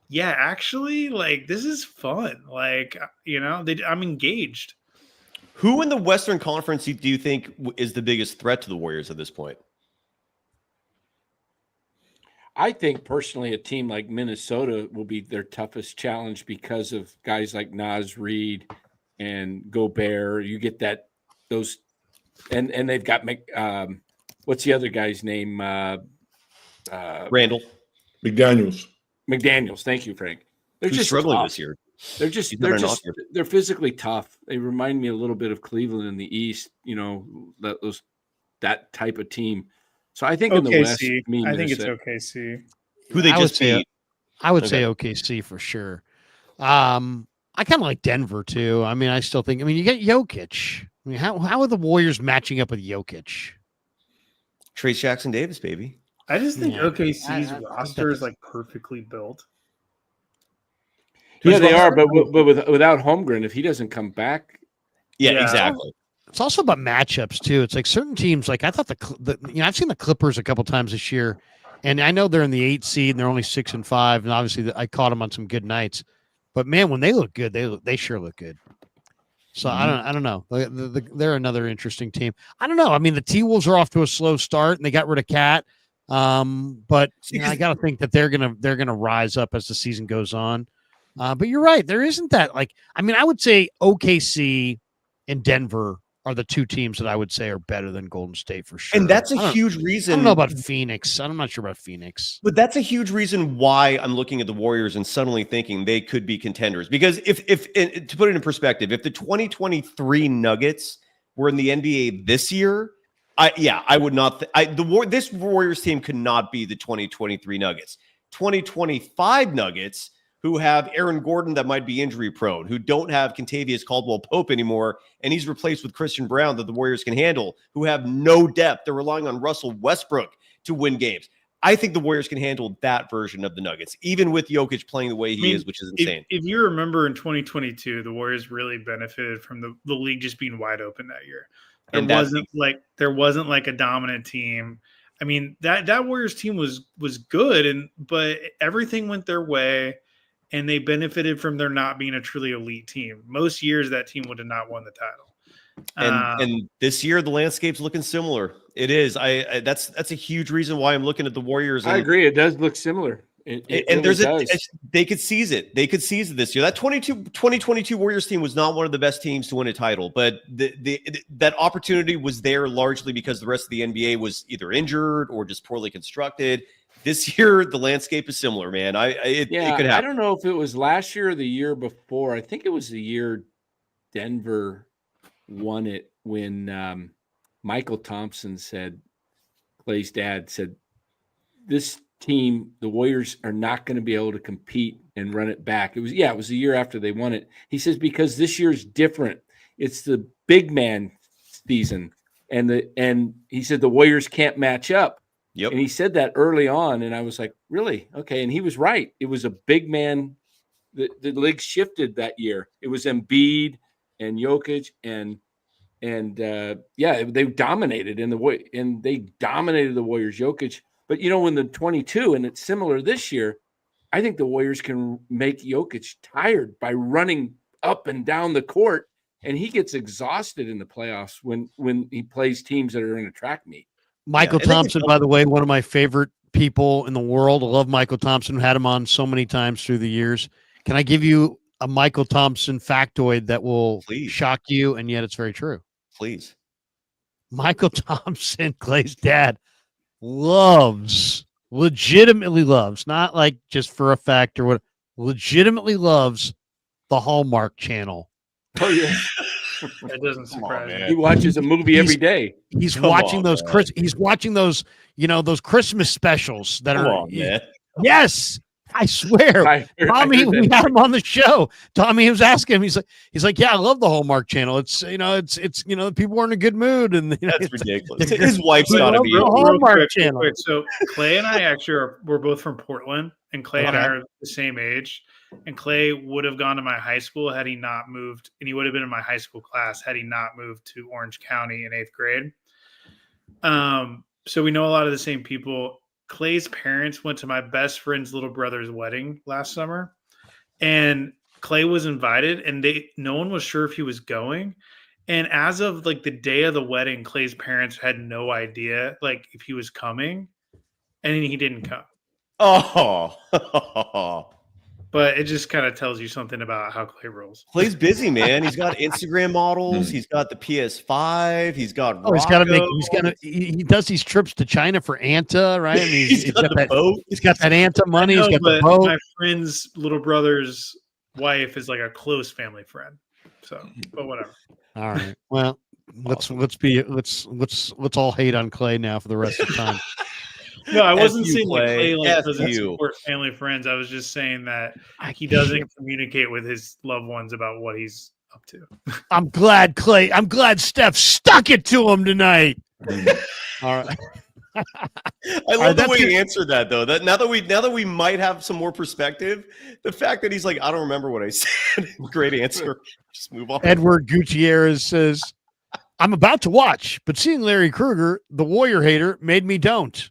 yeah, actually, like this is fun. Like, I'm engaged. Who in the Western Conference do you think is the biggest threat to the Warriors at this point? I think personally a team like Minnesota will be their toughest challenge because of guys like Naz Reid and Gobert. You get those and they've got what's the other guy's name? Randall. McDaniels. Thank you, Frank. They're Who's just struggling tough. this year. They're physically tough. They remind me a little bit of Cleveland in the East, that type of team. So I think in the West, I think it's OKC. Who they just beat. I would say OKC for sure. I kind of like Denver too. I mean, I still think. I mean, you get Jokic. I mean, how are the Warriors matching up with Jokic? Trace Jackson Davis, baby. I just think OKC's roster is like perfectly built. Yeah, they are, but without Holmgren, if he doesn't come back, yeah, exactly. It's also about matchups too. It's like certain teams. Like I thought I've seen the Clippers a couple times this year, and I know they're in the 8th seed and they're only 6-5, and obviously I caught them on some good nights. But man, when they look good, they sure look good. So I don't know. They're another interesting team. I don't know. I mean, the T-Wolves are off to a slow start, and they got rid of Cat. But I got to think that they're gonna rise up as the season goes on. But you're right. There isn't that I would say OKC and Denver are the two teams that I would say are better than Golden State for sure. And that's a huge reason. I don't know about Phoenix. I'm not sure about Phoenix. But that's a huge reason why I'm looking at the Warriors and suddenly thinking they could be contenders. Because if to put it in perspective, if the 2023 Nuggets were in the NBA this year, I would not. This Warriors team could not be the 2023 Nuggets. 2025 Nuggets, who have Aaron Gordon that might be injury prone, who don't have Kentavious Caldwell-Pope anymore, and he's replaced with Christian Brown that the Warriors can handle, who have no depth. They're relying on Russell Westbrook to win games. I think the Warriors can handle that version of the Nuggets, even with Jokic playing the way he is, which is insane. If you remember in 2022, the Warriors really benefited from the league just being wide open that year. There wasn't like a dominant team. I mean, that Warriors team was good, but everything went their way. And they benefited from there not being a truly elite team. Most years, that team would have not won the title. And this year, the landscape's looking similar. It is. That's a huge reason why I'm looking at the Warriors. I agree. It does look similar. They could seize it. They could seize it this year. That 2022 Warriors team was not one of the best teams to win a title, but that opportunity was there largely because the rest of the NBA was either injured or just poorly constructed. This year, the landscape is similar, man. It could happen. I don't know if it was last year or the year before. I think it was the year Denver won it when Michael Thompson said, Klay's dad said, this team, the Warriors are not going to be able to compete and run it back. It was the year after they won it. He says, because this year's different. It's the big man season. And he said the Warriors can't match up. Yep. And he said that early on, and I was like, really? Okay. And he was right. It was a big man. The league shifted that year. It was Embiid and Jokic and they dominated they dominated the Warriors. Jokic. But in the 22, and it's similar this year, I think the Warriors can make Jokic tired by running up and down the court, and he gets exhausted in the playoffs when he plays teams that are in a track meet. Michael Thompson, by the way, one of my favorite people in the world. I love Michael Thompson. Had him on so many times through the years. Can I give you a Michael Thompson factoid that will shock you, and yet it's very true? Please. Michael Thompson, Klay's dad, legitimately loves, not like just for effect or what, legitimately loves the Hallmark Channel. Oh yeah, That doesn't surprise me. he watches a movie every day. He's Come watching on, those man. he's watching those, those Christmas specials that Come are on, man. Yes, I swear. I heard Tommy, we that. had him on the show. Tommy was asking him. He's like, yeah, I love the Hallmark Channel. It's people are in a good mood, and That's ridiculous. His wife's got to be. real Hallmark quick, Channel. quick. So Klay and I actually we're both from Portland, and Klay and I are the same age. And Klay would have gone to my high school had he not moved, and he would have been in my high school class had he not moved to Orange County in 8th grade. So we know a lot of the same people. Klay's parents went to my best friend's little brother's wedding last summer, and Klay was invited, and no one was sure if he was going. And as of like the day of the wedding, Klay's parents had no idea like if he was coming, and he didn't come. Oh, But it just kind of tells you something about how Klay rolls. Klay's busy, man. He's got Instagram models. He's got the PS5. He's got. He's got to make. He does these trips to China for Anta, right? I mean, he's got the that boat. He's got that Anta money. No, He's got the but boat. my friend's little brother's wife is like a close family friend. So, but whatever. All right. Well, let's all hate on Klay now for the rest of the time. No, I wasn't you, saying that Klay. Klay doesn't you. support family friends. I was just saying that he doesn't communicate with his loved ones about what he's up to. I'm glad Steph stuck it to him tonight. All right. I love the way he answered that, though. That now that we might have some more perspective, the fact that he's like, I don't remember what I said. Great answer. Just move on. Edward Gutierrez says, I'm about to watch, but seeing Larry Krueger, the Warrior hater, made me don't.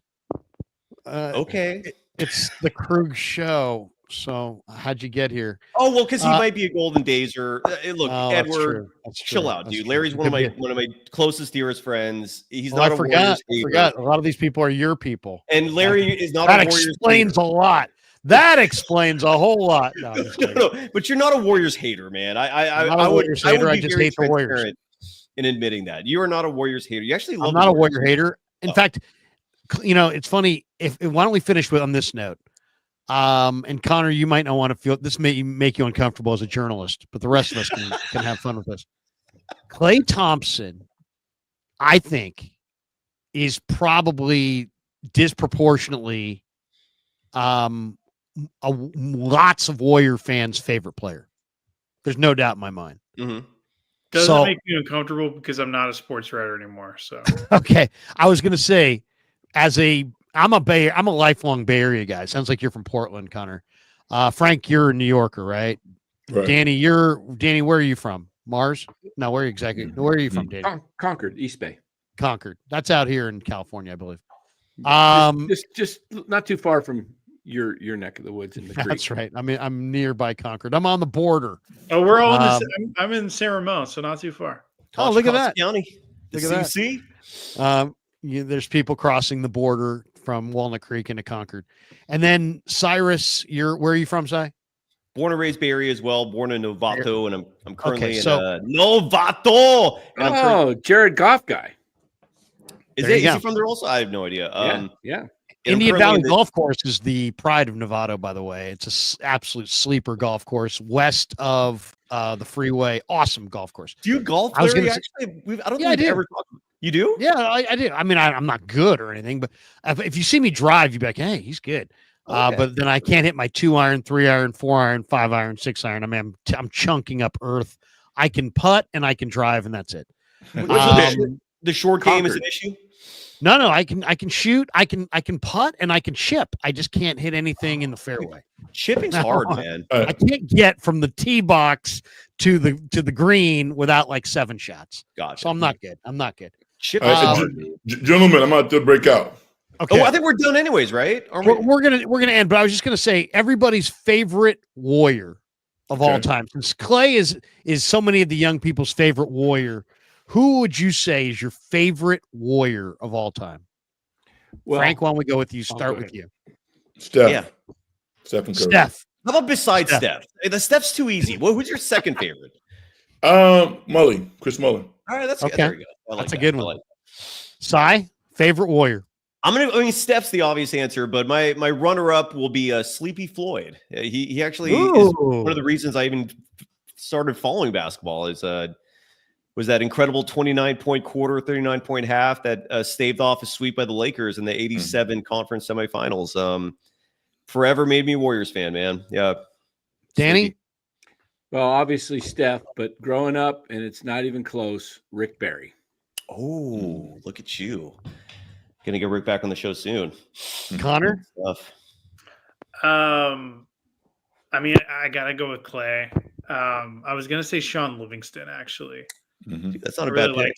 Okay. It's the Krueg show. So how'd you get here? Oh, well, because he might be a Golden Dazer. Look, Edward, that's chill true. out, That's dude. true. Larry's one of my closest, dearest friends. He's Well, not I a forgot. Warriors I hater. forgot. A lot of these people are your people. And Larry is not That a Warriors explains hater. a lot. That explains a whole lot. No, I'm just kidding. No, but you're not a Warriors hater, man. I'm not a Warriors hater. I just hate the Warriors. transparent in admitting that. You are not a Warriors hater. You actually love I'm the not a Warriors. Warrior hater. In fact, it's funny. Why don't we finish on this note? And Connor, you might not want to feel this may make you uncomfortable as a journalist, but the rest of us can have fun with this. Klay Thompson, I think, is probably disproportionately lots of Warrior fans' favorite player. There's no doubt in my mind. Mm-hmm. Doesn't make me uncomfortable because I'm not a sports writer anymore. So okay, I was going to say, I'm a lifelong Bay Area guy. Sounds like you're from Portland, Connor. Frank, you're a New Yorker, right? Danny, where are you from? Mars? No, where exactly? Where are you from, Danny? Concord, East Bay. Concord. That's out here in California, I believe. Just not too far from your neck of the woods in the creek. That's right. I mean, I'm nearby Concord. I'm on the border. Oh, we're all I'm in San Ramon, so not too far. Oh, look at that. County. Look at that. See? There's people crossing the border from Walnut Creek into Concord. And then Cyrus, where are you from, Cy? Born and raised Bay Area as well. Born in Novato, and I'm currently so, in Novato. And Jared Goff guy. Is he from there also? I have no idea. Yeah. Indian Valley Golf Course is the pride of Novato, by the way. It's an absolute sleeper golf course west of the freeway. Awesome golf course. Do you golf, Larry? Actually, I don't think we've ever talked about. You do? Yeah, I do. I mean, I'm not good or anything, but if you see me drive, you'd be like, hey, he's good. Okay. But then I can't hit my 2-iron, 3-iron, 4-iron, 5-iron, 6-iron. I mean, I'm chunking up earth. I can putt and I can drive, and that's it. The short game is an issue? No, I can shoot, I can putt, and I can chip. I just can't hit anything in the fairway. Chipping's hard, man. I can't get from the tee box to the green without like 7 shots. Gotcha. So I'm not good. Chipping, gentlemen, I'm about to break out. Okay. Oh, I think we're done anyways, right? We're gonna end, but I was just gonna say everybody's favorite Warrior of all time. Since Klay is so many of the young people's favorite Warrior, who would you say is your favorite Warrior of all time? Well, Frank, why don't we go with you? Start with you. Steph. Yeah. Steph and Curry. Steph. How about besides Steph? The Steph's too easy. Who's your second favorite? Mully. Chris Mullin. All right, that's okay. There you go. That's a good one. Cy, favorite Warrior? Steph's the obvious answer, but my runner-up will be Sleepy Floyd. He actually is one of the reasons I even started following basketball. Was that incredible 29-point quarter, 39-point half that staved off a sweep by the Lakers in the 87 conference semifinals. Forever made me a Warriors fan, man. Yeah. Danny? Sleepy. Well, obviously Steph, but growing up, and it's not even close, Rick Barry. Oh, look at you. Gonna get Rick back on the show soon. Connor? I mean, I gotta go with Klay. I was gonna say Sean Livingston, actually. Dude, that's not a bad pick.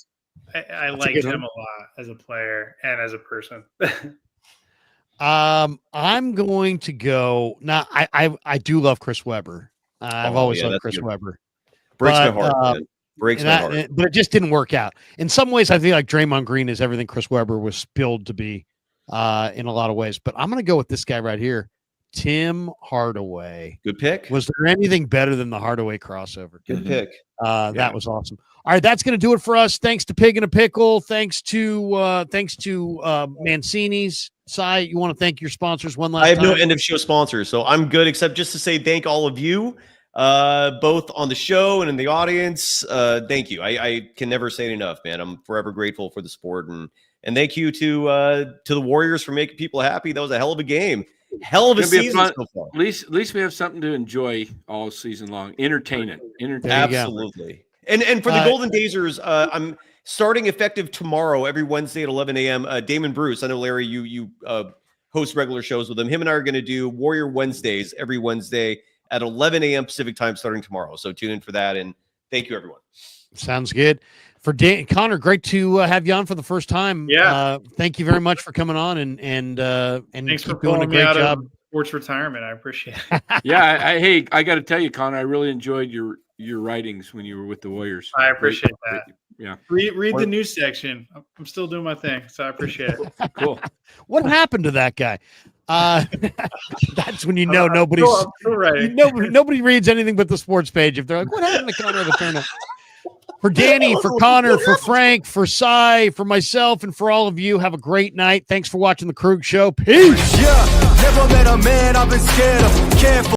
I liked him a lot as a player and as a person. I'm going to go. Now, I do love Chris Webber. I've always loved Chris Webber. Breaks my heart. Man. Breaks my heart. But it just didn't work out. In some ways, I feel like Draymond Green is everything Chris Webber was spilled to be in a lot of ways. But I'm going to go with this guy right here, Tim Hardaway. Good pick. Was there anything better than the Hardaway crossover? Good pick. That was awesome. All right, that's going to do it for us. Thanks to Pig and a Pickle. Thanks to Mancini's. Cy, you want to thank your sponsors one last time? I have no end of show sponsors, so I'm good, except just to say thank all of you, both on the show and in the audience. Thank you. I can never say it enough, man. I'm forever grateful for the sport, and thank you to the Warriors for making people happy. That was a hell of a game. Hell of a season so far. At least we have something to enjoy all season long. Entertaining. Absolutely. And for the Golden Dazers, I'm starting effective tomorrow, every Wednesday at 11 a.m. Damon Bruce, I know, Larry, you host regular shows with him. Him and I are going to do Warrior Wednesdays every Wednesday at 11 a.m. Pacific time starting tomorrow. So tune in for that. And thank you, everyone. Sounds good. For Connor, great to have you on for the first time. Yeah. Thank you very much for coming on and thanks keep for doing a pulling me great out job. of sports retirement. I appreciate it. Yeah. I got to tell you, Connor, I really enjoyed your writings when you were with the Warriors. I appreciate that. Yeah. Read the news section. I'm still doing my thing, so I appreciate it. Cool. What happened to that guy? That's when you know nobody's right. nobody reads anything but the sports page. If they're like, what happened to Connor Letourneau? For Danny, for Connor, for Frank, for Cy, for myself, and for all of you, have a great night. Thanks for watching the Krueg Show. Peace. Yeah, never met a man I've been scared of. Careful.